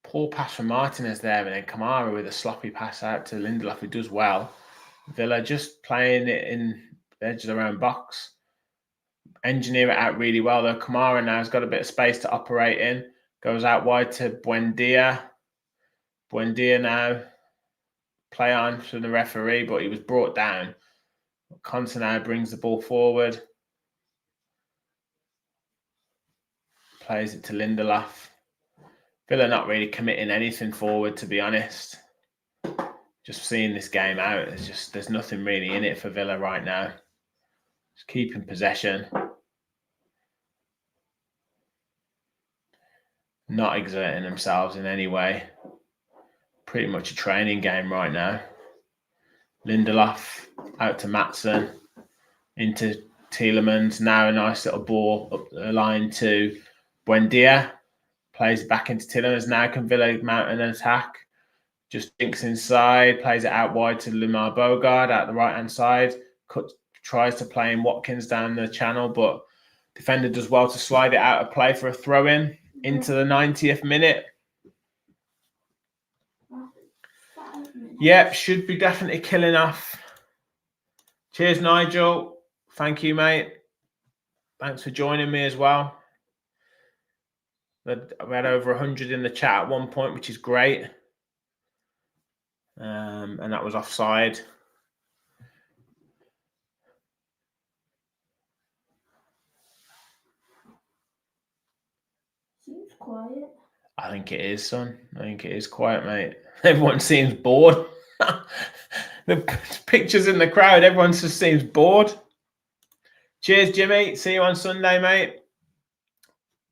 Poor pass from Martinez there, and then Kamara with a sloppy pass out to Lindelof, who does well. Villa just playing it in the edge of their own box. Engineer it out really well, though. Kamara now has got a bit of space to operate in. Goes out wide to Buendia. Buendia now play on from the referee, but he was brought down. Conte now brings the ball forward. Plays it to Lindelof. Villa not really committing anything forward, to be honest. Just seeing this game out, there's nothing really in it for Villa right now. Just keeping possession. Not exerting themselves in any way. Pretty much a training game right now. Lindelof out to Maatsen. Into Tielemans. Now a nice little ball up the line to Buendia. Plays it back into Tielemans. Now can Villa mount an attack? Just dinks inside. Plays it out wide to Limar Bogard out the right-hand side. Tries to play in Watkins down the channel, but defender does well to slide it out of play for a throw-in into the 90th minute. Yep, should be definitely killing off. Cheers, Nigel. Thank you, mate. Thanks for joining me as well. We had over 100 in the chat at one point, which is great. And that was offside. Seems quiet. I think it is, son. I think it is quiet, mate. Everyone seems bored. The pictures in the crowd, everyone just seems bored. Cheers, Jimmy. See you on Sunday, mate.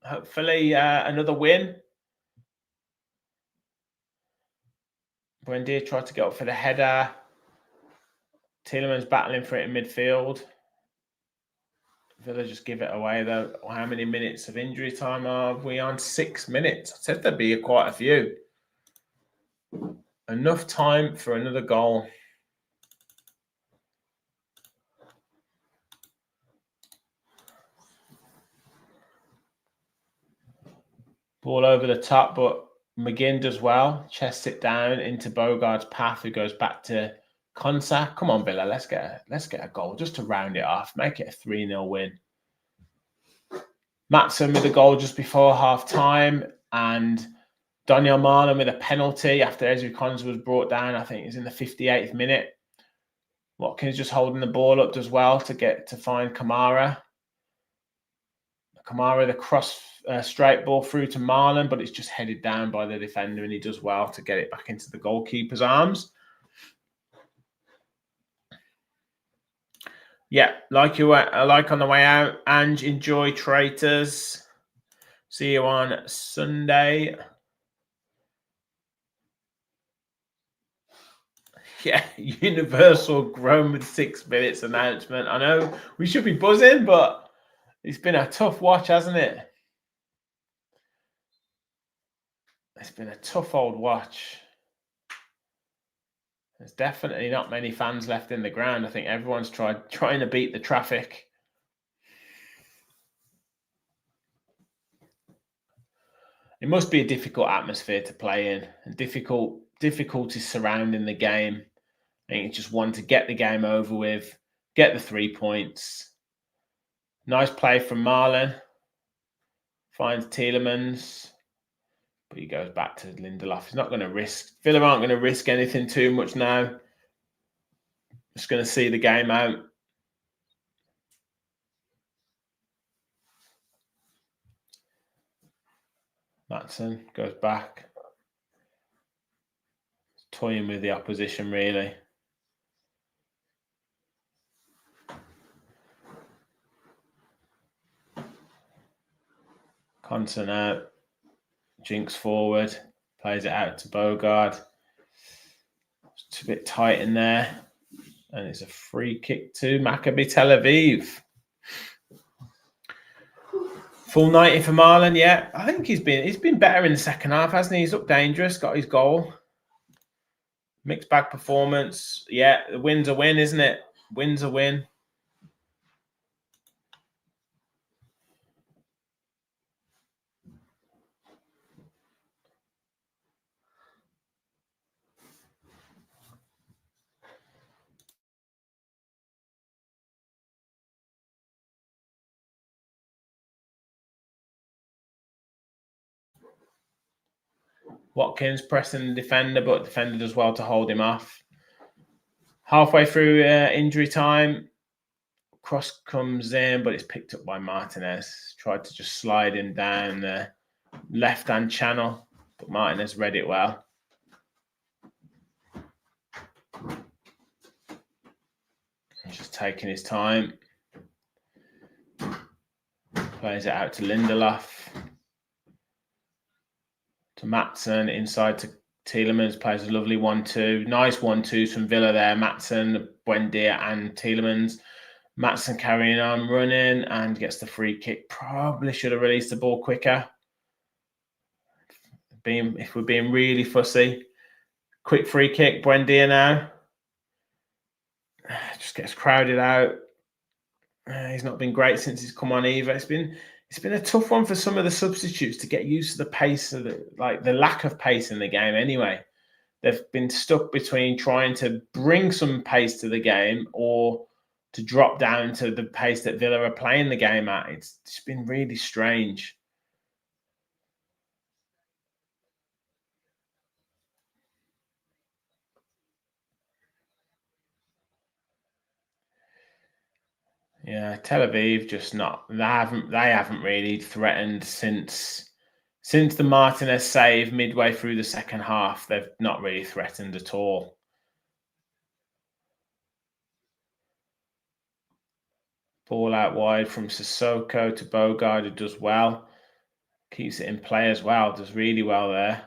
Hopefully another win. Buendia tried to get up for the header. Tielemans battling for it in midfield. Villa just give it away, though. How many minutes of injury time are we on? 6 minutes. I said there'd be quite a few. Enough time for another goal. Ball over the top, but McGinn does well. Chests it down into Bogard's path, who goes back to Konsa. Come on, Villa. Let's get a goal just to round it off. Make it a 3-0 win. Maatsen with a goal just before half-time, and Daniel Marlon with a penalty after Ezri Konsa was brought down. I think it's in the 58th minute. Watkins just holding the ball up as well to find Kamara. Kamara, the cross straight ball through to Marlon, but it's just headed down by the defender, and he does well to get it back into the goalkeeper's arms. Yeah, like on the way out. And enjoy Traitors. See you on Sunday. Yeah, Universal grown with 6 minutes announcement. I know we should be buzzing, but it's been a tough watch, hasn't it? It's been a tough old watch. There's definitely not many fans left in the ground. I think everyone's trying to beat the traffic. It must be a difficult atmosphere to play in, and difficulties surrounding the game. I think it's just one to get the game over with, get the 3 points. Nice play from Marlon. Finds Tielemans, but he goes back to Lindelof. He's not going to risk. Villa aren't going to risk anything too much now. Just going to see the game out. Matson goes back. Toying with the opposition, really. Conson out. Jinx forward. Plays it out to Bogard. It's a bit tight in there. And it's a free kick to Maccabi Tel Aviv. Full 90 for Marlon, yeah. I think he's been better in the second half, hasn't he? He's looked dangerous, got his goal. Mixed bag performance. Yeah, the win's a win, isn't it? Win's a win. Watkins pressing the defender, but the defender does well to hold him off. Halfway through injury time, cross comes in, but it's picked up by Martinez. Tried to just slide him down the left-hand channel, but Martinez read it well. He's just taking his time. Plays it out to Lindelof. To Matson, inside to Tielemans, plays a lovely 1-2. Nice 1-2s from Villa there. Matson, Buendia and Tielemans. Matson carrying on, running, and gets the free kick. Probably should have released the ball quicker. If we're being really fussy. Quick free kick, Buendia now. Just gets crowded out. He's not been great since he's come on either. It's been a tough one for some of the substitutes to get used to the pace of the lack of pace in the game anyway. They've been stuck between trying to bring some pace to the game or to drop down to the pace that Villa are playing the game at. It's been really strange. Yeah, Tel Aviv just not. They haven't really threatened since the Martinez save midway through the second half. They've not really threatened at all. Ball out wide from Sissoko to Bogard, who does well. Keeps it in play as well. Does really well there.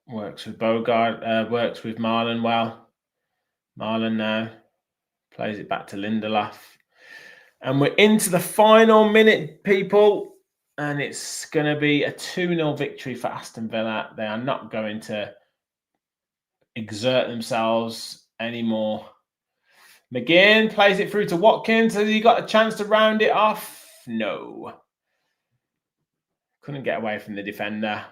Works with Bogard. Works with Marlon well. Marlon now plays it back to Lindelof. And we're into the final minute, people. And it's going to be a 2-0 victory for Aston Villa. They are not going to exert themselves anymore. McGinn plays it through to Watkins. Has he got a chance to round it off? No. Couldn't get away from the defender.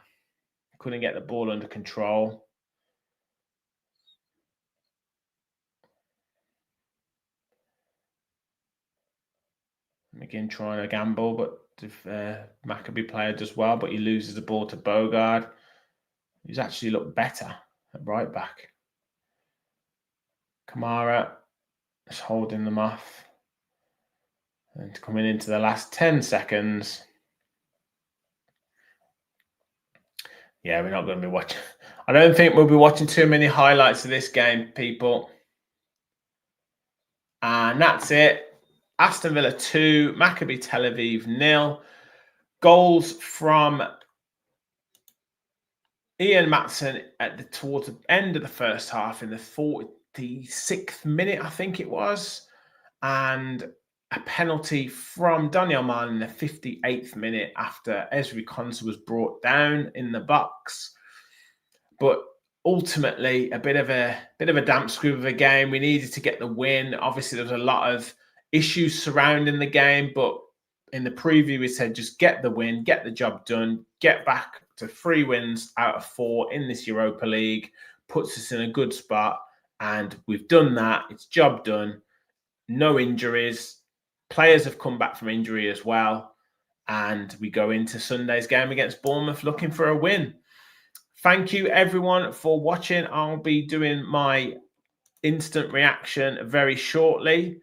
Couldn't get the ball under control. McGinn trying to gamble, but Maccabi player does well, but he loses the ball to Bogard. He's actually looked better at right back. Kamara is holding them off. And coming into the last 10 seconds. Yeah, we're not going to be watching. I don't think we'll be watching too many highlights of this game, people. And that's it. Aston Villa 2, Maccabi Tel Aviv 0. Goals from Ian Matson towards the end of the first half in the 46th minute, I think it was. And a penalty from Daniel Mann in the 58th minute after Ezri Konsa was brought down in the box. But ultimately, a bit of a damp squib of a game. We needed to get the win. Obviously, there was a lot of issues surrounding the game, but in the preview, we said just get the win, get the job done, get back to 3 wins out of 4 in this Europa League, puts us in a good spot. And we've done that. It's job done. No injuries. Players have come back from injury as well. And we go into Sunday's game against Bournemouth looking for a win. Thank you, everyone, for watching. I'll be doing my instant reaction very shortly.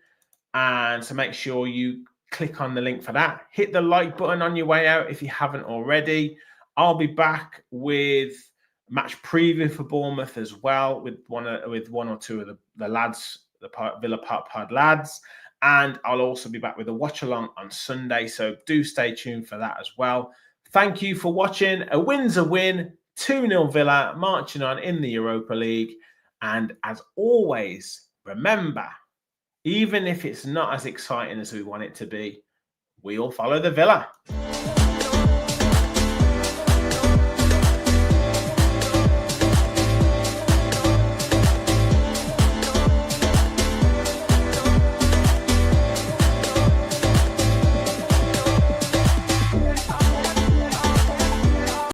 And so make sure you click on the link for that. Hit the like button on your way out if you haven't already. I'll be back with match preview for Bournemouth as well with one or two of the lads, the Villa Park Pod lads. And I'll also be back with a watch along on Sunday. So do stay tuned for that as well. Thank you for watching. A win's a win. 2-0 Villa marching on in the Europa League. And as always, remember, even if it's not as exciting as we want it to be, we'll follow the Villa.